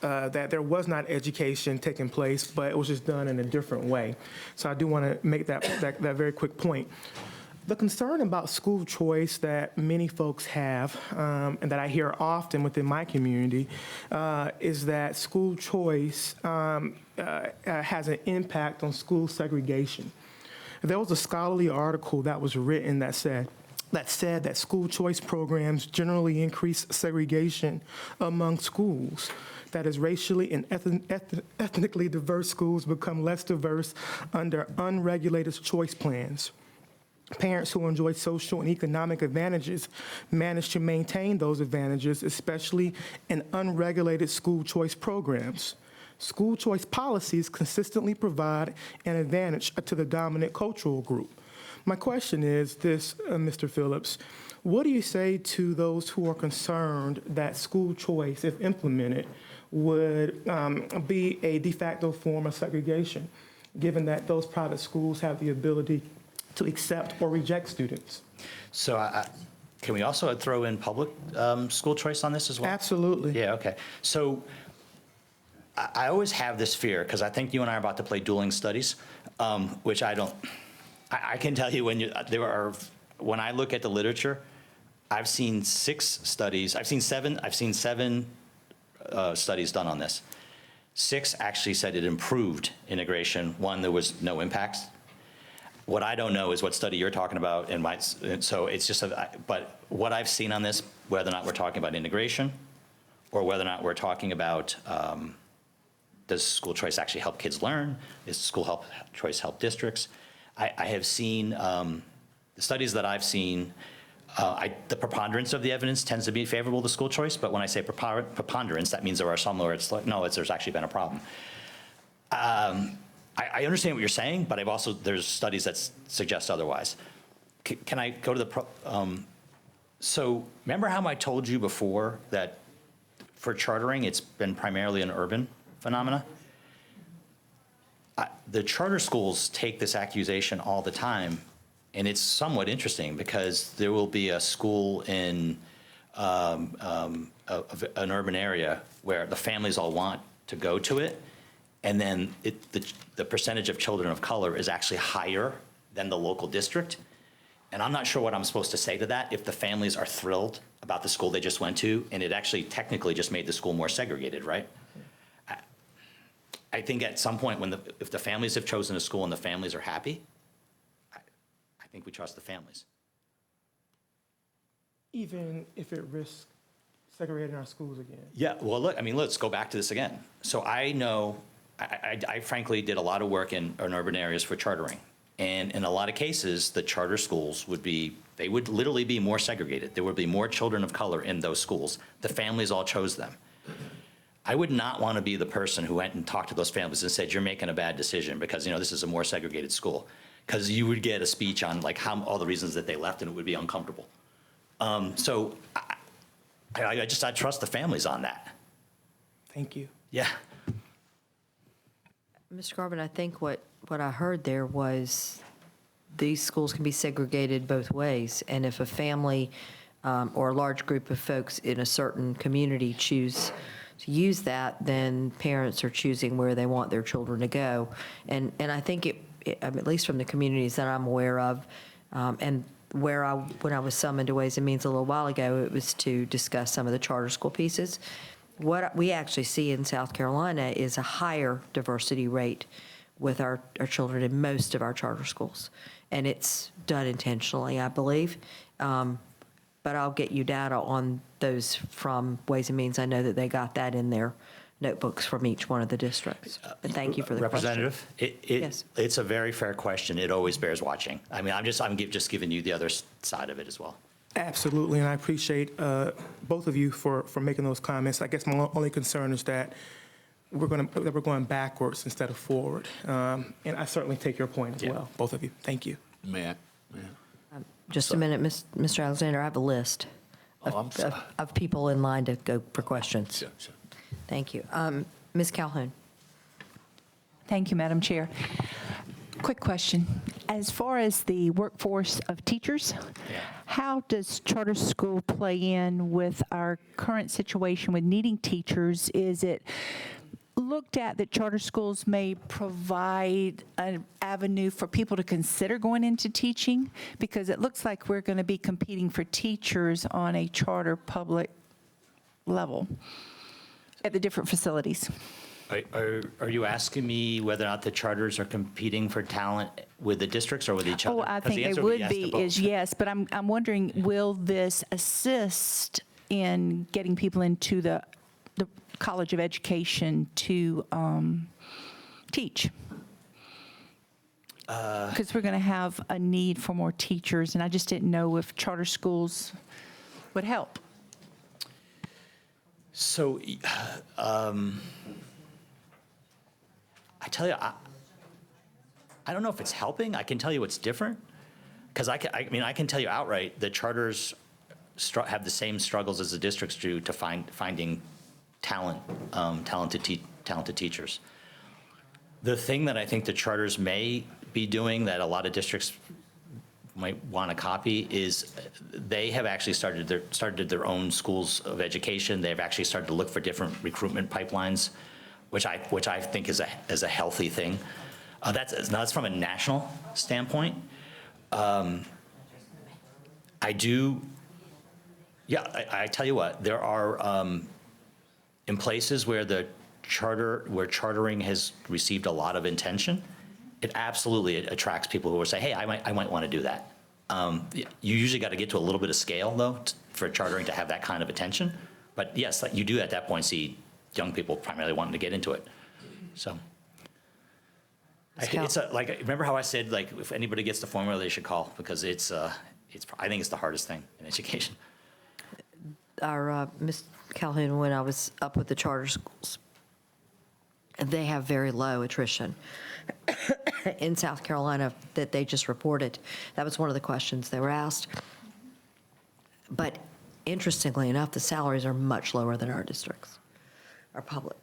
that there was not education taking place, but it was just done in a different way. So I do want to make that very quick point. The concern about school choice that many folks have, and that I hear often within my community, is that school choice has an impact on school segregation. There was a scholarly article that was written that said that school choice programs generally increase segregation among schools. That is, racially and ethnically diverse schools become less diverse under unregulated choice plans. Parents who enjoy social and economic advantages manage to maintain those advantages, especially in unregulated school choice programs. School choice policies consistently provide an advantage to the dominant cultural group. My question is this, Mr. Phillips, what do you say to those who are concerned that school choice, if implemented, would be a de facto form of segregation, given that those private schools have the ability to accept or reject students? So can we also throw in public school choice on this as well? Absolutely. Yeah, okay. So I always have this fear, because I think you and I are about to play dueling studies, which I don't. I can tell you when I look at the literature, I've seen 6 studies. I've seen seven studies done on this. 6 actually said it improved integration. 1, there was no impact. What I don't know is what study you're talking about, and so it's just but what I've seen on this, whether or not we're talking about integration, or whether or not we're talking about does school choice actually help kids learn? Does school choice help districts? I have seen the studies that I've seen. The preponderance of the evidence tends to be favorable to school choice, but when I say preponderance, that means there are some where it's like, no, there's actually been a problem. I understand what you're saying, but there's studies that suggest otherwise. Can I go to so remember how I told you before that for chartering, it's been primarily an urban phenomena? The charter schools take this accusation all the time, and it's somewhat interesting because there will be a school in an urban area where the families all want to go to it, and then the percentage of children of color is actually higher than the local district. And I'm not sure what I'm supposed to say to that if the families are thrilled about the school they just went to, and it actually technically just made the school more segregated, right? I think at some point if the families have chosen a school and the families are happy, I think we trust the families. Even if it risks segregating our schools again? Yeah, well, look, let's go back to this again. So I know, I frankly did a lot of work in urban areas for chartering. And in a lot of cases, the charter schools they would literally be more segregated. There would be more children of color in those schools. The families all chose them. I would not want to be the person who went and talked to those families and said, you're making a bad decision because, this is a more segregated school. Because you would get a speech on all the reasons that they left, and it would be uncomfortable. So I trust the families on that. Thank you. Yeah. Mr. Garvin, I think what I heard there was these schools can be segregated both ways. And if a family or a large group of folks in a certain community choose to use that, then parents are choosing where they want their children to go. And I think at least from the communities that I'm aware of, and when I was summoned to Ways and Means a little while ago, it was to discuss some of the charter school pieces. What we actually see in South Carolina is a higher diversity rate with our children in most of our charter schools. And it's done intentionally, I believe. But I'll get you data on those from Ways and Means. I know that they got that in their notebooks from each one of the districts. But thank you for the question. Representative, Yes. it's a very fair question. It always bears watching. I mean, I'm just giving you the other side of it as well. Absolutely, and I appreciate both of you for making those comments. I guess my only concern is that we're going backwards instead of forward. And I certainly take your point as well, both of you. Thank you. Matt. Just a minute, Mr. Alexander, I have a list of people in line to go for questions. Sure. Thank you. Ms. Calhoun. Thank you, Madam Chair. Quick question. As far as the workforce of teachers, how does charter school play in with our current situation with needing teachers? Is it looked at that charter schools may provide an avenue for people to consider going into teaching? Because it looks like we're going to be competing for teachers on a charter public level at the different facilities. Are you asking me whether or not the charters are competing for talent with the districts or with each other? Oh, I 'Cause the think they answer would yes to be, both. is yes, but I'm wondering, will this assist in getting people into the College of Education to teach? Because we're going to have a need for more teachers, and I just didn't know if charter schools would help. So, I tell you, I don't know if it's helping. I can tell you it's different. Because I can tell you outright, the charters have the same struggles as the districts do to finding talented teachers. The thing that I think the charters may be doing that a lot of districts might want to copy is they have actually started their own schools of education. They've actually started to look for different recruitment pipelines, which I think is a healthy thing. That's from a national standpoint. I tell you what, there are in places where chartering has received a lot of attention, it absolutely attracts people who will say, hey, I might want to do that. You usually got to get to a little bit of scale, though, for chartering to have that kind of attention. But yes, you do at that point see young people primarily wanting to get into it. So remember how I said, if anybody gets the formula, they should call, because I think it's the hardest thing in education. Ms. Calhoun, when I was up with the charter schools, they have very low attrition in South Carolina that they just reported. That was one of the questions they were asked. But interestingly enough, the salaries are much lower than our districts, our public.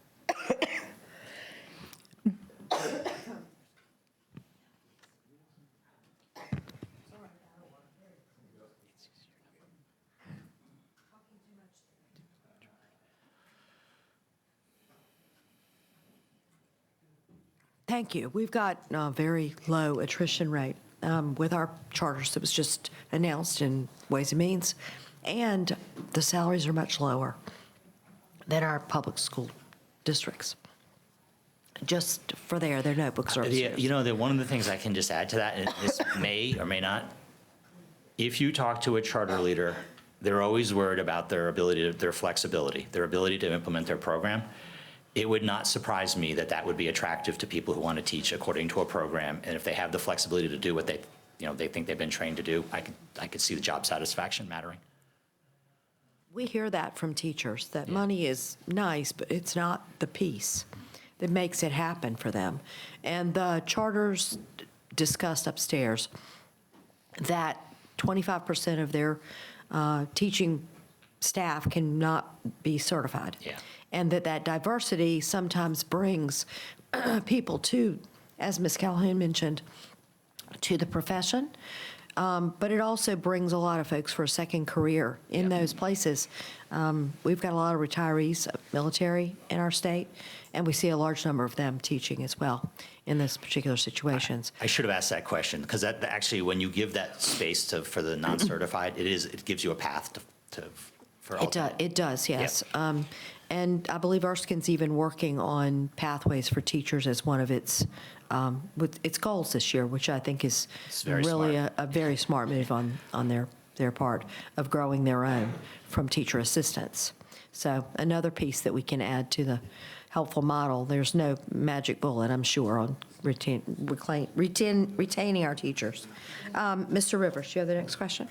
Thank you. We've got a very low attrition rate with our charters that was just announced in Ways and Means, and the salaries are much lower than our public school districts. Just for their notebook services. One of the things I can just add to that, and this may or may not, if you talk to a charter leader, they're always worried about their flexibility, their ability to implement their program. It would not surprise me that would be attractive to people who want to teach according to a program, and if they have the flexibility to do what they think they've been trained to do, I could see the job satisfaction mattering. We hear that from teachers, that money is nice, but it's not the piece that makes it happen for them. And the charters discussed upstairs that 25% of their teaching staff cannot be certified. Yeah. And that diversity sometimes brings people to, as Ms. Calhoun mentioned, to the profession. But it also brings a lot of folks for a second career in those places. We've got a lot of retirees, military in our state, and we see a large number of them teaching as well in those particular situations. I should have asked that question, because that actually, when you give that space for the non-certified, it gives you a path for ultimate. It does, yes. And I believe Erskine's even working on pathways for teachers as one of its with its goals this year, which I think is very really smart. a very smart move on their part of growing their own from teacher assistants. So another piece that we can add to the helpful model. There's no magic bullet, I'm sure, on retaining our teachers. Mr. Rivers, you have the next question?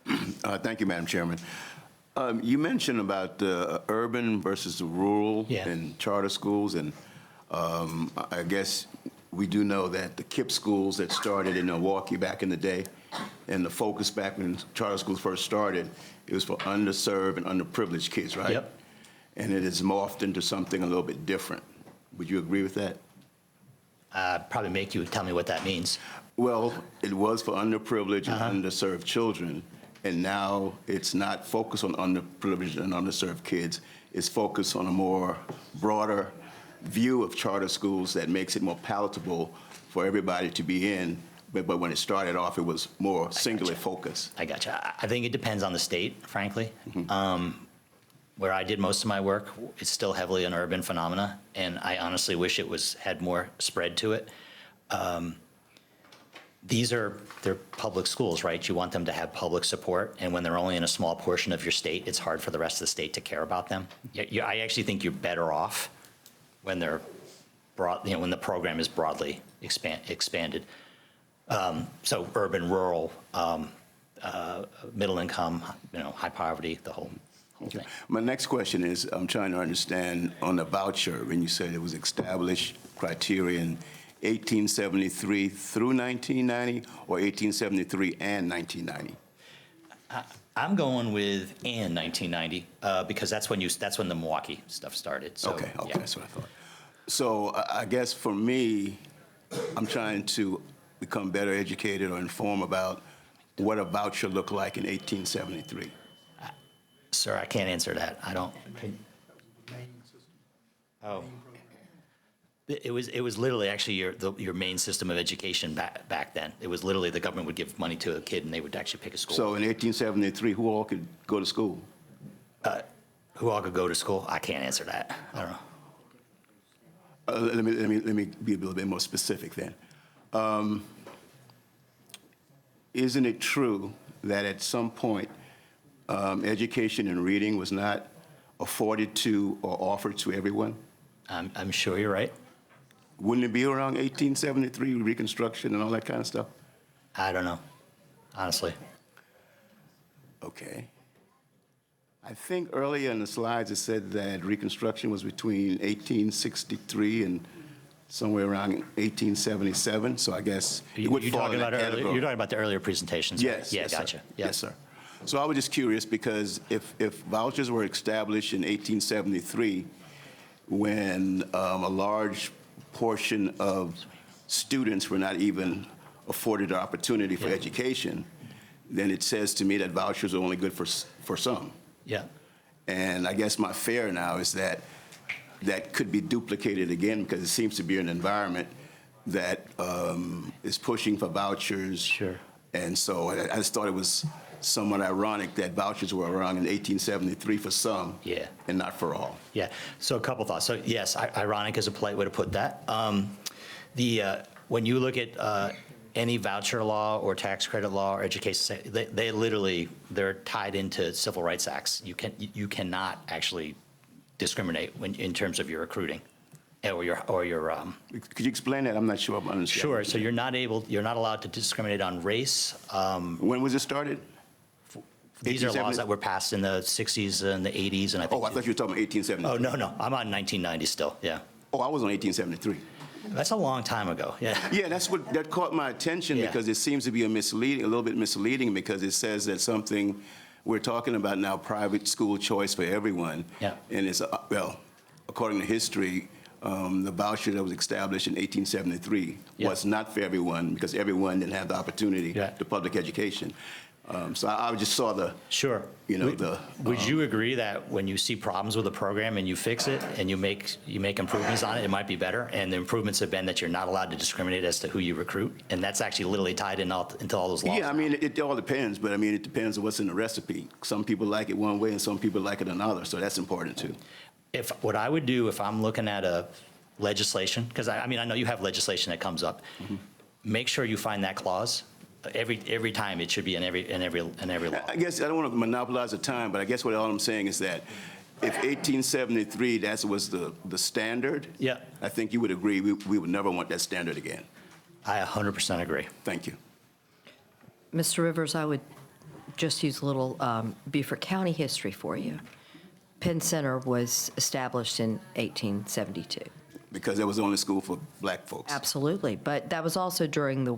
Thank you, Madam Chairman. You mentioned about the urban versus the rural and charter schools, and I guess we do know that the KIPP schools that started in Milwaukee back in the day, and the focus back when charter schools first started, it was for underserved and underprivileged kids, right? Yep. And it has morphed into something a little bit different. Would you agree with that? Probably make you tell me what that means. Well, it was for underprivileged and underserved children, and now it's not focused on underprivileged and underserved kids. It's focused on a more broader view of charter schools that makes it more palatable for everybody to be in. But when it started off, it was more singularly focused. I gotcha. I think it depends on the state, frankly. Where I did most of my work, it's still heavily an urban phenomena, and I honestly wish it had more spread to it. They're public schools, right? You want them to have public support, and when they're only in a small portion of your state, it's hard for the rest of the state to care about them. I actually think you're better off when they're when the program is broadly expanded. So urban, rural, middle income, high poverty, the whole thing. My next question is, I'm trying to understand on the voucher, when you said it was established criterion 1873 through 1990, or 1873 and 1990? I'm going with 1990 because that's when the Milwaukee stuff started. So, Okay, that's what I thought. So I guess for me, I'm trying to become better educated or informed about what a voucher looked like in 1873. Sir, I can't answer that. I don't. Oh. It was literally actually your main system of education back then. It was literally the government would give money to a kid and they would actually pick a school. So in 1873, who all could go to school? Who all could go to school? I can't answer that. I don't know. Let me be a little bit more specific then. Isn't it true that at some point education and reading was not afforded to or offered to everyone? I'm sure you're right. Wouldn't it be around 1873, Reconstruction and all that kind of stuff? I don't know, honestly. Okay. I think earlier in the slides it said that Reconstruction was between 1863 and somewhere around 1877, so I guess it would fall in that category. You're talking about the earlier presentations, right? Yes. Yeah, yes, gotcha. Sir. Yeah. Yes, sir. So I was just curious because if vouchers were established in 1873, when a large portion of students were not even afforded the opportunity for education, then it says to me that vouchers are only good for some. Yeah. And I guess my fear now is that that could be duplicated again because it seems to be an environment that is pushing for vouchers. Sure. And so I just thought it was somewhat ironic that vouchers were around in 1873 for some and not for all. Yeah, so a couple thoughts. So yes, ironic is a polite way to put that. When you look at any voucher law or tax credit law or education, they're tied into civil rights acts. You cannot actually discriminate in terms of your recruiting or your. Could you explain that? I'm not sure I'm understanding. Sure. So you're not allowed to discriminate on race. When was it started? These are laws that were passed in the 60s and the 80s, and I think. Oh, I thought you were talking about 1873. Oh, no, I'm on 1990 still. Yeah. Oh, I was on 1873. That's a long time ago. Yeah. Yeah, that caught my attention because it seems to be a little bit misleading because it says that something we're talking about now private school choice for everyone. Yeah. And it's, well, according to history, the voucher that was established in 1873 Yeah. was not for everyone because everyone didn't have the opportunity Yeah. to public education. So I just saw the, Sure. you know, the. Would you agree that when you see problems with a program and you fix it and you make improvements on it, it might be better? And the improvements have been that you're not allowed to discriminate as to who you recruit? And that's actually literally tied into all those laws. Yeah, I mean, it all depends, but I mean, it depends on what's in the recipe. Some people like it one way and some people like it another, so that's important too. What I would do if I'm looking at a legislation, because I mean, I know you have legislation that comes up, make sure you find that clause. Every time it should be in every law. I guess I don't want to monopolize the time, but I guess what all I'm saying is that if 1873, that was the standard, Yeah. I think you would agree we would never want that standard again. I 100% agree. Thank you. Mr. Rivers, I would just use a little Beaufort County history for you. Penn Center was established in 1872. Because that was the only school for black folks. Absolutely, but that was also during the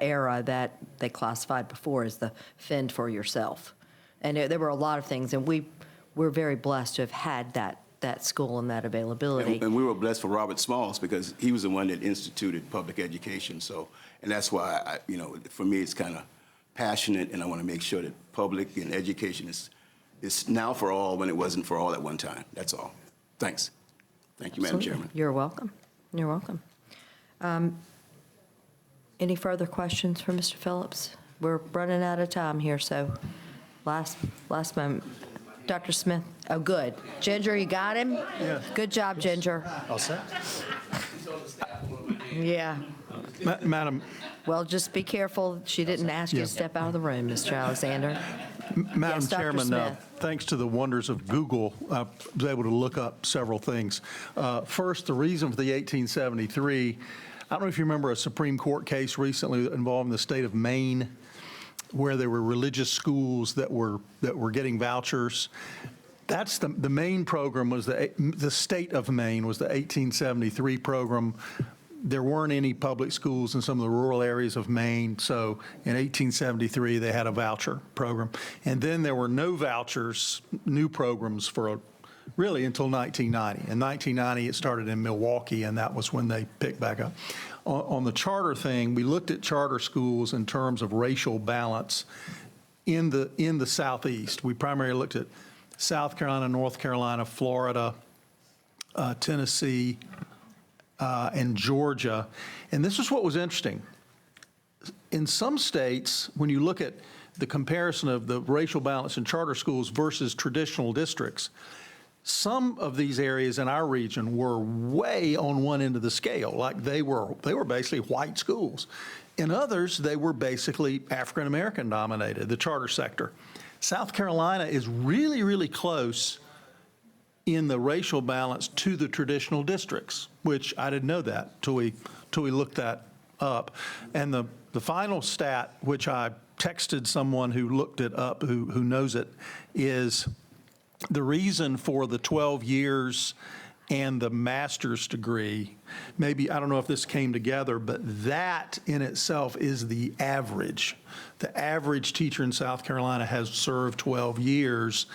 era that they classified before as the fend for yourself. And there were a lot of things, and we're very blessed to have had that school and that availability. And we were blessed for Robert Smalls because he was the one that instituted public education. So, and that's why, for me, it's kind of passionate, and I want to make sure that public and education is now for all when it wasn't for all at one time. That's all. Thanks. Thank you, Madam Absolutely. Chairman. You're welcome. You're welcome. Any further questions for Mr. Phillips? We're running out of time here, so last moment. Dr. Smith? Oh, good. Ginger, you got him? Yes. Good job, Ginger. All set? Yeah. Madam Well, just be careful. She didn't ask you Yeah. to step out of the room, Mr. Alexander. Madam Yes, Dr. Chairman, Smith. thanks to the wonders of Google, I was able to look up several things. First, the reason for the 1873, I don't know if you remember a Supreme Court case recently involving the state of Maine, where there were religious schools that were getting vouchers. That's the Maine program was the state of Maine was the 1873 program. There weren't any public schools in some of the rural areas of Maine, so in 1873, they had a voucher program. And then there were no vouchers, new programs really until 1990. In 1990, it started in Milwaukee, and that was when they picked back up. On the charter thing, we looked at charter schools in terms of racial balance in the Southeast. We primarily looked at South Carolina, North Carolina, Florida, Tennessee, and Georgia. And this is what was interesting. In some states, when you look at the comparison of the racial balance in charter schools versus traditional districts, some of these areas in our region were way on one end of the scale, like they were basically white schools. In others, they were basically African-American dominated, the charter sector. South Carolina is really, really close in the racial balance to the traditional districts, which I didn't know that till we looked that up. And the final stat, which I texted someone who looked it up, who knows it, is the reason for the 12 years and the master's degree. Maybe, I don't know if this came together, but that in itself is the average. The average teacher in South Carolina has served 12 years.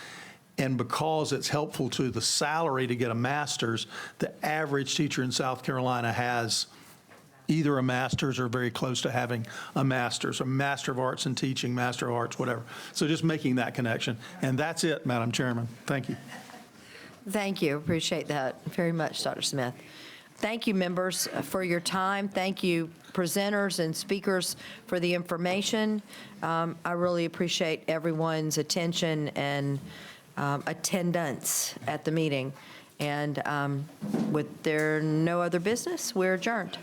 And because it's helpful to the salary to get a master's, the average teacher in South Carolina has either a master's or very close to having a master's, a Master of Arts in Teaching, Master of Arts, whatever. So just making that connection. And that's it, Madam Chairman. Thank you. Thank you. Appreciate that very much, Dr. Smith. Thank you, members, for your time. Thank you, presenters and speakers, for the information. I really appreciate everyone's attention and attendance at the meeting. And with there no other business, we're adjourned.